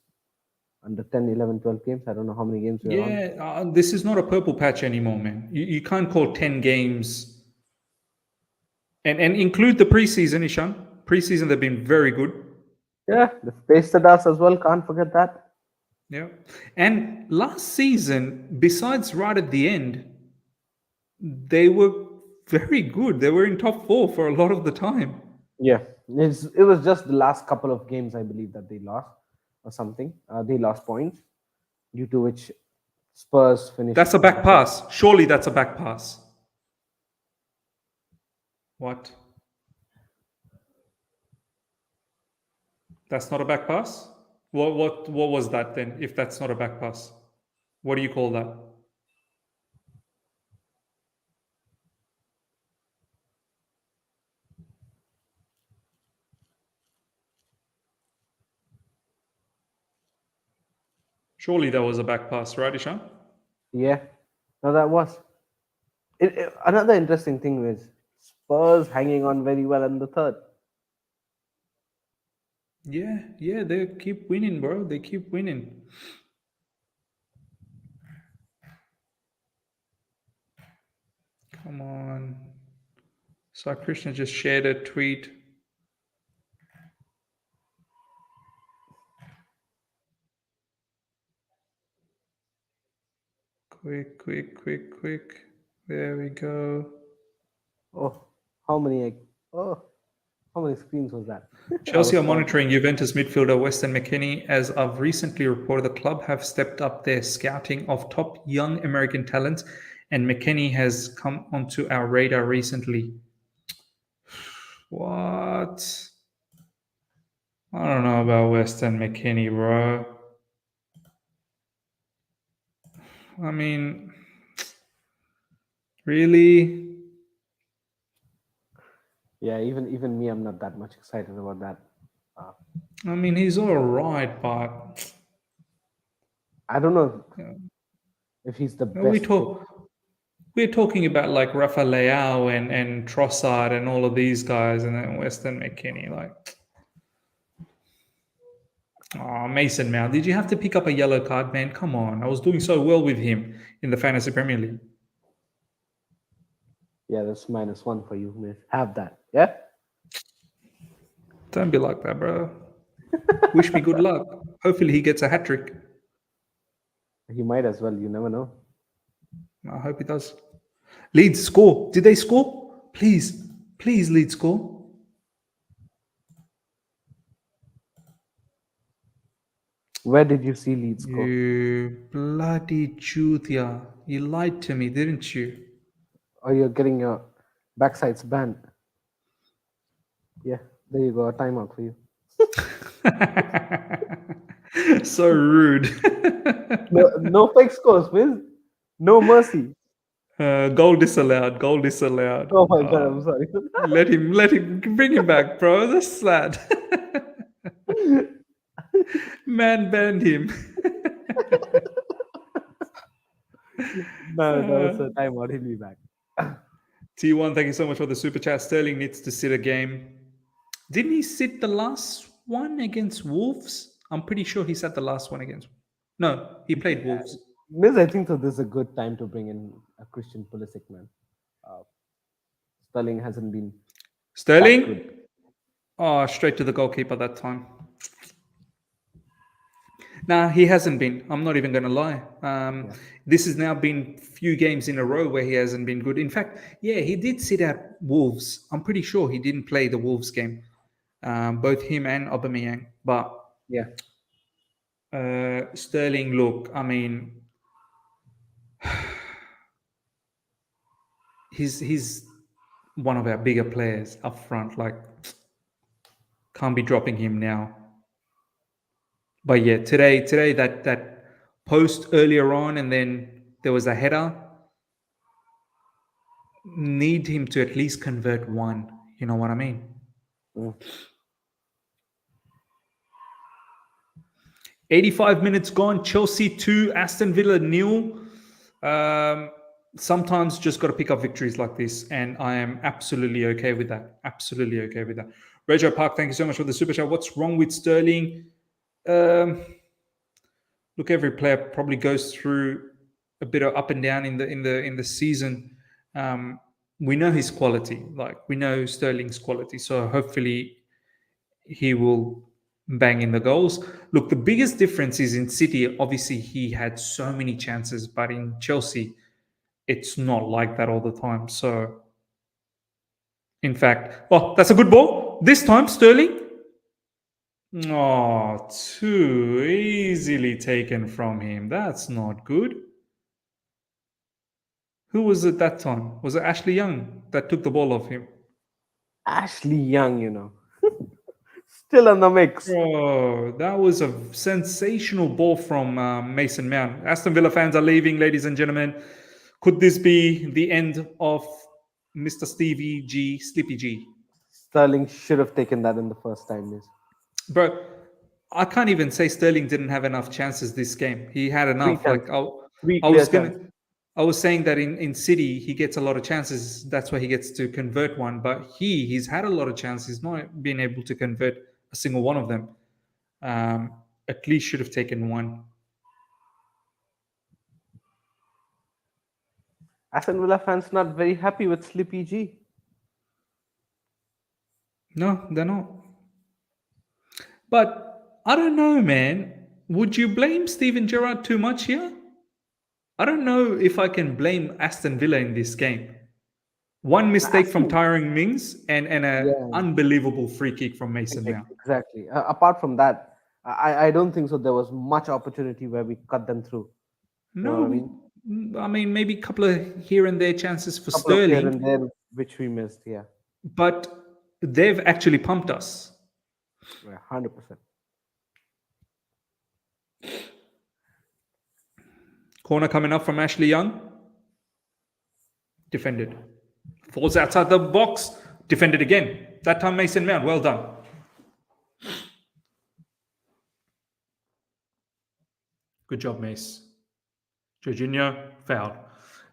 S2: under 10, 11, 12 games. I don't know how many games we're on.
S1: Yeah, this is not a purple patch anymore, man. You can't call 10 games and include the preseason, Ishan. Preseason, they've been very good.
S2: Yeah, they've pasted us as well. Can't forget that.
S1: Yeah. And last season, besides right at the end, they were very good. They were in top 4 for a lot of the time.
S2: Yeah, it was just the last couple of games, I believe, that they lost or something. They lost points, due to which Spurs finished.
S1: That's a back pass. Surely that's a back pass. What? That's not a back pass? What was that then, if that's not a back pass? What do you call that? Surely that was a back pass, right, Ishan?
S2: Yeah, no, that was. Another interesting thing was Spurs hanging on very well in the third.
S1: Yeah, they keep winning, bro. They keep winning. Come on. So Krishna just shared a tweet. Quick. There we go.
S2: Oh, how many screens was that?
S1: Chelsea are monitoring Juventus midfielder Weston McKennie. As of recently reported, the club have stepped up their scouting of top young American talents, and McKennie has come onto our radar recently. What? I don't know about Weston McKennie, bro. I mean, really?
S2: Yeah, even me, I'm not that much excited about that.
S1: I mean, he's all right, but
S2: I don't know if he's the best.
S1: We're talking about like Rafa Leao and Trossard and all of these guys, and then Weston McKennie. Like, oh, Mason Mount. Did you have to pick up a yellow card, man? Come on. I was doing so well with him in the Fantasy Premier League.
S2: Yeah, that's -1 for you, miss. Have that. Yeah?
S1: Don't be like that, bro. Wish me good luck. Hopefully he gets a hat-trick.
S2: He might as well. You never know.
S1: I hope he does. Leeds score. Did they score? Please, Leeds score.
S2: Where did you see Leeds score?
S1: You bloody Juthia. You lied to me, didn't you?
S2: Or you're getting your backsides banned. Yeah, there you go. A timeout for you.
S1: So rude.
S2: No fake scores, miss. No mercy.
S1: Goal disallowed.
S2: Oh my god, I'm sorry.
S1: Let him bring him back, bro. That's sad. Man banned him.
S2: No, that was a timeout. He'll be back.
S1: T1, thank you so much for the super chat. Sterling needs to sit a game. Didn't he sit the last one against Wolves? I'm pretty sure he sat the last one against. No, he played Wolves.
S2: Miss, I think so. This is a good time to bring in a Christian Pulisic, man. Sterling hasn't been.
S1: Sterling? Oh, straight to the goalkeeper that time. Nah, he hasn't been. I'm not even going to lie. This has now been few games in a row where he hasn't been good. In fact, yeah, he did sit at Wolves. I'm pretty sure he didn't play the Wolves game. Both him and Aubameyang. But
S2: yeah,
S1: Sterling, look, I mean, he's one of our bigger players up front. Like, can't be dropping him now. But yeah, today that post earlier on, and then There was a header. Need him to at least convert one. You know what I mean?
S2: Mm.
S1: 85 minutes gone. Chelsea 2, Aston Villa 0. Sometimes just got to pick up victories like this, and I am absolutely okay with that. Absolutely okay with that. Rejo Park, thank you so much for the super chat. What's wrong with Sterling? Look, every player probably goes through a bit of up and down in the season. We know his quality, like we know Sterling's quality. So hopefully he will bang in the goals. Look, the biggest difference is in City. Obviously, he had so many chances, but in Chelsea, it's not like that all the time. So, in fact, oh, that's a good ball. This time, Sterling. Oh, too easily taken from him. That's not good. Who was it that time? Was it Ashley Young that took the ball off him?
S2: Ashley Young, still in the mix.
S1: Oh, that was a sensational ball from Mason Mount. Aston Villa fans are leaving, ladies and gentlemen. Could this be the end of Mr. Stevie G, Slippy G?
S2: Sterling should have taken that in the first time, miss.
S1: Bro, I can't even say Sterling didn't have enough chances this game. He had
S2: Three
S1: enough.
S2: chances. Three
S1: I
S2: clear
S1: was gonna,
S2: chances.
S1: I was saying that in City he gets a lot of chances. That's why he gets to convert one. But he's had a lot of chances. He's not been able to convert a single one of them. At least should have taken one.
S2: Aston Villa fans not very happy with Slippy G.
S1: No, they're not. But I don't know, man. Would you blame Steven Gerrard too much here? I don't know if I can blame Aston Villa in this game. One mistake from Tyring Mings and an unbelievable free kick from Mason Mount.
S2: Exactly. Apart from that, I don't think so. There was much opportunity where we cut them through.
S1: No, I mean maybe a couple of here and there chances for
S2: Couple of here
S1: Sterling,
S2: and there which we missed. Yeah,
S1: but they've actually pumped us.
S2: 100%.
S1: Corner coming up from Ashley Young. Defended. Falls outside the box. Defended again. That time Mason Mount. Well done. Good job, Mace. Jorginho, fouled.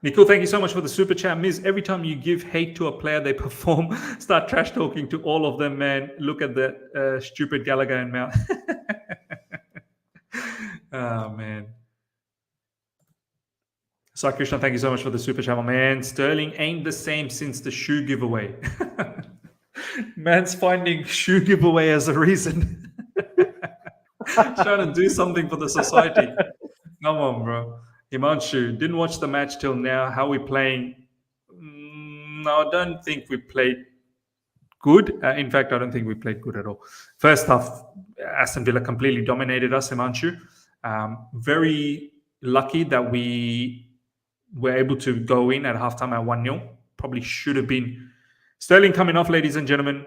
S1: Nikhil, thank you so much for the super chat. Miz, every time you give hate to a player, they perform. Start trash talking to all of them, man. Look at that stupid Gallagher and Mount. Oh, man. Sai Krishna, thank you so much for the super chat, my man. Sterling ain't the same since the shoe giveaway. Man's finding shoe giveaway as a reason. Trying to do something for the society. Come on, bro. Himanshu, didn't watch the match till now. How are we playing? No, I don't think we played good. In fact, I don't think we played good at all. First half, Aston Villa completely dominated us, Himanshu. Very lucky that we were able to go in at halftime at 1-0. Probably should have been Sterling coming off, ladies and gentlemen.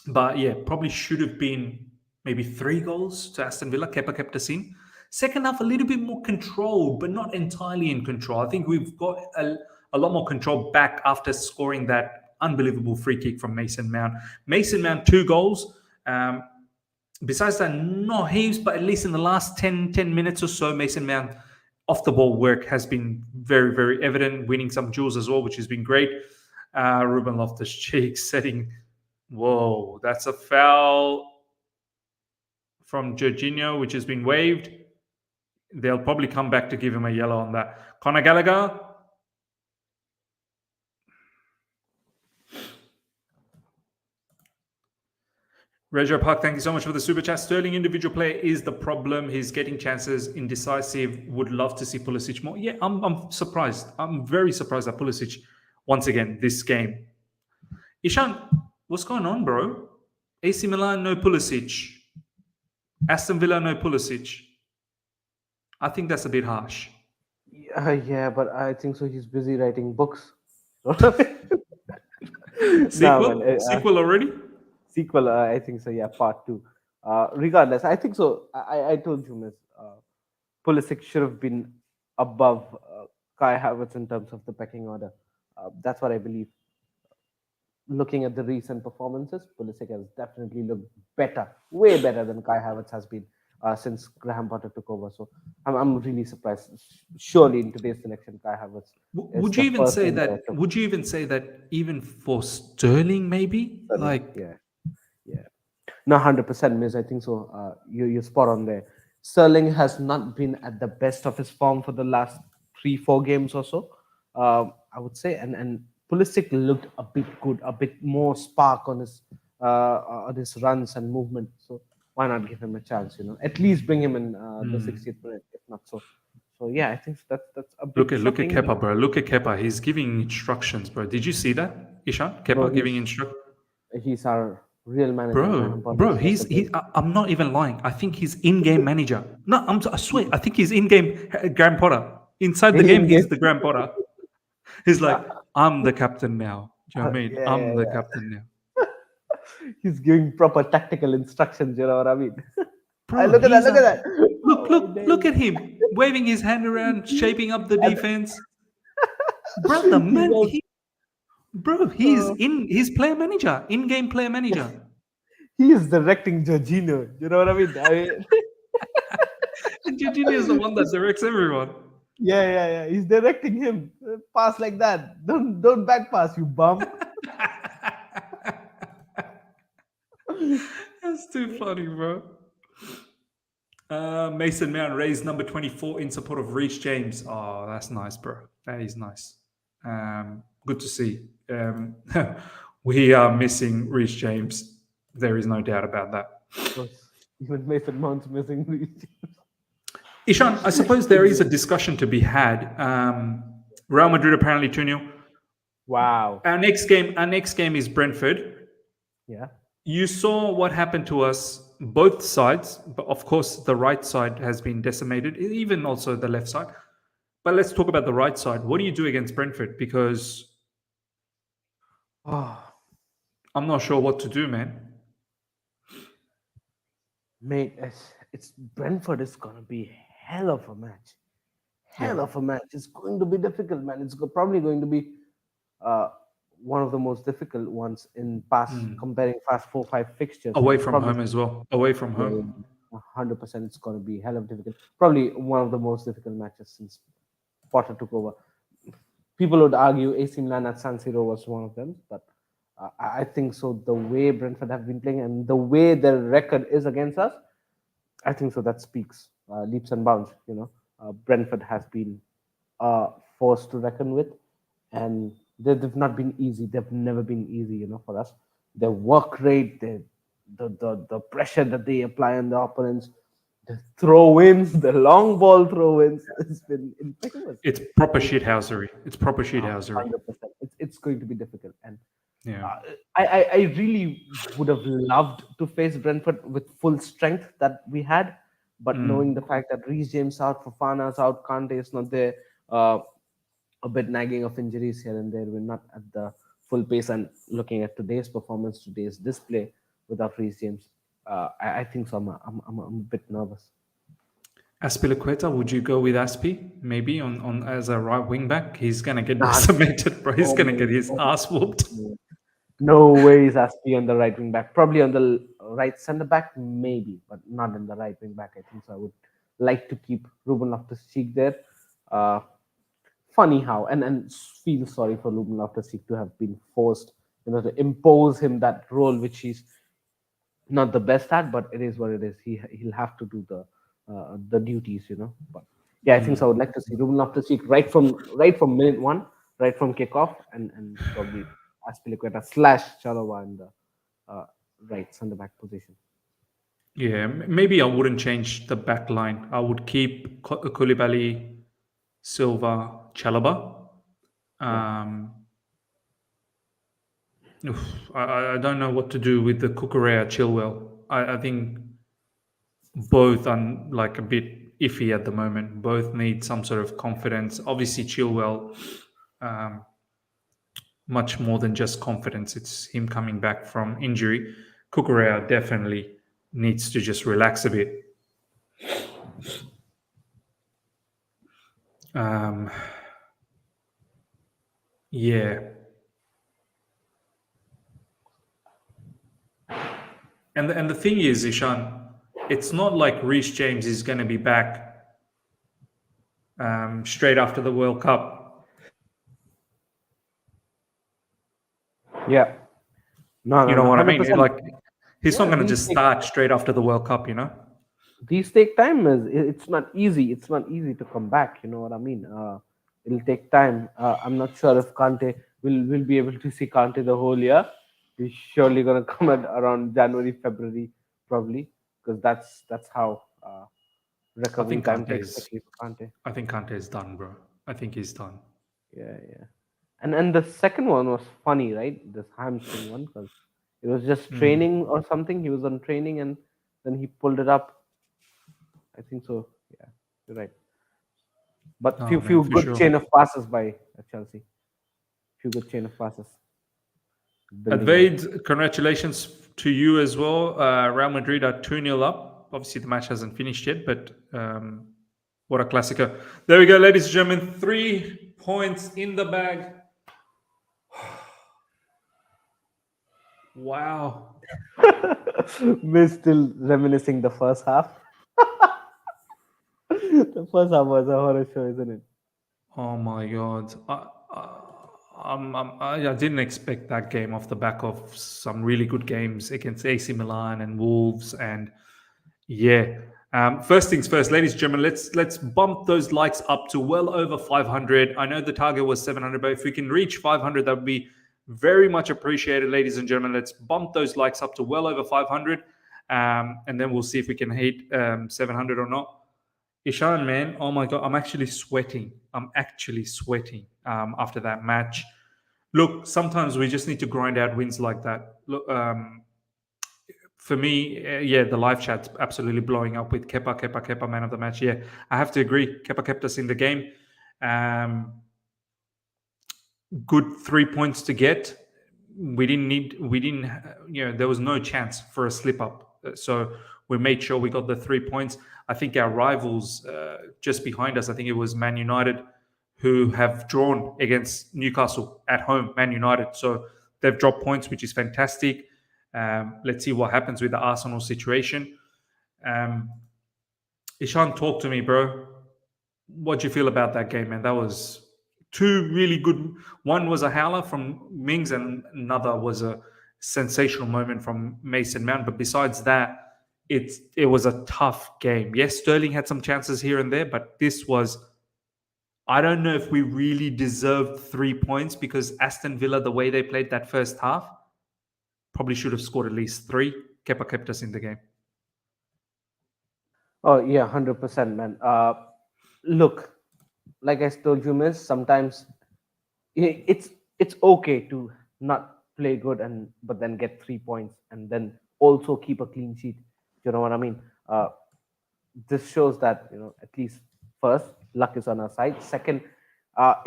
S1: But yeah, probably should have been maybe 3 goals to Aston Villa. Kepa kept us in. Second half, a little bit more control, but not entirely in control. I think we've got a lot more control back after scoring that unbelievable free kick from Mason Mount. Mason Mount, 2 goals. Besides that, not heaps, but at least in the last 10 minutes or so, Mason Mount off the ball work has been very, very evident, winning some duels as well, which has been great. Ruben Loftus-Cheek setting, whoa, that's a foul from Jorginho, which has been waived. They'll probably come back to give him a yellow on that. Conor Gallagher. Rejo Park, thank you so much for the super chat. Sterling individual player is the problem. He's getting chances, indecisive. Would love to see Pulisic more. Yeah, I'm surprised. I'm very surprised at Pulisic once again this game. Ishan, what's going on, bro? AC Milan, no Pulisic. Aston Villa, no Pulisic. I think that's a bit harsh.
S2: Yeah, but I think so. He's busy writing books.
S1: Sequel already?
S2: Sequel, I think so. Yeah, part 2. Regardless, I think so. I told you, Miss. Pulisic should have been above Kai Havertz in terms of the pecking order. That's what I believe. Looking at the recent performances, Pulisic has definitely looked better, way better than Kai Havertz has been since Graham Potter took over. So I'm really surprised. Surely in today's selection, Kai Havertz is
S1: Would
S2: the
S1: you even
S2: first
S1: say
S2: name that I
S1: that?
S2: took.
S1: Would you even say that even for Sterling, maybe
S2: Sterling.
S1: like
S2: Yeah, yeah. No, 100%, Miss. I think so. You're spot on there. Sterling has not been at the best of his form for the last 3-4 games or so. I would say, and Pulisic looked a bit good, a bit more spark on his runs and movement. So why not give him a chance? At least bring him in the 60th minute, if not so. So yeah, I think that's a bit
S1: look at
S2: shocking.
S1: Kepa, bro. Look at Kepa. He's giving instructions, bro. Did you see that, Ishan?
S2: Bro,
S1: Kepa giving instructions.
S2: he's our real manager.
S1: Bro,
S2: Graham Potter
S1: bro,
S2: is just a
S1: he.
S2: game.
S1: I'm not even lying. I think he's in-game manager. No, I swear. I think he's in-game Grand Potter. Inside the game,
S2: In game.
S1: he's the Grand Potter. He's like, I'm the captain now. Do you know what I mean?
S2: Yeah,
S1: I'm
S2: yeah,
S1: the
S2: yeah.
S1: captain now,
S2: He's giving proper tactical instructions. You know what I mean?
S1: bro.
S2: Look at that!
S1: He's
S2: Look at
S1: a
S2: that!
S1: look,
S2: Oh my
S1: look, look
S2: days!
S1: at him waving his hand around, shaping up the
S2: And
S1: defense, brother.
S2: he's
S1: Man,
S2: also,
S1: bro,
S2: uh,
S1: he's player manager, in-game player manager.
S2: he is directing Jorginho. You know what I mean?
S1: And Jorginho is the one that directs everyone.
S2: Yeah, yeah, yeah. He's directing him. Pass like that. Don't back pass, you bum.
S1: That's too funny, bro. Mason Mount raised number 24 in support of Reece James. Oh, that's nice, bro. That is nice. Good to see. We are missing Reece James. There is no doubt about that.
S2: Of course, even Mason Mount's missing reach.
S1: Ishan, I suppose there is a discussion to be had. Real Madrid apparently 2-0.
S2: Wow.
S1: Our next game is Brentford.
S2: Yeah.
S1: You saw what happened to us, both sides, but of course the right side has been decimated, even also the left side. But let's talk about the right side. What do you do against Brentford? Because
S2: Oh,
S1: I'm not sure what to do, man.
S2: mate, it's Brentford is gonna be hell of a match.
S1: Yeah.
S2: Hell of a match. It's going to be difficult, man. Probably going to be uh, one of the most difficult ones in past comparing past 4-5 fixtures.
S1: Away from
S2: Probably
S1: home as well. Away from
S2: yeah,
S1: home.
S2: 100%. It's going to be hell of difficult. Probably one of the most difficult matches since Potter took over. People would argue AC Milan at San Siro was one of them, but I think so. The way Brentford have been playing and the way their record is against us, I think so. That speaks leaps and bounds. Brentford has been force to reckon with, and they've not been easy. They've never been easy, for us. Their work rate, the pressure that they apply on the opponents, the throw-ins, the long ball throw-ins, it's been infamous.
S1: It's proper shithousery. It's proper shithousery.
S2: 100%. It's going to be difficult, and
S1: Yeah.
S2: I really would have loved to face Brentford with full strength that we had, but knowing the fact that Reece James out, Fofana's out, Kante is not there, a bit nagging of injuries here and there. We're not at the full pace. And looking at today's performance, today's display without Reece James, I think so. I'm a bit nervous.
S1: Azpilicueta, would you go with Aspi maybe on as a right wing back? He's gonna get decimated, bro. He's gonna get his ass whooped.
S2: No ways Aspi on the right wing back. Probably on the right centre back, maybe, but not in the right wing back. I think so. I would like to keep Ruben Loftus-Cheek there. Funny how, and feel sorry for Ruben Loftus-Cheek to have been forced, to impose him that role, which he's not the best at, but it is what it is. He'll have to do the duties, But yeah, I think so. I would like to see Ruben Loftus-Cheek right from minute one, right from kickoff, and probably Azpilicueta / Chalobah in the right centre back position.
S1: Yeah, maybe I wouldn't change the back line. I would keep Koulibaly, Silva, Chalobah. I don't know what to do with the Cucurella, Chilwell. I think both are like a bit iffy at the moment. Both need some sort of confidence. Obviously, Chilwell, much more than just confidence. It's him coming back from injury. Cucurella definitely needs to just relax a bit. Um, yeah. And the thing is, Ishan, it's not like Reece James is going to be back straight after the World Cup.
S2: Yeah. No,
S1: You
S2: no,
S1: know
S2: no.
S1: what I
S2: Hundred
S1: mean?
S2: percent.
S1: Like, he's not
S2: Yeah,
S1: going to just start straight after the World Cup, you know?
S2: these take time. It's not easy. It's not easy to come back. You know what I mean? It'll take time. I'm not sure if Kante will be able to see Kante the whole year. He's surely gonna come at around January, February, probably, because that's how
S1: I
S2: recovery
S1: think
S2: time
S1: Kante
S2: takes,
S1: is.
S2: especially for Kante.
S1: I think Kante is done, bro. I think he's done.
S2: Yeah, yeah. And the second one was funny, right? This hamstring one, because it was just
S1: Mm.
S2: training or something. He was on training and then he pulled it up. I think so. Yeah, you're right. But
S1: Oh man,
S2: few
S1: for
S2: good
S1: sure.
S2: chain of passes by Chelsea. Few good chain of passes building up.
S1: Advaid, congratulations to you as well. Real Madrid are 2-0 up. Obviously, the match hasn't finished yet, but what a classico. There we go, ladies and gentlemen. 3 points in the bag. Wow.
S2: We're still reminiscing the first half. The first half was a horror show, isn't it?
S1: Oh my God. I didn't expect that game off the back of some really good games against AC Milan and Wolves. And yeah. First things first, ladies and gentlemen, let's bump those likes up to well over 500. I know the target was 700, but if we can reach 500, that would be very much appreciated, ladies and gentlemen. Let's bump those likes up to well over 500, and then we'll see if we can hit 700 or not. Ishan, man, oh my God, I'm actually sweating. I'm actually sweating after that match. Look, sometimes we just need to grind out wins like that. Look, for me, yeah, the live chat's absolutely blowing up with Kepa, man of the match. Yeah, I have to agree. Kepa kept us in the game. Um, good 3 points to get. We didn't, there was no chance for a slip up. So we made sure we got the 3 points. I think our rivals just behind us, I think it was Man United, who have drawn against Newcastle at home, Man United. So they've dropped points, which is fantastic. Let's see what happens with the Arsenal situation. Um, Ishan, talk to me, bro. What do you feel about that game, man? That was two really good. One was a howler from Mings, and another was a sensational moment from Mason Mount. But besides that, it was a tough game. Yes, Sterling had some chances here and there, but this was. I don't know if we really deserved 3 points because Aston Villa, the way they played that first half, probably should have scored at least three. Kepa kept us in the game.
S2: Oh yeah, 100%, man. Look, like I told you, miss. Sometimes it's it's okay to not play good and but then get 3 points and then also keep a clean sheet. You know what I mean? This shows that at least first luck is on our side. Second,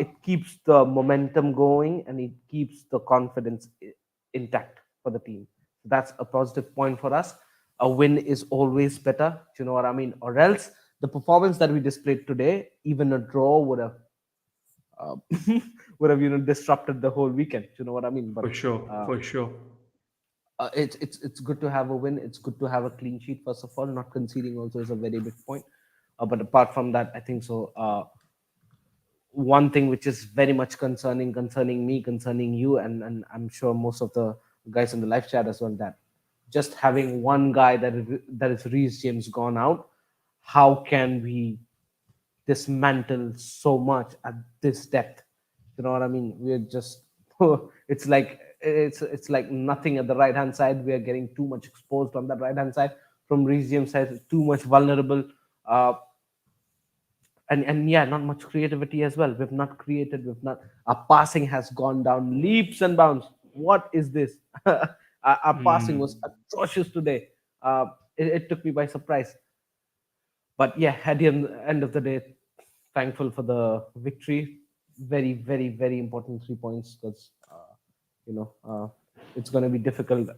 S2: it keeps the momentum going and it keeps the confidence intact for the team. That's a positive point for us. A win is always better. You know what I mean? Or else the performance that we displayed today, even a draw would have uh, would have disrupted the whole weekend. You know what I mean? But
S1: For sure,
S2: uh,
S1: for sure.
S2: it's good to have a win. It's good to have a clean sheet. First of all, not conceding also is a very big point. But apart from that, I think so. One thing which is very much concerning me, concerning you, and I'm sure most of the guys in the live chat as well, that just having one guy that is Reece James gone out, how can we dismantle so much at this depth? You know what I mean? We're just it's like nothing at the right hand side. We are getting too much exposed on that right hand side from Reece James side, too much vulnerable. Uh, and yeah, not much creativity as well. We've not created. We've not. Our passing has gone down leaps and bounds. What is this? Our passing was atrocious today. It took me by surprise. But yeah, at the end of the day, thankful for the victory. Very, very, very important 3 points because you know uh, it's going to be difficult.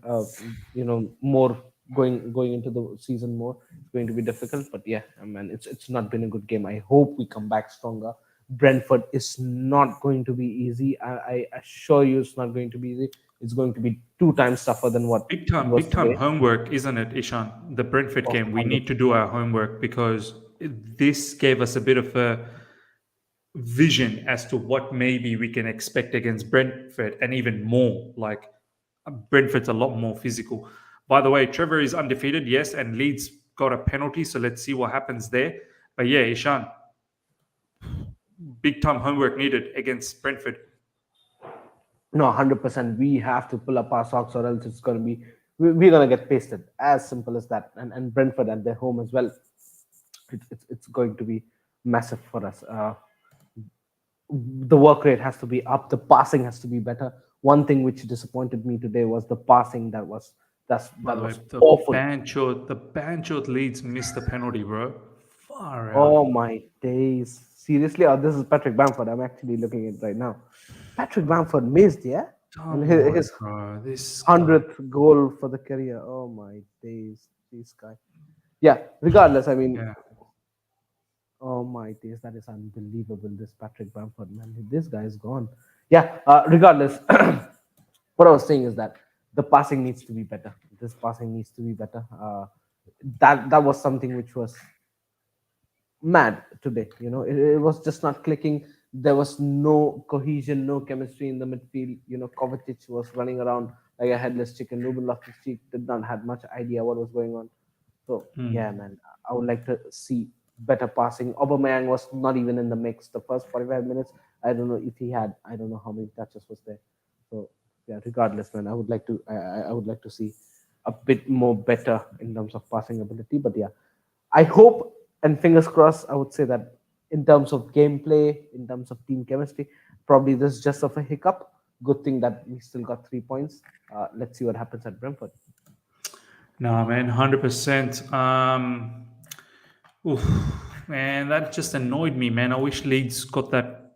S2: More going into the season more. It's going to be difficult. But yeah, man, it's not been a good game. I hope we come back stronger. Brentford is not going to be easy. I assure you, it's not going to be easy. It's going to be 2 times tougher than what it was
S1: Big time
S2: today.
S1: homework, isn't it, Ishan? The Brentford
S2: Oh,
S1: game. We need to do our homework because this gave us a bit of a vision as to what maybe we can expect against Brentford, and even more. Like Brentford's a lot more physical. By the way, Trevor is undefeated, yes, and Leeds got a penalty, so let's see what happens there. But yeah, Ishan, big time homework needed against Brentford.
S2: No, 100%. We have to pull up our socks, or else it's going to be we're going to get pasted. As simple as that. And Brentford at their home as well. It's going to be massive for us. The work rate has to be up. The passing has to be better. One thing which disappointed me today was the passing. That was awful.
S1: The Banchot Leeds missed the penalty, bro. Far out.
S2: Oh my days! Seriously, this is Patrick Bamford. I'm actually looking at it right now. Patrick Bamford missed, yeah, and his
S1: Bro, this
S2: 100th goal for the career. Oh my days, this guy. Yeah. Regardless, I mean,
S1: yeah.
S2: oh my days, that is unbelievable. This Patrick Bamford, man, this guy is gone. Yeah. Regardless, what I was saying is that the passing needs to be better. This passing needs to be better. That was something which was mad today. It was just not clicking. There was no cohesion, no chemistry in the midfield. Kovacic was running around like a headless chicken. Ruben Loftus-Cheek did not have much idea what was going on. So yeah, man, I would like to see better passing. Aubameyang was not even in the mix the first 45 minutes. I don't know if he had. I don't know how many touches was there. So yeah, regardless, man, I would like to. I would like to see a bit more better in terms of passing ability. But yeah, I hope and fingers crossed. I would say that in terms of gameplay, in terms of team chemistry, probably this is just of a hiccup. Good thing that we still got 3 points. Let's see what happens at Brentford.
S1: No, man, 100%. Man, that just annoyed me, man. I wish Leeds got that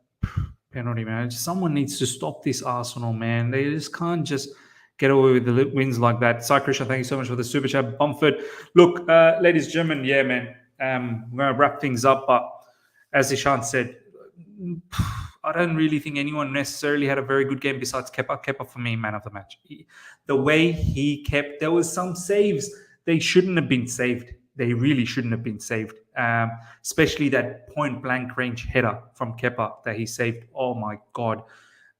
S1: penalty, man. Someone needs to stop this Arsenal, man. They just can't just get away with the wins like that. Sakrisha, thank you so much for the super chat. Bumford. Look, ladies and gentlemen, yeah, man. We're going to wrap things up, but as Ishan said, I don't really think anyone necessarily had a very good game besides Kepa. Kepa, for me, man of the match. The way he kept, there was some saves. They shouldn't have been saved. They really shouldn't have been saved. Especially that point-blank range header from Kepa that he saved. Oh, my God.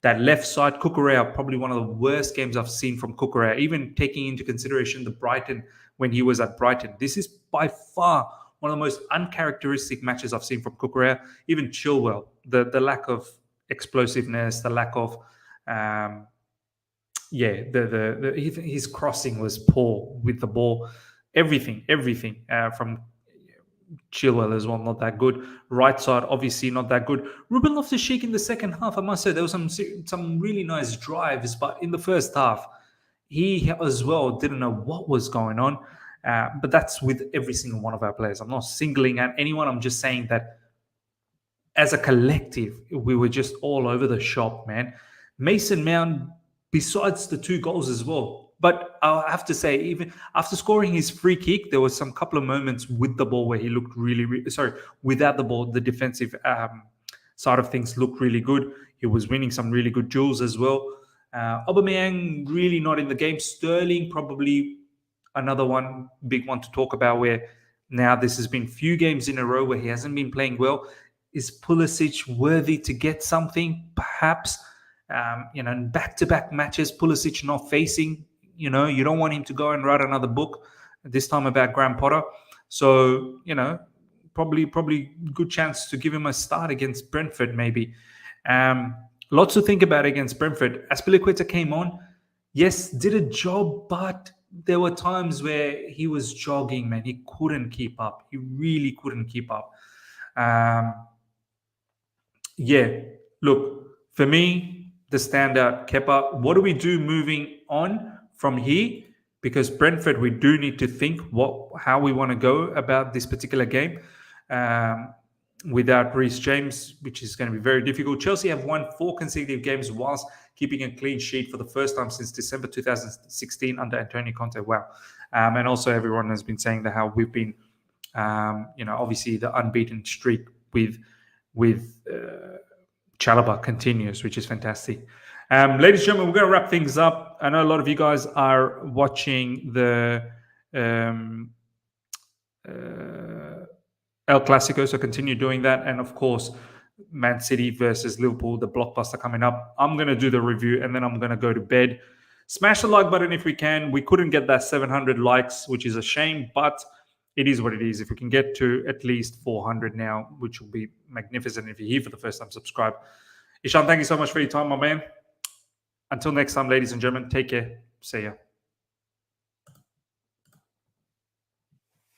S1: That left side, Cucurella, probably one of the worst games I've seen from Cucurella, even taking into consideration the Brighton, when he was at Brighton. This is by far one of the most uncharacteristic matches I've seen from Cucurella. Even Chilwell, the lack of explosiveness, the lack of, his crossing was poor with the ball. Everything from Chilwell as well, not that good. Right side, obviously not that good. Ruben Loftus-Cheek in the second half, I must say, there was some really nice drives, but in the first half, he as well didn't know what was going on. But that's with every single one of our players. I'm not singling out anyone. I'm just saying that as a collective, we were just all over the shop, man. Mason Mount, besides the 2 goals as well. But I have to say, even after scoring his free kick, there was some couple of moments with the ball where he looked without the ball, the defensive side of things looked really good. He was winning some really good duels as well. Aubameyang really not in the game. Sterling probably another one, big one to talk about, where now this has been few games in a row where he hasn't been playing well. Is Pulisic worthy to get something? Perhaps, in back-to-back matches, Pulisic not facing, you don't want him to go and write another book, this time about Graham Potter. So, probably good chance to give him a start against Brentford, maybe. Lots to think about against Brentford. Azpilicueta came on. Yes, did a job, but there were times where he was jogging, man. He couldn't keep up. He really couldn't keep up. Look, for me, the standout, Kepa. What do we do moving on from here? Because Brentford, we do need to think how we want to go about this particular game. Without Reece James, which is going to be very difficult. Chelsea have won 4 consecutive games whilst keeping a clean sheet for the first time since December 2016 under Antonio Conte. Wow. And also everyone has been saying that how we've been, obviously the unbeaten streak with with Chalobah continues, which is fantastic. Ladies and gentlemen, we're going to wrap things up. I know a lot of you guys are watching the El Clasico, so continue doing that. And of course, Man City versus Liverpool, the blockbuster coming up. I'm going to do the review and then I'm going to go to bed. Smash the like button if we can. We couldn't get that 700 likes, which is a shame, but it is what it is. If we can get to at least 400 now, which will be magnificent. If you're here for the first time, subscribe. Ishan, thank you so much for your time, my man. Until next time, ladies and gentlemen, take care. See ya.